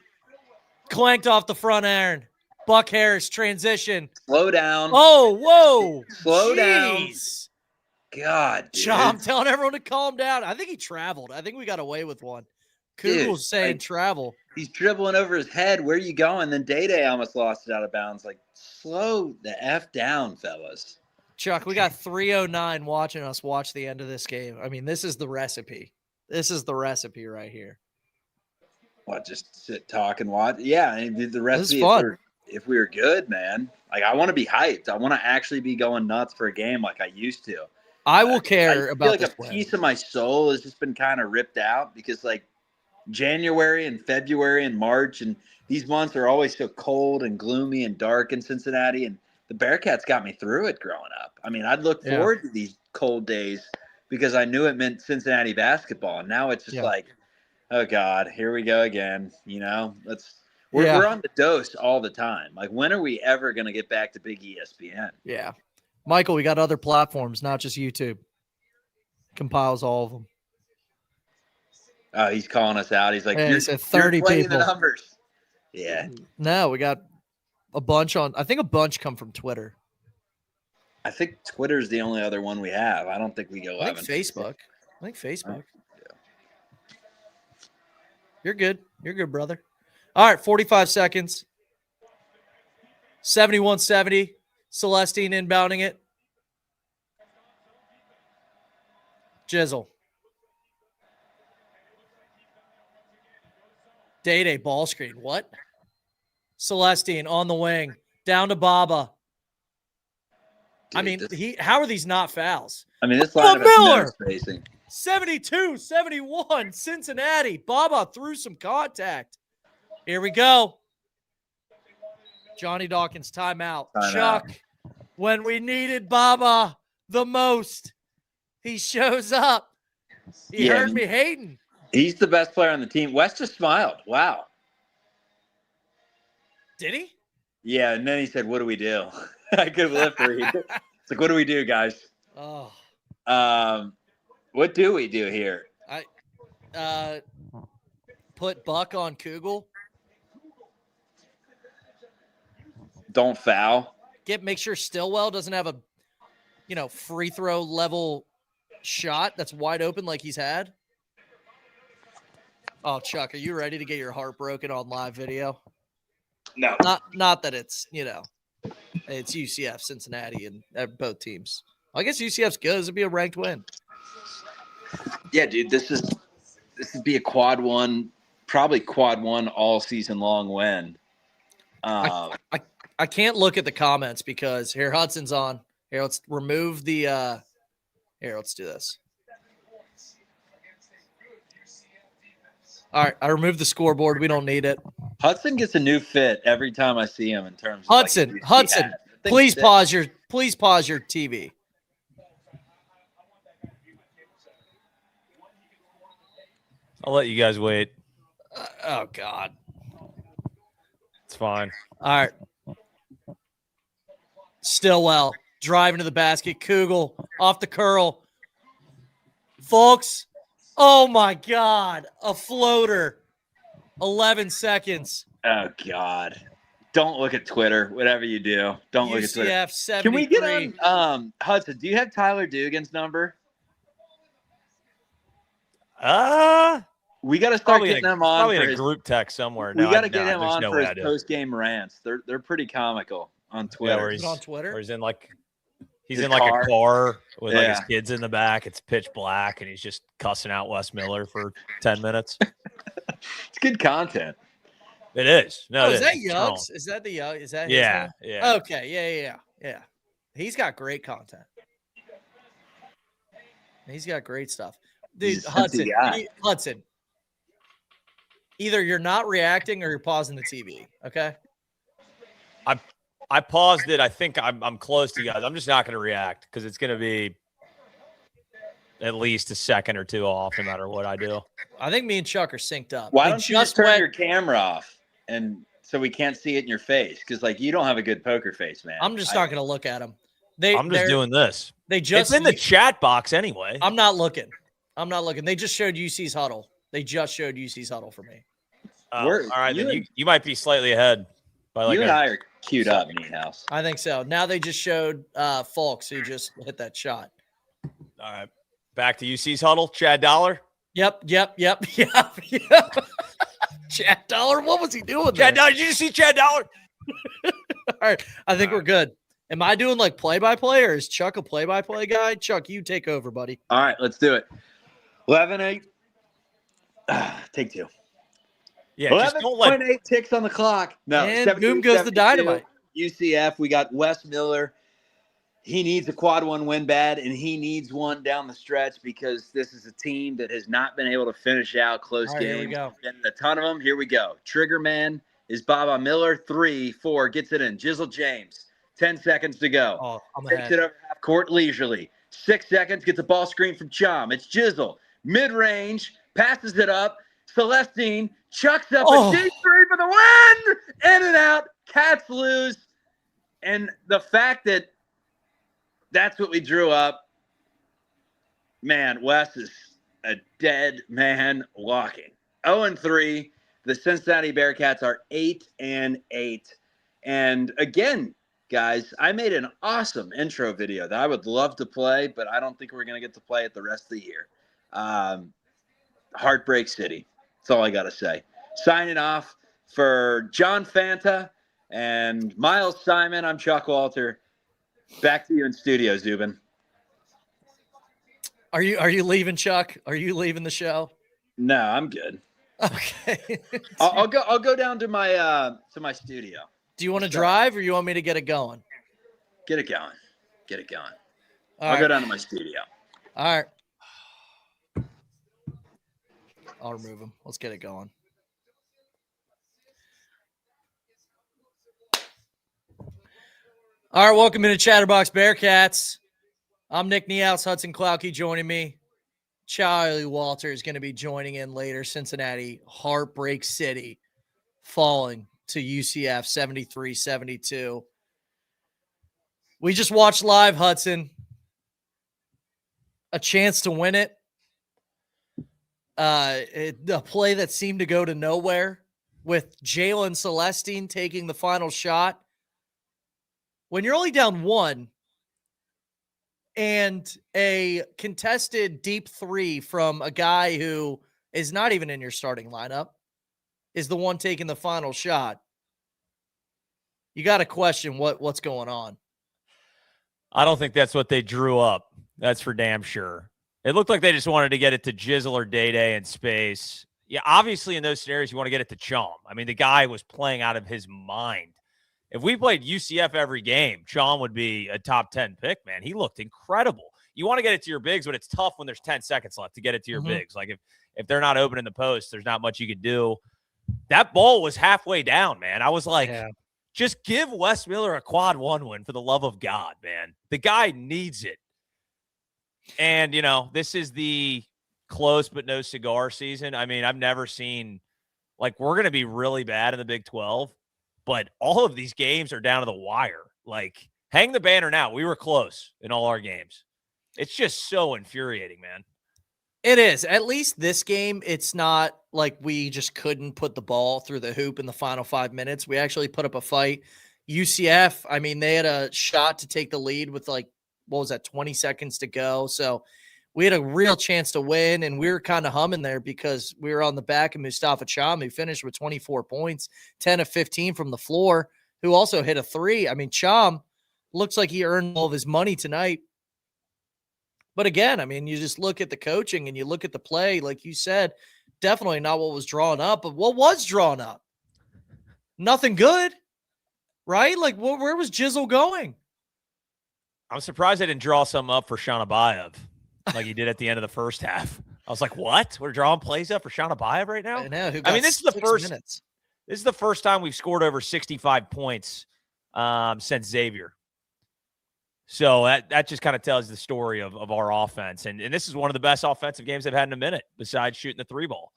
Clanked off the front iron. Buck Harris transition. Slow down. Oh, whoa. Slow down. God, dude. I'm telling everyone to calm down. I think he traveled. I think we got away with one. Kugel's saying travel. He's dribbling over his head. Where are you going? Then Day-Day almost lost it out of bounds. Like, slow the F down, fellas. Chuck, we got 309 watching us watch the end of this game. I mean, this is the recipe. This is the recipe right here. What, just sit, talk, and watch? Yeah, and the recipe is fun. If we were good, man. Like, I want to be hyped. I want to actually be going nuts for a game like I used to. I will care about I feel like a piece of my soul has just been kind of ripped out because, like, January and February and March and these months are always so cold and gloomy and dark in Cincinnati, and the Bearcats got me through it growing up. I mean, I'd look forward to these cold days because I knew it meant Cincinnati basketball, and now it's just like, oh God, here we go again. You know, we're on the dose all the time. Like, when are we ever going to get back to big ESPN? Yeah. Michael, we got other platforms, not just YouTube. Compiles all of them. Oh, he's calling us out. He's like, he said 30 you're playing people. The numbers. Yeah. No, we got a bunch on. I think a bunch come from Twitter. I think Twitter's the only other one we have. I don't think we go live on Facebook. I think Facebook. Yeah. You're good. You're good, brother. All right, 45 seconds. 71-70. Celestine inbounding it. Jizzle. Day-Day ball screen. What? Celestine on the wing. Down to Baba. Dude, I mean, how are these not fouls? I mean, this line Miller. Spacing. 72-71. Cincinnati. Baba threw some contact. Here we go. Johnny Dawkins, timeout. Chuck, when we needed Baba, the most. He shows up. He heard me hating. He's the best player on the team. West just smiled. Wow. Did he? Yeah, and then he said, "What do we do?" I could live for you. It's like, "What do we do, guys?" Oh. What do we do here? I put Buck on Kugel. Don't foul. Make sure Stillwell doesn't have a free throw level shot that's wide open like he's had. Oh, Chuck, are you ready to get your heart broken on live video? No. Not that it's, it's UCF, Cincinnati, and both teams. I guess UCF's good. This would be a ranked win. Yeah, dude, this would be a quad one, probably quad one all season long win. I can't look at the comments because here Hudson's on. Here, let's remove the here, let's do this. All right, I removed the scoreboard. We don't need it. Hudson gets a new fit every time I see him in terms of Hudson, please pause your TV. I'll let you guys wait. Oh God. It's fine. All right. Stillwell driving to the basket. Kugel off the curl. Folks, oh my God. A floater. 11 seconds. Oh, God. Don't look at Twitter. Whatever you do, don't look at Twitter. UCF 73. Can we get on Hudson? Do you have Tyler Dugan's number? We got to start getting him on. Probably in a group text somewhere. We got to get him on for his post-game rants. They're pretty comical on Twitter. Yeah, where he's on Twitter. Where he's in a car with like his kids in the back. It's pitch black, and he's just cussing out Wes Miller for 10 minutes. It's good content. It is. No, is that Yugs? Is that the Yugs? Is that his yeah, name? yeah. Okay, yeah. He's got great content. He's got great stuff. Dude, Hudson. Either you're not reacting or you're pausing the TV, okay? I paused it. I think I'm close to you guys. I'm just not going to react because it's going to be at least a second or two off no matter what I do. I think me and Chuck are synced up. Why don't you just turn your camera off and so we can't see it in your face? Because you don't have a good poker face, man. I'm just not going to look at them. I'm just doing this. It's in the chat box anyway. I'm not looking. They just showed UC's huddle. They just showed UC's huddle for me. All right, then you might be slightly ahead. By you and I are queued up, Niehaus. I think so. Now they just showed Fulks who just hit that shot. All right. Back to UC's huddle. Chad Dollar. Yep. Chad Dollar, what was he doing there? Chad Dollar, did you see Chad Dollar? All right. I think we're good. Am I doing play-by-play or is Chuck a play-by-play guy? Chuck, you take over, buddy. All right, let's do it. 11-8. Take two. Yeah, 11.8 ticks on the clock. No, and boom goes the dynamite. UCF, we got Wes Miller. He needs a quad one win bad, and he needs one down the stretch because this is a team that has not been able to finish out close games. Here we go. Getting a ton of them. Here we go. Trigger man is Baba Miller. 3, 4, gets it in. Jizzle James. 10 seconds to go. Oh, Takes it over half court leisurely. 6 seconds, gets a ball screen from Chom. It's Jizzle. Mid-range, passes it up. Celestine chucks up a deep three for the win. In and out. Cats lose. And the fact that that's what we drew up, man, Wes is a dead man walking. 0-3. The Cincinnati Bearcats are 8-8. And again, guys, I made an awesome intro video that I would love to play, but I don't think we're going to get to play it the rest of the year. Heartbreak City. That's all I got to say. Signing off for John Fanta and Miles Simon, I'm Chuck Walter. Back to you in studio, Zubin. Are you leaving, Chuck? Are you leaving the show? No, I'm good. Okay. I'll go down to my studio. Do you want to drive or you want me to get it going? Get it going. I'll go down to my studio. All right. I'll remove him. Let's get it going. All right, welcome into Chatterbox Bearcats. I'm Nick Niehaus, Hudson Klauke joining me. Charlie Walter is going to be joining in later. Cincinnati, Heartbreak City, falling to UCF 73-72. We just watched live, Hudson. A chance to win it. A play that seemed to go to nowhere with Jalen Celestine taking the final shot. When you're only down one and a contested deep three from a guy who is not even in your starting lineup is the one taking the final shot, you got to question what's going on. I don't think that's what they drew up. That's for damn sure. It looked like they just wanted to get it to Jizzle or Day-Day in space. Yeah, obviously in those scenarios, you want to get it to Chum. I mean, the guy was playing out of his mind. If we played UCF every game, Chum would be a top 10 pick, man. He looked incredible. You want to get it to your bigs, but it's tough when there's 10 seconds left to get it to your bigs. Like if they're not open in the post, there's not much you can do. That ball was halfway down, man. I was like, just give Wes Miller a quad one win for the love of God, man. The guy needs it. And, you know, this is the close but no cigar season. I mean, I've never seen, like, we're going to be really bad in the Big 12, but all of these games are down to the wire. Like, hang the banner now. We were close in all our games. It's just so infuriating, man. It is. At least this game, it's not like we just couldn't put the ball through the hoop in the final 5 minutes. We actually put up a fight. UCF, I mean, they had a shot to take the lead with 20 seconds to go. So we had a real chance to win, and we were kind of humming there because we were on the back of Mustafa Cham, who finished with 24 points, 10 of 15 from the floor, who also hit a three. I mean, Cham looks like he earned all of his money tonight. But again, I mean, you just look at the coaching and you look at the play, like you said, definitely not what was drawn up, but what was drawn up? Nothing good, right? Like, where was Jizzle going? I'm surprised they didn't draw something up for Shanabayev like he did at the end of the first half. I was like, what? We're drawing plays up for Shanabayev right now? I know. This is the first time we've scored over 65 points since Xavier. So that just kind of tells the story of our offense. And this is one of the best offensive games they've had in a minute, besides shooting the three ball.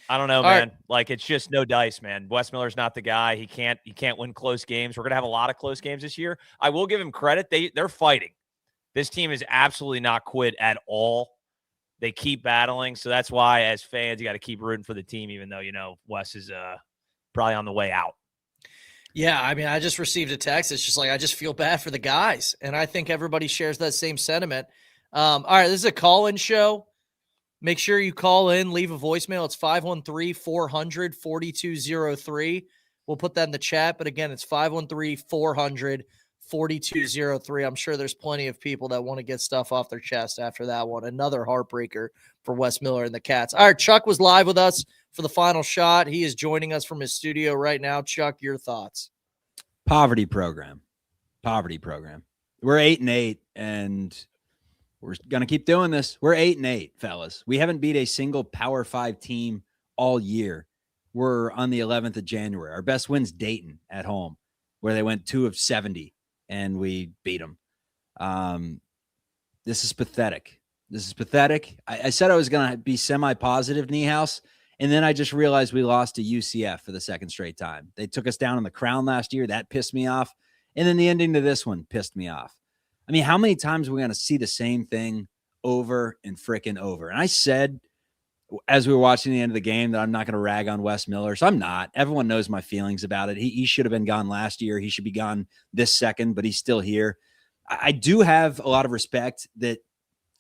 I don't know, man. Right. Like, it's just no dice, man. Wes Miller's not the guy. He can't win close games. We're going to have a lot of close games this year. I will give him credit. They're fighting. This team is absolutely not quit at all. They keep battling. So that's why, as fans, you got to keep rooting for the team, even though, you know, Wes is probably on the way out. Yeah, I mean, I just received a text. It's just like, I just feel bad for the guys. And I think everybody shares that same sentiment. All right, this is a call-in show. Make sure you call in, leave a voicemail. It's 513-400-4203. We'll put that in the chat. But again, it's 513-400-4203. I'm sure there's plenty of people that want to get stuff off their chest after that one. Another heartbreaker for Wes Miller and the Cats. All right, Chuck was live with us for the final shot. He is joining us from his studio right now. Chuck, your thoughts? Poverty program. We're 8-8, and we're going to keep doing this. We're 8-8, fellas. We haven't beat a single Power 5 team all year. We're on the 11th of January. Our best win's Dayton at home, where they went 2 of 70, and we beat them. This is pathetic. I said I was going to be semi-positive, Niehaus, and then I just realized we lost to UCF for the second straight time. They took us down in the Crown last year. That pissed me off. And then the ending to this one pissed me off. I mean, how many times are we going to see the same thing over and frickin' over? And I said, as we were watching the end of the game, that I'm not going to rag on Wes Miller. So I'm not. Everyone knows my feelings about it. He should have been gone last year. He should be gone this second, but he's still here. I do have a lot of respect that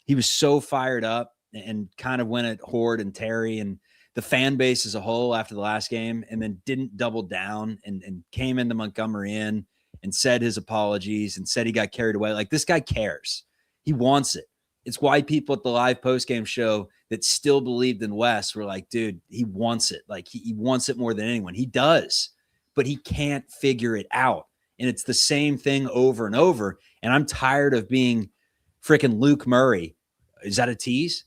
he was so fired up and kind of went at Horde and Terry and the fan base as a whole after the last game, and then didn't double down and came into Montgomery Inn and said his apologies and said he got carried away. Like, this guy cares. He wants it. It's why people at the live postgame show that still believed in Wes were like, dude, he wants it. Like, he wants it more than anyone. He does, but he can't figure it out. And it's the same thing over and over. And I'm tired of being freaking Luke Murray. Is that a tease?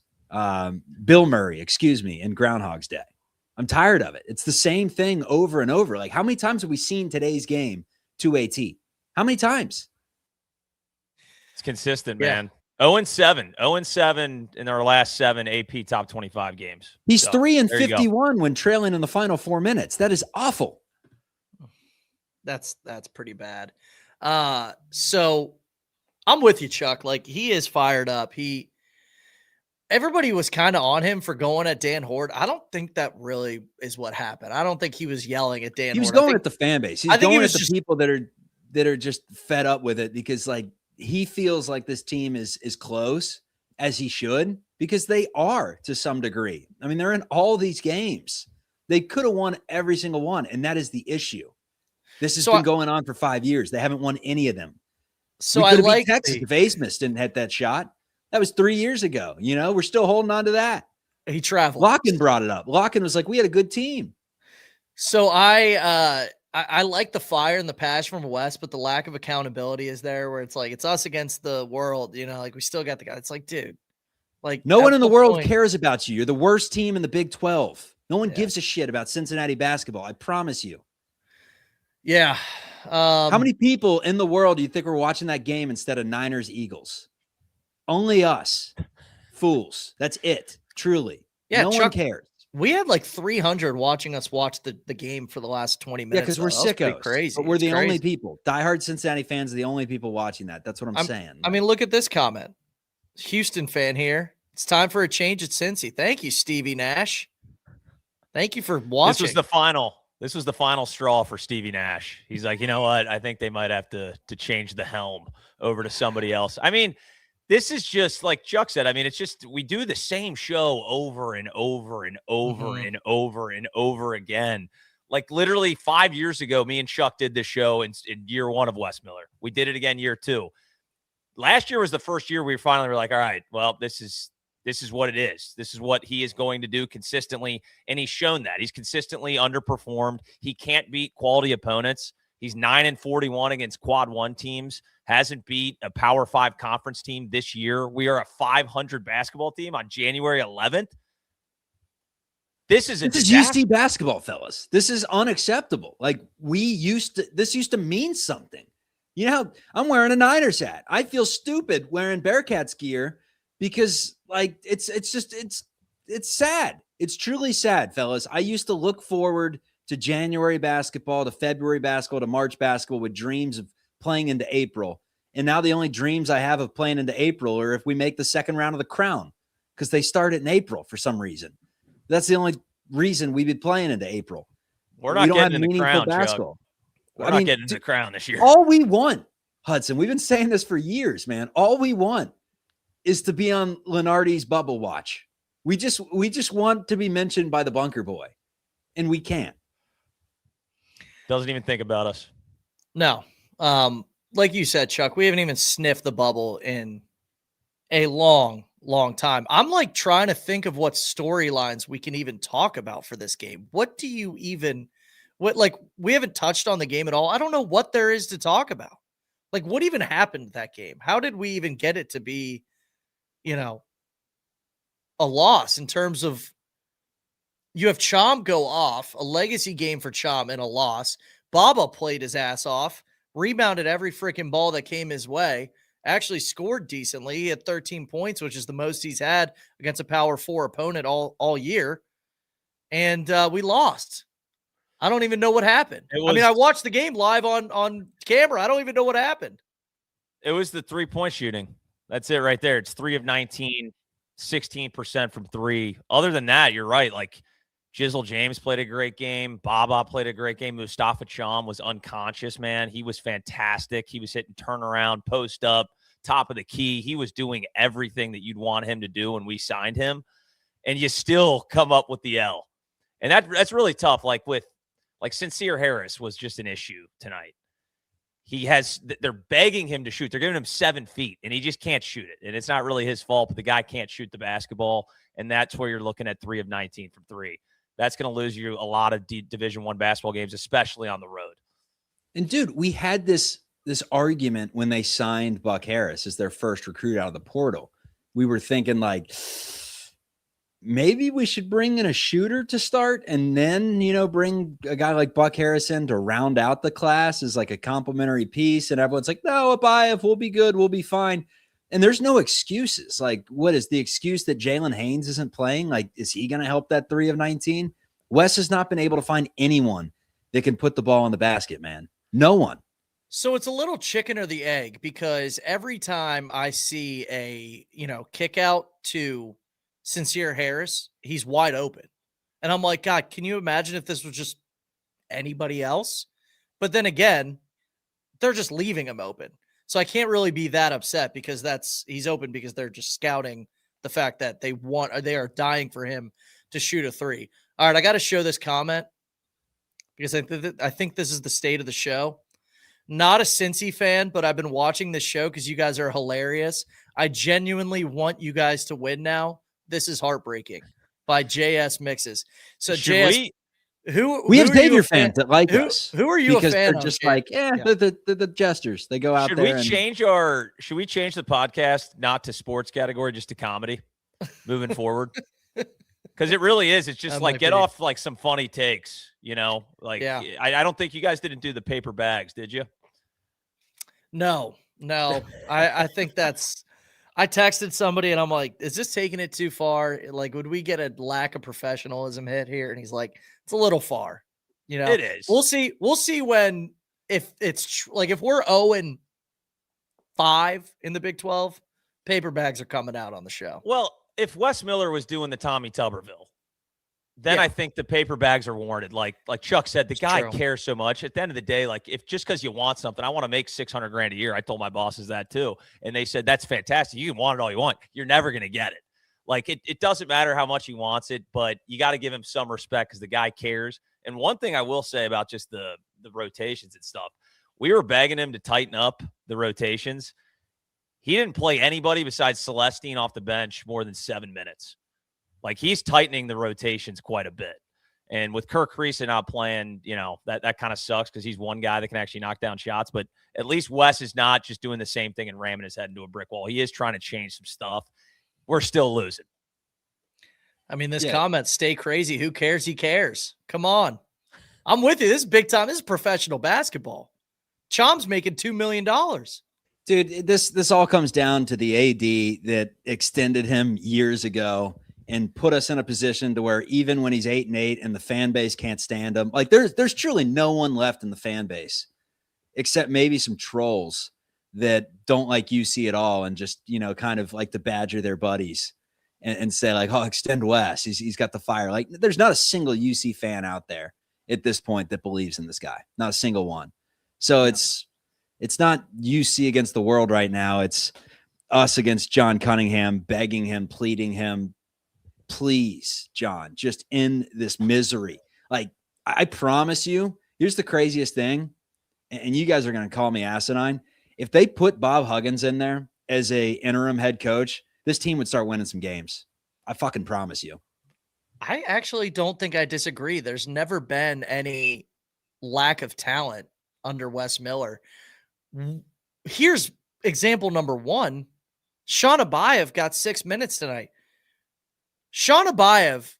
Bill Murray, excuse me, in Groundhog's Day. I'm tired of it. It's the same thing over and over. Like, how many times have we seen today's game to AT? How many times? It's consistent, Yeah. man. 0-7. 0-7 in our last 7 AP top 25 games. He's So, 3 and there you go. 51 when trailing in the final 4 minutes. That is awful. That's pretty bad. So I'm with you, Chuck. Like, he is fired up. Everybody was kind of on him for going at Dan Horde. I don't think that really is what happened. I don't think he was yelling at Dan Horde. He was going at the fan base. He's going at the people that are just fed up with it because, like, he feels like this team is close, as he should, because they are to some degree. I mean, they're in all these games. They could have won every single one, and that is the issue. This has been going on for 5 years. They haven't won any of them. So I like Texas if Vasmus didn't hit that shot. That was 3 years ago. You know, we're still holding on to that. He traveled. Locken brought it up. Locken was like, we had a good team. So I like the fire and the passion from West, but the lack of accountability is there where it's like, it's us against the world, you know, like we still got the guy. It's like, dude, like no one in the world cares about you. You're the worst team in the Big 12. No one gives a shit about Cincinnati basketball. I promise you. Yeah. How many people in the world do you think were watching that game instead of Niners Eagles? Only us. Fools. That's it. Truly. Yeah, no one cares. We had like 300 watching us watch the game for the last 20 minutes. Yeah, because we're sickos. Crazy. But we're the only people. Diehard Cincinnati fans are the only people watching that. That's what I'm saying. I mean, look at this comment. Houston fan here. It's time for a change at Cincy. Thank you, Stevie Nash. Thank you for watching. This was the final straw for Stevie Nash. He's like, you know what? I think they might have to change the helm over to somebody else. I mean, this is just like Chuck said. I mean, it's just we do the same show over and over and over and over and over again. Like literally 5 years ago, me and Chuck did this show in year 1 of Wes Miller. We did it again year 2. Last year was the first year we finally were like, all right, well, this is what it is. This is what he is going to do consistently. And he's shown that. He's consistently underperformed. He can't beat quality opponents. He's 9-41 against quad 1 teams. Hasn't beat a Power 5 conference team this year. We are a 500 basketball team on January 11th. This is UC basketball, fellas. This is unacceptable. Like this used to mean something. You know how I'm wearing a Niners hat. I feel stupid wearing Bearcats gear because like it's sad. It's truly sad, fellas. I used to look forward to January basketball, to February basketball, to March basketball with dreams of playing into April. And now the only dreams I have of playing into April are if we make the second round of the Crown because they start it in April for some reason. That's the only reason we've been playing into April. We're not getting in the Crown, Chuck. We're not getting in the Crown this year. All we want, Hudson, we've been saying this for years, man. All we want is to be on Lenardi's bubble watch. We just want to be mentioned by the bunker boy, and we can't. Doesn't even think about us. No. Like you said, Chuck, we haven't even sniffed the bubble in a long time. I'm like trying to think of what storylines we can even talk about for this game. We haven't touched on the game at all. I don't know what there is to talk about. Like, what even happened to that game? How did we even get it to be, a loss in terms of you have Chom go off, a legacy game for Chom and a loss. Baba played his ass off, rebounded every freaking ball that came his way, actually scored decently. He had 13 points, which is the most he's had against a Power 4 opponent all year. And we lost. I don't even know what happened. I watched the game live on camera. I don't even know what happened. It was the 3-point shooting. That's it right there. It's 3 of 19, 16% from 3. Other than that, you're right. Like Jizzle James played a great game. Baba played a great game. Mustafa Cham was unconscious, man. He was fantastic. He was hitting turnaround, post up, top of the key. He was doing everything that you'd want him to do when we signed him. And you still come up with the L. And that's really tough. Like Sincere Harris was just an issue tonight. They're begging him to shoot. They're giving him 7 feet, and he just can't shoot it. And it's not really his fault, but the guy can't shoot the basketball, and that's where you're looking at 3 of 19 from 3. That's going to lose you a lot of Division I basketball games, especially on the road. And, dude, we had this argument when they signed Buck Harris as their first recruit out of the portal. We were thinking, like, maybe we should bring in a shooter to start and then, bring a guy like Buck Harrison to round out the class as like a complimentary piece. And everyone's like, no, Abayev, we'll be good. We'll be fine. And there's no excuses. Like, what is the excuse that Jalen Haynes isn't playing? Like, is he going to help that 3 of 19? Wes has not been able to find anyone that can put the ball in the basket, man. No one. So it's a little chicken or the egg, because every time I see a, kick out to Sincere Harris, he's wide open. And I'm like, God, can you imagine if this was just anybody else? But then again, they're just leaving him open. So I can't really be that upset, because he's open because they're just scouting the fact that they are dying for him to shoot a 3. All right, I got to show this comment because I think this is the state of the show. Not a Cincy fan, but I've been watching this show because you guys are hilarious. I genuinely want you guys to win now. This is heartbreaking by JS Mixes. So JS, we have Xavier fans that like us. Who are you because a fan they're of? just like, the jesters. They go out should there. Should we change the podcast not to sports category, just to comedy moving forward? Because it really is. It's just like off like some funny takes, Like, I don't think you guys didn't do the paper bags, did you? No. I think I texted somebody and I'm like, is this taking it too far? Like, would we get a lack of professionalism hit here? And he's like, it's a little far. It is. We'll see when, if it's like, if we're 0-5 in the Big 12, paper bags are coming out on the show. Well, if Wes Miller was doing the Tommy Tuberville, then I think the paper bags are warranted. Like Chuck said, the guy cares so much. At the end of the day, like, if just because you want something, I want to make $600,000 a year. I told my bosses that too. And they said, that's fantastic. You can want it all you want. You're never going to get it. Like, it doesn't matter how much he wants it, but you got to give him some respect because the guy cares. And one thing I will say about just the rotations and stuff, we were begging him to tighten up the rotations. He didn't play anybody besides Celestine off the bench more than 7 minutes. Like, he's tightening the rotations quite a bit. And with Kirk Creason not playing, that kind of sucks because he's one guy that can actually knock down shots. But at least Wes is not just doing the same thing and ramming his head into a brick wall. He is trying to change some stuff. We're still losing. I mean, this comment, stay crazy. Who cares? He cares. Come on. I'm with you. This is big time. This is professional basketball. Chom's making $2 million. Dude, this all comes down to the AD that extended him years ago and put us in a position to where even when he's 8-8 and the fan base can't stand him, like there's truly no one left in the fan base except maybe some trolls that don't like UC at all and just, kind of like to badger their buddies and say like, oh, extend Wes. He's got the fire. Like, there's not a single UC fan out there at this point that believes in this guy. Not a single one. So it's not UC against the world right now. It's us against John Cunningham, begging him, pleading him, please, John, just end this misery. Like, I promise you, here's the craziest thing, and you guys are going to call me asinine. If they put Bob Huggins in there as a interim head coach, this team would start winning some games. I fucking promise you. I actually don't think I disagree. There's never been any lack of talent under Wes Miller. Here's example number 1. Sean Abayev got 6 minutes tonight. Sean Abayev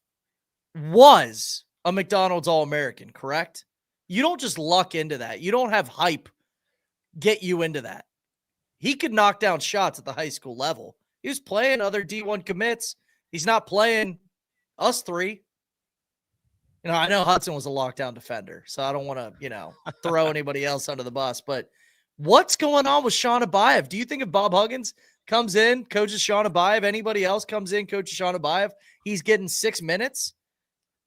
was a McDonald's All-American, correct? You don't just luck into that. You don't have hype get you into that. He could knock down shots at the high school level. He was playing other D1 commits. He's not playing us 3. I know Hudson was a lockdown defender, so I don't want to, throw anybody else under the bus. But what's going on with Sean Abayev? Do you think if Bob Huggins comes in, coaches Sean Abayev, anybody else comes in, coaches Sean Abayev, he's getting 6 minutes?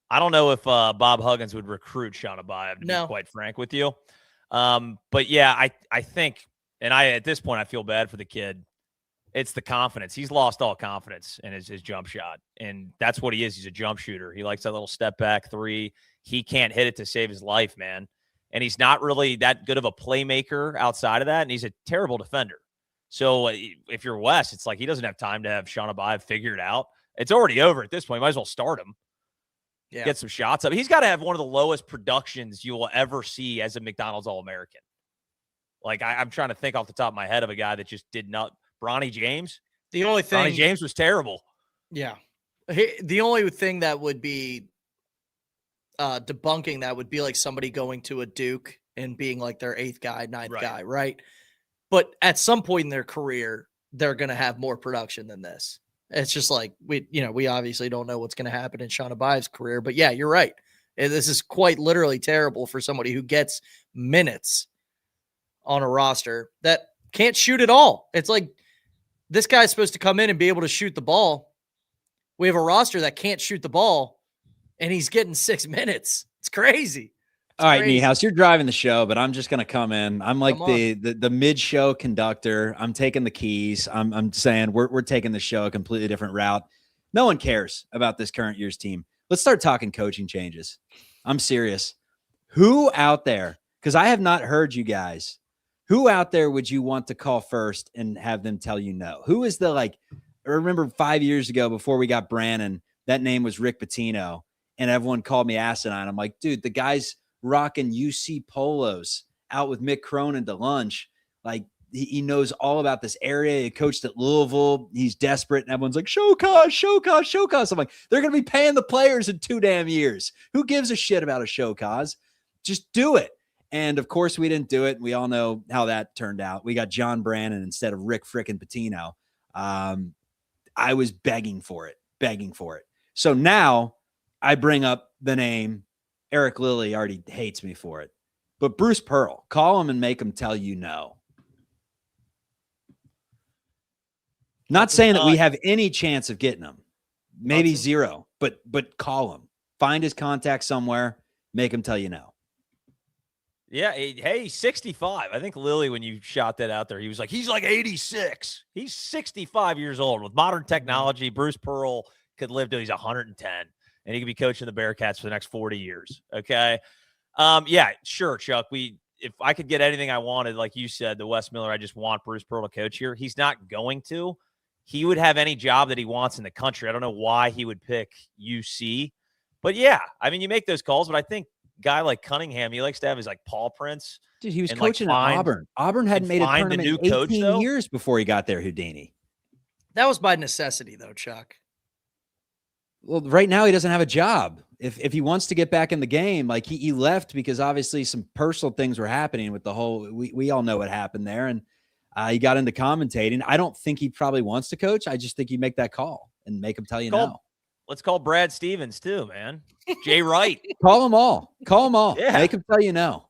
I don't know if Bob Huggins would recruit Sean Abayev, to be quite frank with you. But yeah, I think, and at this point, I feel bad for the kid. It's the confidence. He's lost all confidence in his jump shot. And that's what he is. He's a jump shooter. He likes that little step back 3. He can't hit it to save his life, man. And he's not really that good of a playmaker outside of that. And he's a terrible defender. So if you're Wes, it's like he doesn't have time to have Sean Abayev figure it out. It's already over at this point. You might as well start him. Yeah. Get some shots up. He's got to have one of the lowest productions you will ever see as a McDonald's All-American. Like, I'm trying to think off the top of my head of a guy that just did not. Bronny James? The only thing. Bronny James was terrible. Yeah. The only thing that would be debunking that would be like somebody going to a Duke and being like their 8th guy, 9th guy, right? But at some point in their career, they're going to have more production than this. It's just like we obviously don't know what's going to happen in Sean Abaya's career, but yeah, you're right. This is quite literally terrible for somebody who gets minutes on a roster that can't shoot at all. It's like this guy's supposed to come in and be able to shoot the ball. We have a roster that can't shoot the ball, and he's getting 6 minutes. It's crazy. All right, Niehaus, you're driving the show, but I'm just going to come in. I'm like the mid-show conductor. I'm taking the keys. I'm saying we're taking the show a completely different route. No one cares about this current year's team. Let's start talking coaching changes. I'm serious. Who out there, because I have not heard you guys, who out there would you want to call first and have them tell you no? Who is the, like, I remember 5 years ago before we got Brannon, that name was Rick Pitino, and everyone called me asinine. I'm like, dude, the guy's rocking UC polos out with Mick Cronin to lunch. Like, he knows all about this area. He coached at Louisville. He's desperate. And everyone's like, show cause. I'm like, they're going to be paying the players in 2 damn years. Who gives a shit about a show cause? Just do it. And of course we didn't do it. We all know how that turned out. We got John Brannon instead of Rick frickin' Pitino. I was begging for it. So now I bring up the name. Eric Lilly already hates me for it, but Bruce Pearl, call him and make him tell you no. Not saying that we have any chance of getting him, maybe zero, but call him, find his contact somewhere, make him tell you no. Yeah. Hey, 65. I think Lilly, when you shot that out there, he was like, he's like 86. He's 65 years old. With modern technology, Bruce Pearl could live till he's 110, and he could be coaching the Bearcats for the next 40 years. Okay. Yeah, sure, Chuck. If I could get anything I wanted, like you said, the Wes Miller, I just want Bruce Pearl to coach here. He's not going to. He would have any job that he wants in the country. I don't know why he would pick UC. But yeah, I mean, you make those calls, but I think a guy like Cunningham, he likes to have his like paw prints. Dude, he was coaching at Auburn. Auburn hadn't made a tournament in 18 years before he got there, Houdini. That was by necessity, though, Chuck. Well, right now he doesn't have a job. If he wants to get back in the game, like he left because obviously some personal things were happening with the whole, we all know what happened there. And he got into commentating. I don't think he probably wants to coach. I just think you make that call and make him tell you no. Let's call Brad Stevens too, man. Jay Wright. Call them all. Yeah. Make him tell you no.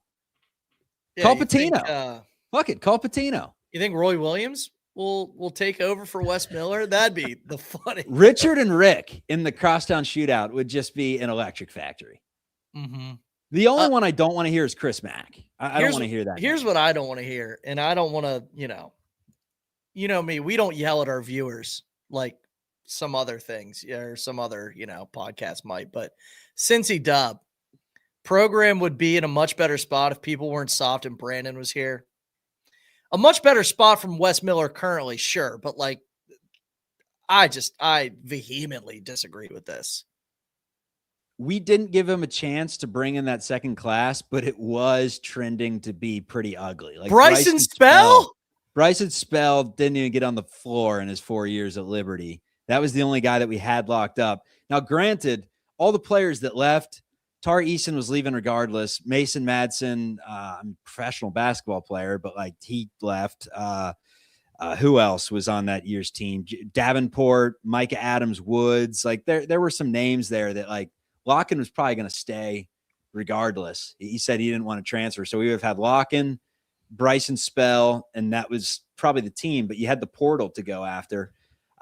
Yeah, call Pitino. Fuck it. Call Pitino. You think Roy Williams will take over for Wes Miller? That'd be the funny. Richard and Rick in the crosstown shootout would just be an electric factory. Mm-hmm. The only one I don't want to hear is Chris Mack. I don't want to hear that. Here's what I don't want to hear. And I don't want to, you know me, we don't yell at our viewers like some other things or some other, podcast might, but Cincy Dub program would be in a much better spot if people weren't soft and Brandon was here. A much better spot from Wes Miller currently, sure. But like, I vehemently disagree with this. We didn't give him a chance to bring in that second class, but it was trending to be pretty ugly. Like Bryson Spell didn't even get on the floor in his 4 years at Liberty. That was the only guy that we had locked up. Now, granted, all the players that left, Tar Eason was leaving regardless. Mason Madsen, I'm a professional basketball player, but like he left. Who else was on that year's team? Davenport, Micah Adams Woods. Like there were some names there that like Locken was probably going to stay regardless. He said he didn't want to transfer. So we would have had Locken, Bryson Spell, and that was probably the team, but you had the portal to go after.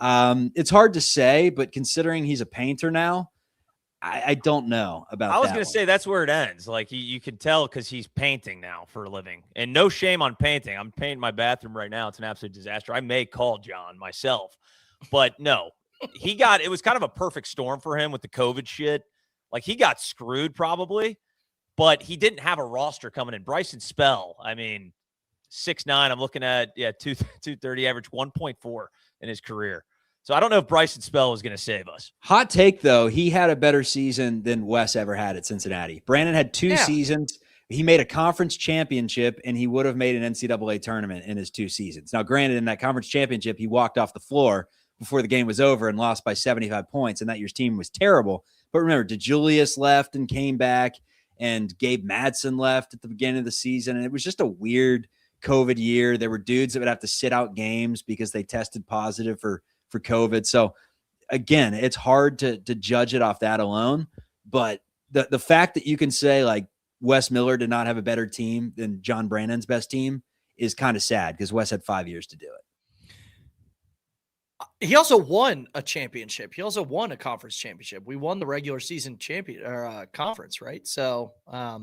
It's hard to say, but considering he's a painter now, I don't know about that. I was going to say that's where it ends. Like you can tell because he's painting now for a living, and no shame on painting. I'm painting my bathroom right now. It's an absolute disaster. I may call John myself, but no, it was kind of a perfect storm for him with the COVID shit. Like he got screwed probably, but he didn't have a roster coming in. Bryson Spell, I mean, 6'9", I'm looking at, 230 average, 1.4 in his career. So I don't know if Bryson Spell was going to save us. Hot take, though. He had a better season than Wes ever had at Cincinnati. Brandon had 2 seasons. He made a conference championship, and he would have made an NCAA tournament in his 2 seasons. Now, granted, in that conference championship, he walked off the floor before the game was over and lost by 75 points, and that year's team was terrible. But remember, DeJulius left and came back, and Gabe Madsen left at the beginning of the season, and it was just a weird COVID year. There were dudes that would have to sit out games because they tested positive for COVID. So again, it's hard to judge it off that alone. But the fact that you can say like Wes Miller did not have a better team than John Brannon's best team is kind of sad because Wes had 5 years to do it. He also won a championship. He also won a conference championship. We won the regular season conference, right? So I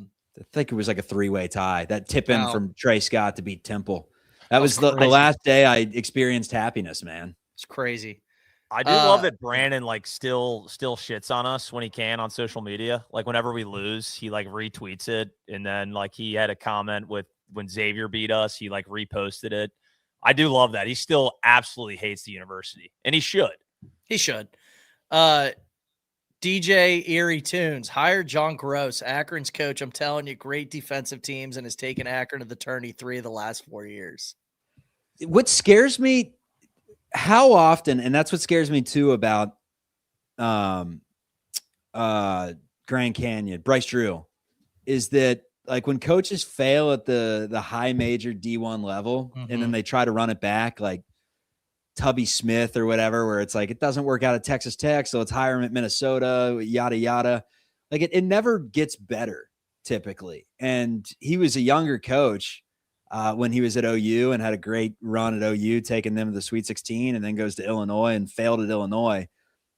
think it was like a 3-way tie. That tip in from Trey Scott to beat Temple. That was the last day I experienced happiness, man. It's crazy. I do love that Brandon like still shits on us when he can on social media. Like whenever we lose, he like retweets it, and then like he had a comment with when Xavier beat us, he like reposted it. I do love that. He still absolutely hates the university, and he should. He should. DJ Erie Tunes hired John Gross, Akron's coach. I'm telling you, great defensive teams, and has taken Akron to the tourney 3 of the last 4 years. What scares me, how often, and that's what scares me too about Grand Canyon, Bryce Drew, is that like when coaches fail at the high major D1 level, and then they try to run it back, like Tubby Smith or whatever, where it's like, it doesn't work out at Texas Tech, so let's hire him at Minnesota, yada, yada. Like it never gets better typically. And he was a younger coach when he was at OU and had a great run at OU, taking them to the Sweet 16, and then goes to Illinois and failed at Illinois.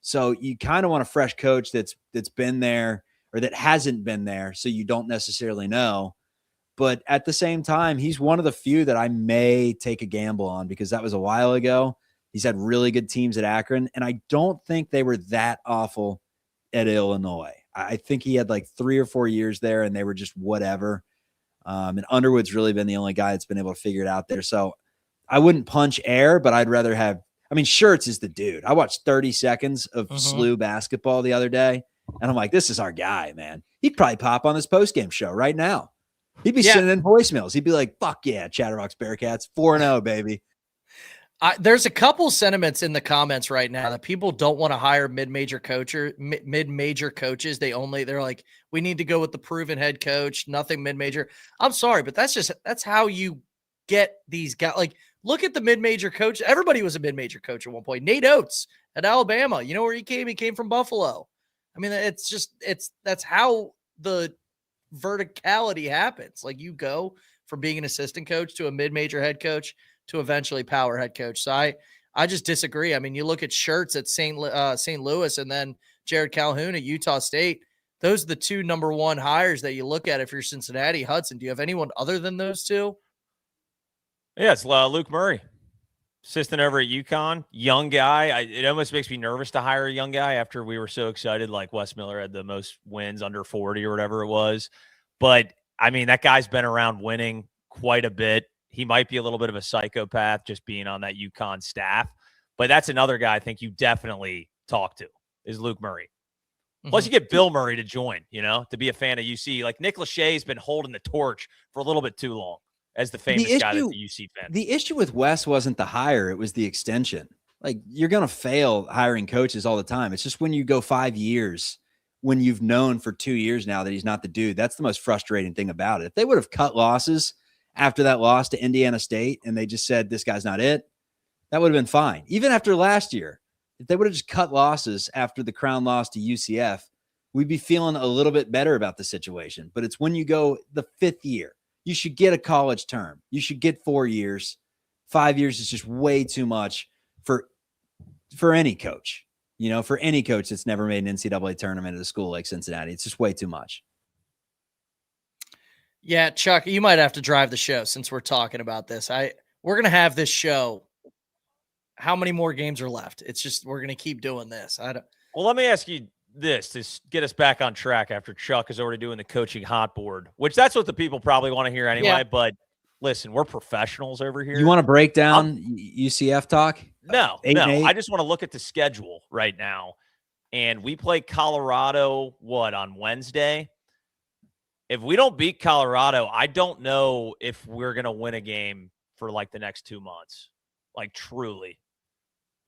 So you kind of want a fresh coach that's been there or that hasn't been there, so you don't necessarily know. But at the same time, he's one of the few that I may take a gamble on because that was a while ago. He's had really good teams at Akron, and I don't think they were that awful at Illinois. I think he had like 3 or 4 years there, and they were just whatever. And Underwood's really been the only guy that's been able to figure it out there. So I wouldn't punch air, but I'd rather have – I mean, Schertz is the dude. I watched 30 seconds of SLU basketball the other day, and I'm like, this is our guy, man. He'd probably pop on this postgame show right now. He'd be sending in voicemails. He'd be like, fuck yeah, Chatterbox Bearcats, 4-0, baby. There's a couple sentiments in the comments right now that people don't want to hire mid-major coaches. They're like, we need to go with the proven head coach, nothing mid-major. I'm sorry, but that's how you get these guys. Like, look at the mid-major coach. Everybody was a mid-major coach at one point. Nate Oates at Alabama. You know where he came? He came from Buffalo. I mean, that's how the verticality happens. Like, you go from being an assistant coach to a mid-major head coach to eventually power head coach. So I just disagree. I mean, you look at Schertz at St. Louis and then Jared Calhoun at Utah State. Those are the 2 number 1 hires that you look at if you're Cincinnati. Hudson, do you have anyone other than those 2? Yeah, it's Luke Murray, assistant over at UConn, young guy. It almost makes me nervous to hire a young guy after we were so excited. Like Wes Miller had the most wins under 40 or whatever it was. But I mean, that guy's been around winning quite a bit. He might be a little bit of a psychopath just being on that UConn staff. But that's another guy I think you definitely talk to is Luke Murray. Plus, you get Bill Murray to join, to be a fan of UC. Like Nick Lachey's been holding the torch for a little bit too long as the famous guy that's the UC fan. The issue with Wes wasn't the hire. It was the extension. Like, you're going to fail hiring coaches all the time. It's just when you go 5 years, when you've known for 2 years now that he's not the dude, that's the most frustrating thing about it. If they would have cut losses after that loss to Indiana State and they just said, this guy's not it, that would have been fine. Even after last year, if they would have just cut losses after the Crown loss to UCF, we'd be feeling a little bit better about the situation. But it's when you go the 5th year, you should get a college term. You should get 4 years. 5 years is just way too much for any coach, for any coach that's never made an NCAA tournament at a school like Cincinnati. It's just way too much. Yeah, Chuck, you might have to drive the show since we're talking about this. We're going to have this show. How many more games are left? It's just, we're going to keep doing this. Well, let me ask you this to get us back on track after Chuck is already doing the coaching hot board, which that's what the people probably want to hear anyway. Yeah. But listen, we're professionals over here. You want to break down UCF talk? No. I just want to look at the schedule right now. And we play Colorado, on Wednesday? If we don't beat Colorado, I don't know if we're going to win a game for like the next 2 months. Like, truly.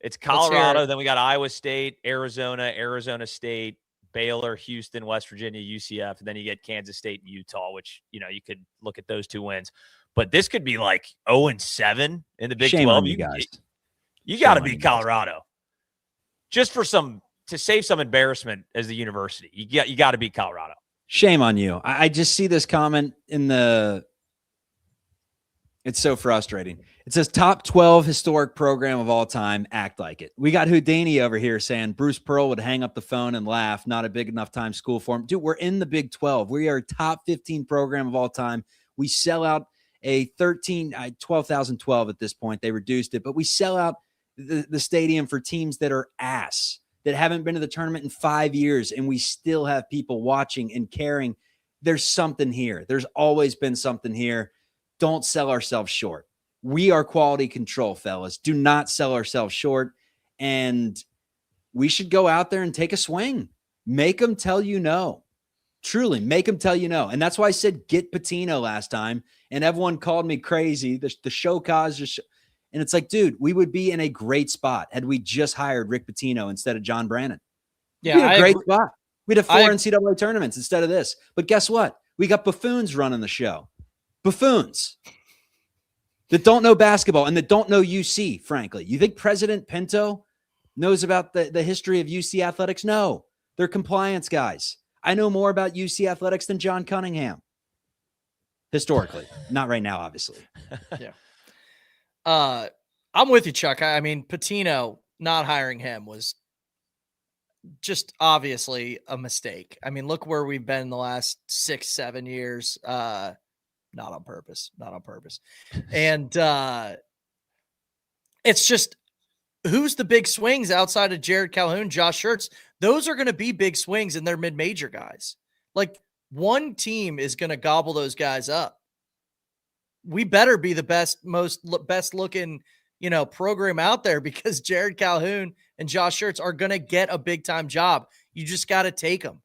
It's Colorado. Then we got Iowa State, Arizona, Arizona State, Baylor, Houston, West Virginia, UCF. And then you get Kansas State and Utah, which, you could look at those 2 wins. But this could be like 0-7 in the Big 12. On you guys. You got to beat Colorado. Just to save some embarrassment as the university. You got to beat Colorado. Shame on you. I just see this comment it's so frustrating. It says top 12 historic program of all time. Act like it. We got Houdini over here saying Bruce Pearl would hang up the phone and laugh. Not a big enough time school for him. Dude, we're in the Big 12. We are a top 15 program of all time. We sell out a 12,012 at this point. They reduced it, but we sell out the stadium for teams that are ass, that haven't been to the tournament in 5 years, and we still have people watching and caring. There's something here. There's always been something here. Don't sell ourselves short. We are quality control, fellas. Do not sell ourselves short. And we should go out there and take a swing. Make them tell you no. Truly, make them tell you no. And that's why I said get Pitino last time. And everyone called me crazy. The show caused just. And it's like, dude, we would be in a great spot had we just hired Rick Pitino instead of John Brannon. Yeah, a great spot. We'd have 4 NCAA tournaments instead of this. But guess what? We got buffoons running the show. Buffoons that don't know basketball and that don't know UC, frankly. You think President Pinto knows about the history of UC athletics? No, they're compliance guys. I know more about UC athletics than John Cunningham. Historically. Not right now, obviously. Yeah. I'm with you, Chuck. I mean, Pitino not hiring him was just obviously a mistake. I mean, look where we've been the last 6-7 years. Not on purpose. And it's just, who's the big swings outside of Jared Calhoun, Josh Schertz? Those are going to be big swings, and they're mid-major guys. Like, one team is going to gobble those guys up. We better be the best looking, program out there, because Jared Calhoun and Josh Schertz are going to get a big time job. You just got to take them.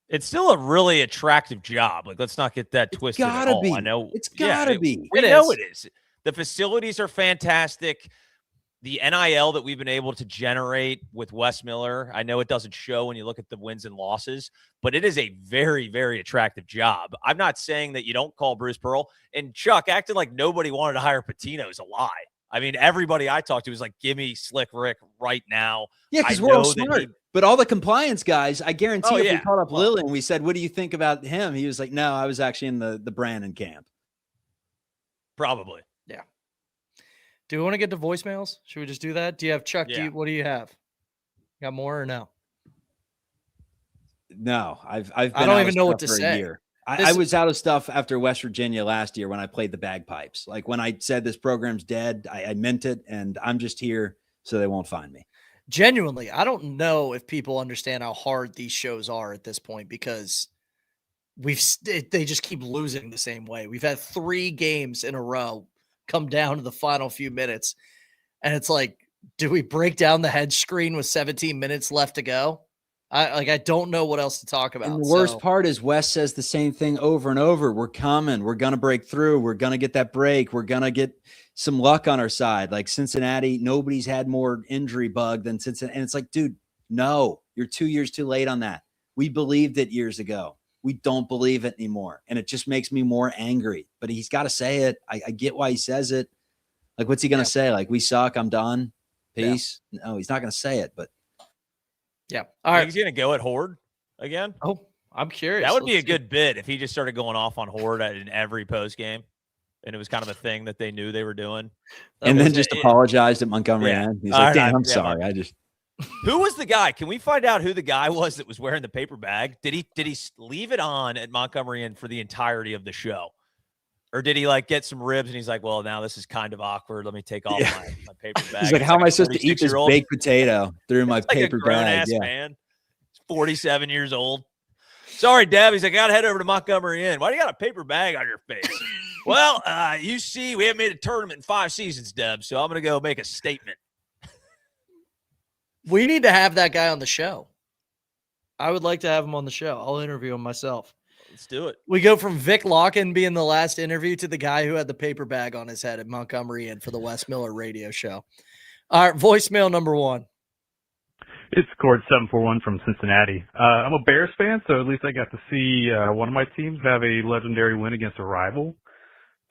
It's still a really attractive job. Like, let's not get that twisted at all. I know it's gotta be. We know it is. The facilities are fantastic. The NIL that we've been able to generate with Wes Miller, I know it doesn't show when you look at the wins and losses, but it is a very, very attractive job. I'm not saying that you don't call Bruce Pearl. And Chuck, acting like nobody wanted to hire Pitino is a lie. I mean, everybody I talked to was like, give me Slick Rick right now. Yeah, because we're all smart. But all the compliance guys, I guarantee if we called up Lily and we said, what do you think about him? He was like, no, I was actually in the Brannon camp. Probably. Yeah. Do we want to get to voicemails? Should we just do that? Do you have, Chuck, Yeah. what do you have? Got more or no? No, I've been I don't even know what to say. A year. I was out of stuff after West Virginia last year when I played the bagpipes. Like, when I said this program's dead, I meant it, and I'm just here so they won't find me. Genuinely, I don't know if people understand how hard these shows are at this point, because they just keep losing the same way. We've had 3 games in a row come down to the final few minutes, and it's like, do we break down the head screen with 17 minutes left to go? I don't know what else to talk about. And the worst part is Wes says the same thing over and over. We're coming. We're going to break through. We're going to get that break. We're going to get some luck on our side. Like Cincinnati, nobody's had more injury bug than Cincinnati. And it's like, dude, no, you're 2 years too late on that. We believed it years ago. We don't believe it anymore. And it just makes me more angry. But he's got to say it. I get why he says it. Like, what's he going to say? Like, we suck. I'm done. Peace. Yeah. No, he's not going to say it, but. Yeah. All right. He's going to go at Horde again? Oh, I'm curious. That would be a good bid if he just started going off on Horde in every post game, and it was kind of a thing that they knew they were doing. And then just apologized at Montgomery. Yeah. He's like, damn, I'm sorry. Who was the guy? Can we find out who the guy was that was wearing the paper bag? Did he leave it on at Montgomery Inn for the entirety of the show? Or did he like get some ribs and he's like, well, now this is kind of awkward. Let me take off my paper bag. He's like, how am I supposed to eat this baked potato through my paper bag? Yeah. Man. He's 47 years old. Sorry, Deb. He's like, I got to head over to Montgomery Inn. Why do you got a paper bag on your face? Well, you see, we haven't made a tournament in 5 seasons, Deb. So I'm going to go make a statement. We need to have that guy on the show. I would like to have him on the show. I'll interview him myself. Let's do it. We go from Vic Locken being the last interview to the guy who had the paper bag on his head at Montgomery Inn for the Wes Miller radio show. All right, voicemail number 1. It's Cord 741 from Cincinnati. I'm a Bears fan, so at least I got to see one of my teams have a legendary win against a rival.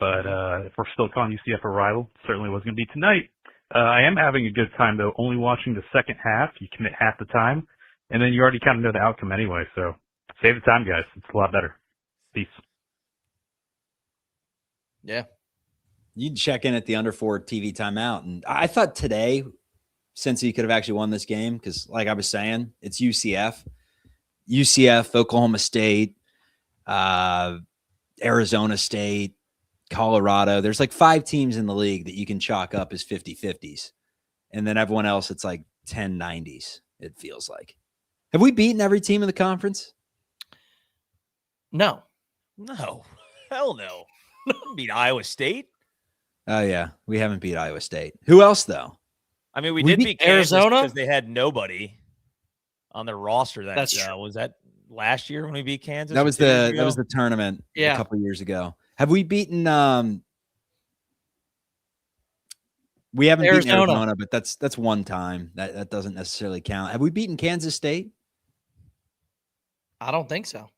But if we're still calling UCF a rival, certainly wasn't going to be tonight. I am having a good time, though, only watching the second half. You commit half the time, and then you already kind of know the outcome anyway. So save the time, guys. It's a lot better. Peace. Yeah. You'd check in at the under 4 TV timeout. And I thought today, since he could have actually won this game, because like I was saying, it's UCF, Oklahoma State, Arizona State, Colorado. There's like 5 teams in the league that you can chalk up as 50-50s. And then everyone else, it's like 10-90s, it feels like. Have we beaten every team in the conference? No. Hell no. Beat Iowa State. Oh, yeah. We haven't beat Iowa State. Who else, though? I mean, we We did beat beat Kansas Arizona? because they had nobody on their roster. That's true. Was that last year when we beat Kansas? That or was 2 years the ago? tournament Yeah. a couple years ago. Have we beaten we haven't beaten Arizona. Arizona, but that's one time. That doesn't necessarily count. Have we beaten Kansas State? I don't think so.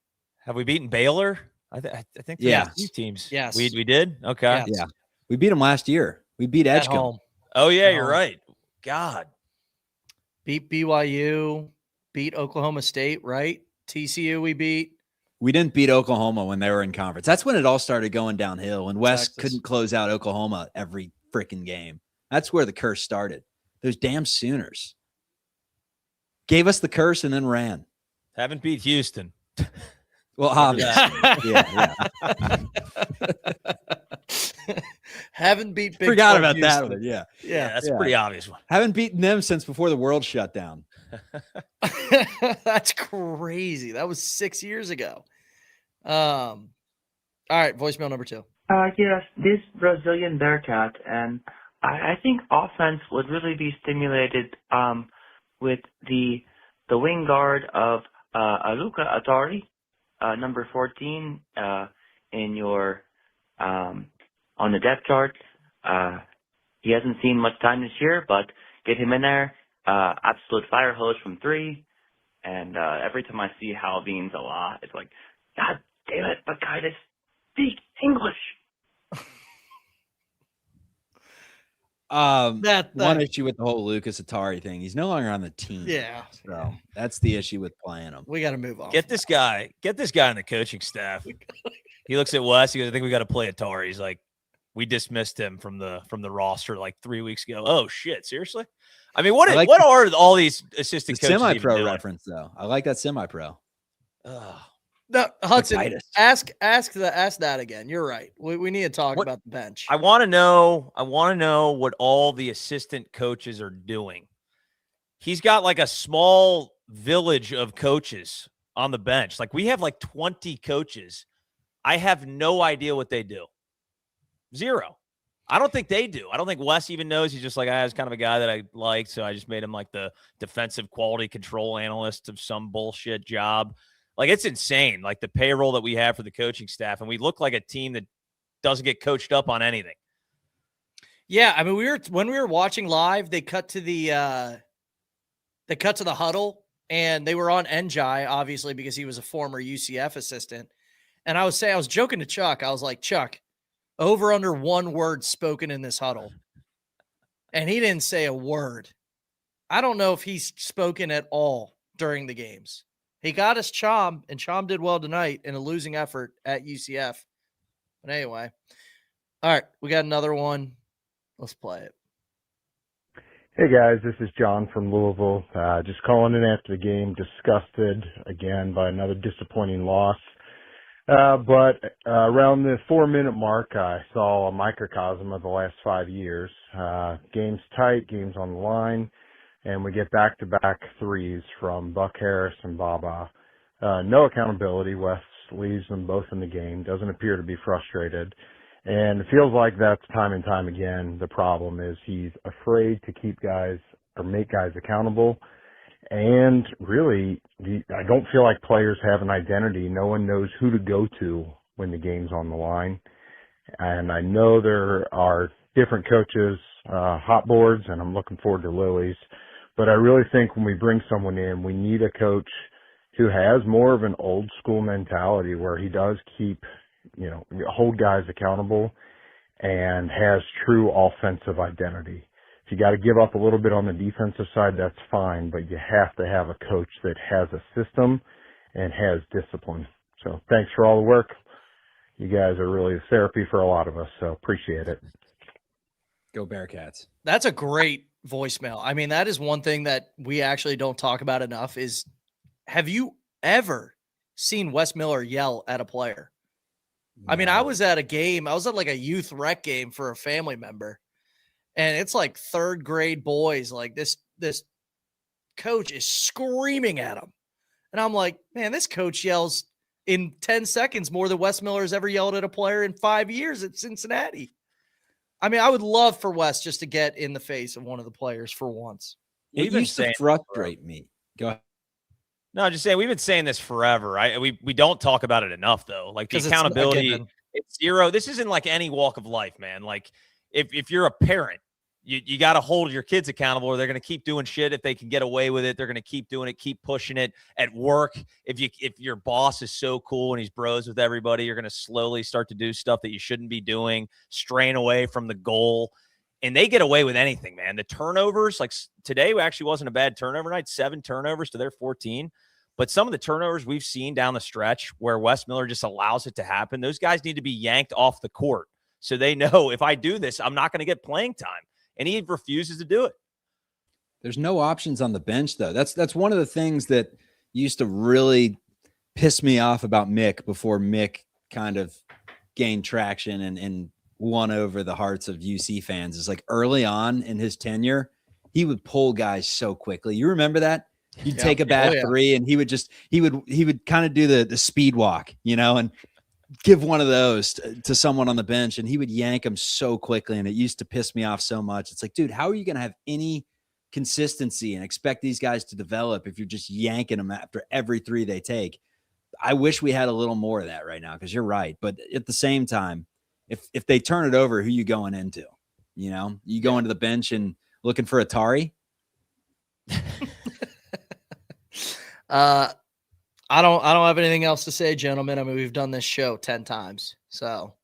Have we beaten Baylor? I think we Yeah. had 2 teams. Yes. We did? Okay. Yes. Yeah. We beat them last year. We beat At Edgecombe. home. Oh, yeah, At you're home. right. God. Beat BYU, beat Oklahoma State, right? TCU we beat. We didn't beat Oklahoma when they were in conference. That's when it all started going downhill, and West Texas. couldn't close out Oklahoma every freaking game. That's where the curse started. Those damn Sooners gave us the curse and then ran. Haven't beat Houston. Well, obviously. Yeah. Haven't beat Big Forgot 12 about that Houston. one. Yeah. Yeah, that's Yeah. a pretty obvious one. Haven't beaten them since before the world shut down. That's crazy. That was 6 years ago. All right, voicemail number 2. Yes, this Brazilian Bearcat, and I think offense would really be stimulated with the wing guard of Aluka Atari, number 14 in your on the depth chart. He hasn't seen much time this year, but get him in there. Absolute fire hose from 3. And every time I see Hal Beans a lot, it's like, God damn it, Bacchitis, speak English. That One issue with the whole Lucas Atari thing. He's no longer on the team. Yeah. So that's the issue with playing him. we got to move on. Get this guy on the coaching staff. He looks at Wes. He goes, I think we got to play Atari. He's like, we dismissed him from the roster like 3 weeks ago. Oh shit, seriously? I mean, what are all these assistant The coaches even semi-pro doing? reference, though. I like that semi-pro. Ugh. No, Hudson, Bacchitis. ask that again. You're right. We need to talk What- about the bench. I want to know what all the assistant coaches are doing. He's got like a small village of coaches on the bench. Like we have like 20 coaches. I have no idea what they do. Zero. I don't think they do. I don't think Wes even knows. He's just like, I was kind of a guy that I liked, so I just made him like the defensive quality control analyst of some bullshit job. Like, it's insane, like the payroll that we have for the coaching staff, and we look like a team that doesn't get coached up on anything. Yeah, I mean, when we were watching live, they cut to the huddle, and they were on Njai, obviously, because he was a former UCF assistant. And I was joking to Chuck. I was like, Chuck, over under 1 word spoken in this huddle. And he didn't say a word. I don't know if he's spoken at all during the games. He got us Chom, and Chom did well tonight in a losing effort at UCF. But anyway, all right, we got another one. Let's play it. Hey guys, this is John from Louisville. Just calling in after the game, disgusted again by another disappointing loss. But around the 4-minute mark, I saw a microcosm of the last 5 years. Games tight, games on the line, and we get back-to-back threes from Buck Harris and Baba. No accountability. West leaves them both in the game, doesn't appear to be frustrated. And it feels like that's time and time again. The problem is he's afraid to keep guys or make guys accountable. And really, I don't feel like players have an identity. No one knows who to go to when the game's on the line. And I know there are different coaches, hot boards, and I'm looking forward to Lily's. But I really think when we bring someone in, we need a coach who has more of an old school mentality where he does keep, hold guys accountable and has true offensive identity. If you got to give up a little bit on the defensive side, that's fine, but you have to have a coach that has a system and has discipline. So thanks for all the work. You guys are really therapy for a lot of us, so appreciate it. Go Bearcats. That's a great voicemail. I mean, that is one thing that we actually don't talk about enough is, have you ever seen Wes Miller yell at a player? No. I mean, I was at a game. I was at like a youth rec game for a family member, and it's like third grade boys. Like this coach is screaming at him. And I'm like, man, this coach yells in 10 seconds more than Wes Miller has ever yelled at a player in 5 years at Cincinnati. I mean, I would love for Wes just to get in the face of one of the players for once. It used to frustrate me. Go ahead. No, just saying, we've been saying this forever. We don't talk about it enough, though. Like the accountability, it's zero. This isn't like any walk of life, man. Like if you're a parent, you got to hold your kids accountable, or they're going to keep doing shit. If they can get away with it, they're going to keep doing it, keep pushing it. At work, if your boss is so cool and he's bros with everybody, you're going to slowly start to do stuff that you shouldn't be doing, straying away from the goal. And they get away with anything, man. The turnovers, like today actually wasn't a bad turnover night, 7 turnovers to their 14. But some of the turnovers we've seen down the stretch where Wes Miller just allows it to happen, those guys need to be yanked off the court. So they know, if I do this, I'm not going to get playing time. And he refuses to do it. There's no options on the bench, though. That's one of the things that used to really piss me off about Mick before Mick kind of gained traction and won over the hearts of UC fans. Is like early on in his tenure, he would pull guys so quickly. You remember that? You'd take a bad three, and he would kind of do the speed walk, and give one of those to someone on the bench, and he would yank them so quickly. And it used to piss me off so much. It's like, dude, how are you going to have any consistency and expect these guys to develop if you're just yanking them after every three they take? I wish we had a little more of that right now, because you're right. But at the same time, if they turn it over, who you going into? You go into the bench and looking for Atari. I don't have anything else to say, gentlemen. I mean, we've done this show 10 times. So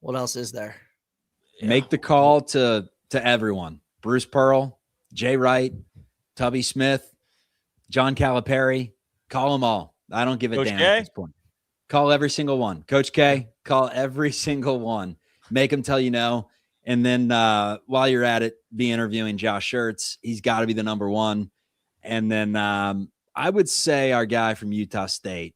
what else is there? Make the call to everyone. Bruce Pearl, Jay Wright, Tubby Smith, John Calipari. Call them all. I don't give a damn at this point. Call every single one. Coach K, call every single one. Make them tell you no. And then while you're at it, be interviewing Josh Schertz. He's got to be the number one. And then I would say our guy from Utah State.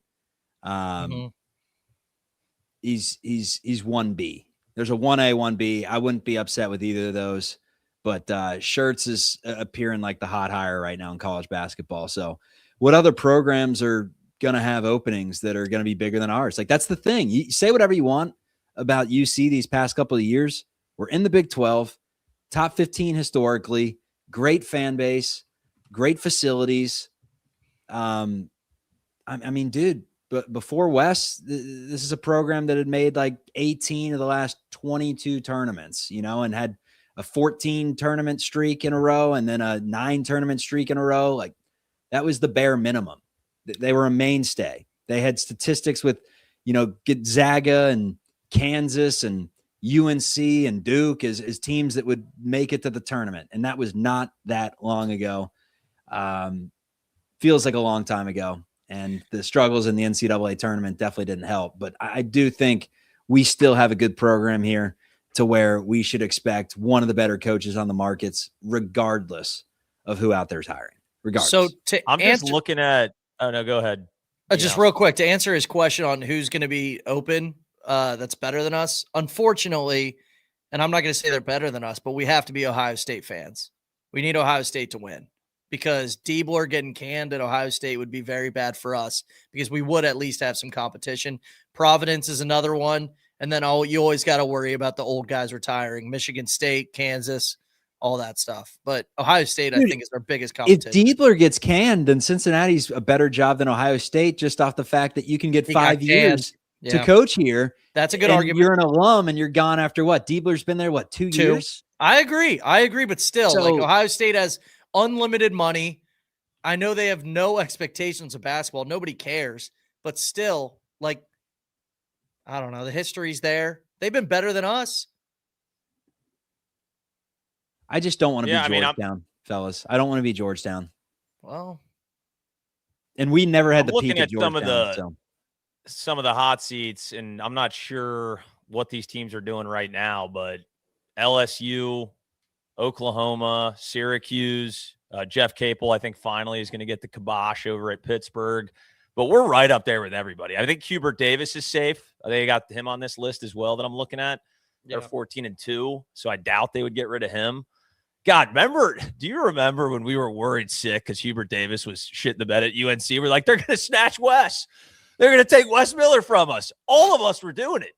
He's 1B. There's a 1A, 1B. I wouldn't be upset with either of those. But Schertz is appearing like the hot hire right now in college basketball. So what other programs are going to have openings that are going to be bigger than ours? Like, that's the thing. You say whatever you want about UC these past couple of years. We're in the Big 12, top 15 historically, great fan base, great facilities. I mean, dude, but before Wes, this is a program that had made like 18 of the last 22 tournaments, and had a 14 tournament streak in a row and then a 9 tournament streak in a row. Like, that was the bare minimum. They were a mainstay. They had statistics with, Gonzaga and Kansas and UNC and Duke as teams that would make it to the tournament. And that was not that long ago. Feels like a long time ago. And the struggles in the NCAA tournament definitely didn't help. But I do think we still have a good program here to where we should expect one of the better coaches on the markets, regardless of who out there's hiring. Regardless. So I'm just looking at – oh, no, go ahead. Just real quick, to answer his question on who's going to be open that's better than us, unfortunately, and I'm not going to say they're better than us, but we have to be Ohio State fans. We need Ohio State to win, because Diebler getting canned at Ohio State would be very bad for us, because we would at least have some competition. Providence is another one. And then you always got to worry about the old guys retiring. Michigan State, Kansas, all that stuff. But Ohio State, I think, is our biggest competition. If Diebler gets canned, then Cincinnati's a better job than Ohio State, just off the fact that you can get 5 years. to coach here. That's a good and argument. You're an alum and you're gone after what? Diebler's been there, what, 2 years? I agree. But still, So, like Ohio State has unlimited money. I know they have no expectations of basketball. Nobody cares. But still, like, I don't know. The history's there. They've been better than us. I just don't want to be Georgetown, fellas. I don't want to be Georgetown. Well, and we never had the looking peak at Georgetown, some of the hot seats, and I'm not sure what these teams are doing right now, but LSU, Oklahoma, Syracuse, Jeff Capel, I think finally is going to get the kibosh over at Pittsburgh. But we're right up there with everybody. I think Hubert Davis is safe. They got him on this list as well that I'm looking at. They're 14-2, so I doubt they would get rid of him. God, do you remember when we were worried sick because Hubert Davis was shitting the bed at UNC? We're like, they're going to snatch Wes. They're going to take Wes Miller from us. All of us were doing it.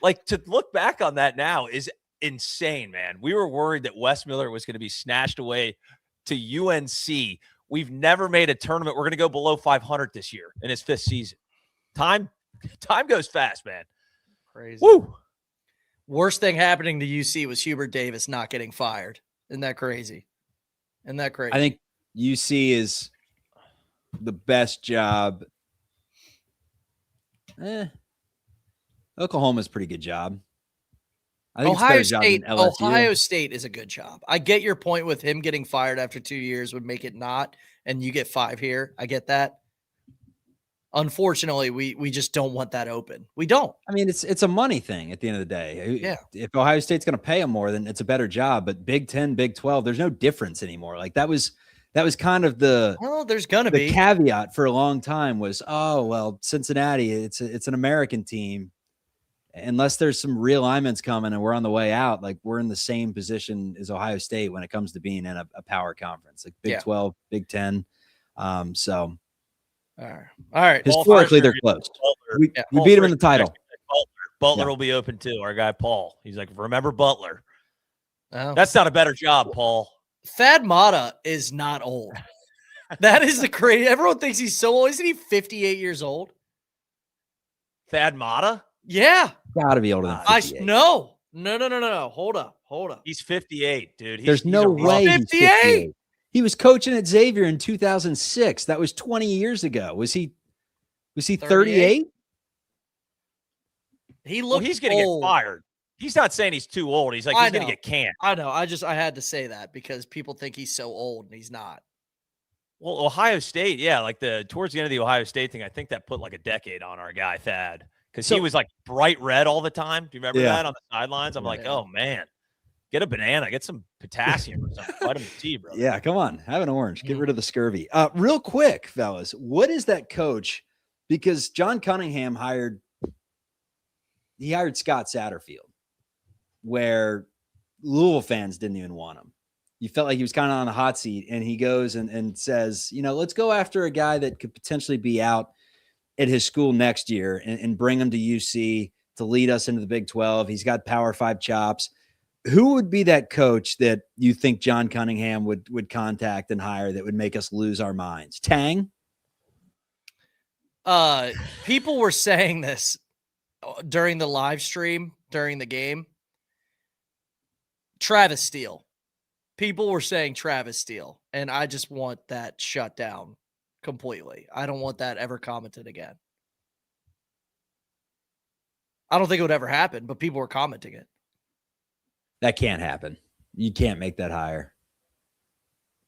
Like, to look back on that now is insane, man. We were worried that Wes Miller was going to be snatched away to UNC. We've never made a tournament. We're going to go below 500 this year in his 5th season. Time goes fast, man. Crazy. Woo. Worst thing happening to UC was Hubert Davis not getting fired. Isn't that crazy? I think UC is the best job. Oklahoma's a pretty good job. I think Ohio it's a better State. job than LSU. Ohio State is a good job. I get your point with him getting fired after 2 years would make it not, and you get 5 here. I get that. Unfortunately, we just don't want that open. We don't. I mean, it's a money thing at the end of the day. Yeah. If Ohio State's going to pay them more, then it's a better job. But Big 10, Big 12, there's no difference anymore. Like that was kind of there's going to be caveat for a long time was, oh, well, Cincinnati, it's an American team. Unless there's some realignments coming and we're on the way out, like we're in the same position as Ohio State when it comes to being in a power conference, like Big 12, Big 10. So. All right. Historically, they're close. We beat them in the title. Butler will be open too. Our guy Paul. He's like, remember Butler. Oh. That's not a better job, Paul. Thad Matta is not old. That is the crazy. Everyone thinks he's so old. Isn't he 58 years old? Thad Matta? Yeah. Got to be older than 58. No. Hold up. He's 58, dude. There's no way he's 58. He was coaching at Xavier in 2006. That was 20 years ago. Was he 38? He looked he's going to get fired. He's not saying he's too old. He's like, he's going to get canned. I know. I had to say that because people think he's so old and he's not. Well, Ohio State, yeah, like towards the end of the Ohio State thing, I think that put like a decade on our guy, Thad, because he was like bright red all the time. Do you remember that on the sidelines? I'm like, oh, man. Get a banana. Get some potassium or something. Vitamin C, bro. Yeah, come on. Have an orange. Get rid of the scurvy. Real quick, fellas, what is that coach? Because John Cunningham hired Scott Satterfield, where Louisville fans didn't even want him. You felt like he was kind of on the hot seat, and he goes and says, let's go after a guy that could potentially be out at his school next year and bring him to UC to lead us into the Big 12. He's got Power 5 chops. Who would be that coach that you think John Cunningham would contact and hire that would make us lose our minds? Tang? People were saying this during the live stream, during the game. Travis Steele. People were saying Travis Steele, and I just want that shut down completely. I don't want that ever commented again. I don't think it would ever happen, but people were commenting it. That can't happen. You can't make that higher.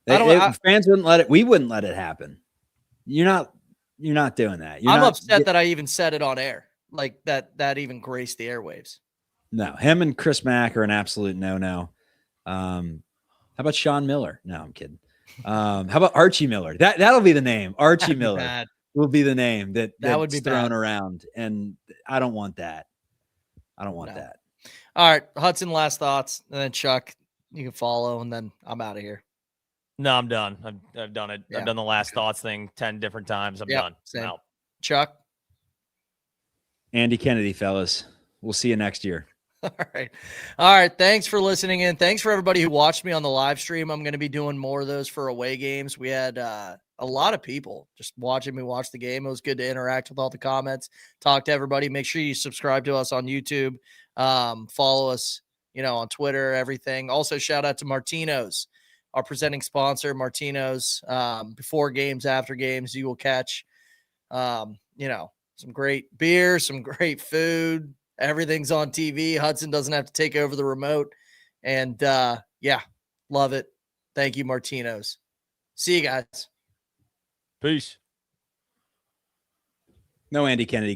Fans wouldn't let it. We wouldn't let it happen. You're not doing that. I'm upset that I even said it on air. Like that even graced the airwaves. No, him and Chris Mack are an absolute no. How about Sean Miller? No, I'm kidding. How about Archie Miller? That'll be the name. Archie Miller will be the name that would be thrown around. And I don't want that. That. All right, Hudson, last thoughts, and then Chuck, you can follow, and then I'm out of here. No, I'm done. I've done it. Yeah. I've done the last thoughts thing 10 different times. I'm done. Same. I'm out. Chuck? Andy Kennedy, fellas. We'll see you next year. All right. Thanks for listening in. Thanks for everybody who watched me on the live stream. I'm going to be doing more of those for away games. We had a a lot of people just watching me watch the game. It was good to interact with all the comments, talk to everybody. Make sure you subscribe to us on YouTube. Follow us, on Twitter, everything. Also, shout out to Martino's, our presenting sponsor, Martino's. Before games, after games, you will catch, some great beer, some great food. Everything's on TV. Hudson doesn't have to take over the remote. And love it. Thank you, Martino's. See you guys. Peace. No, Andy Kennedy.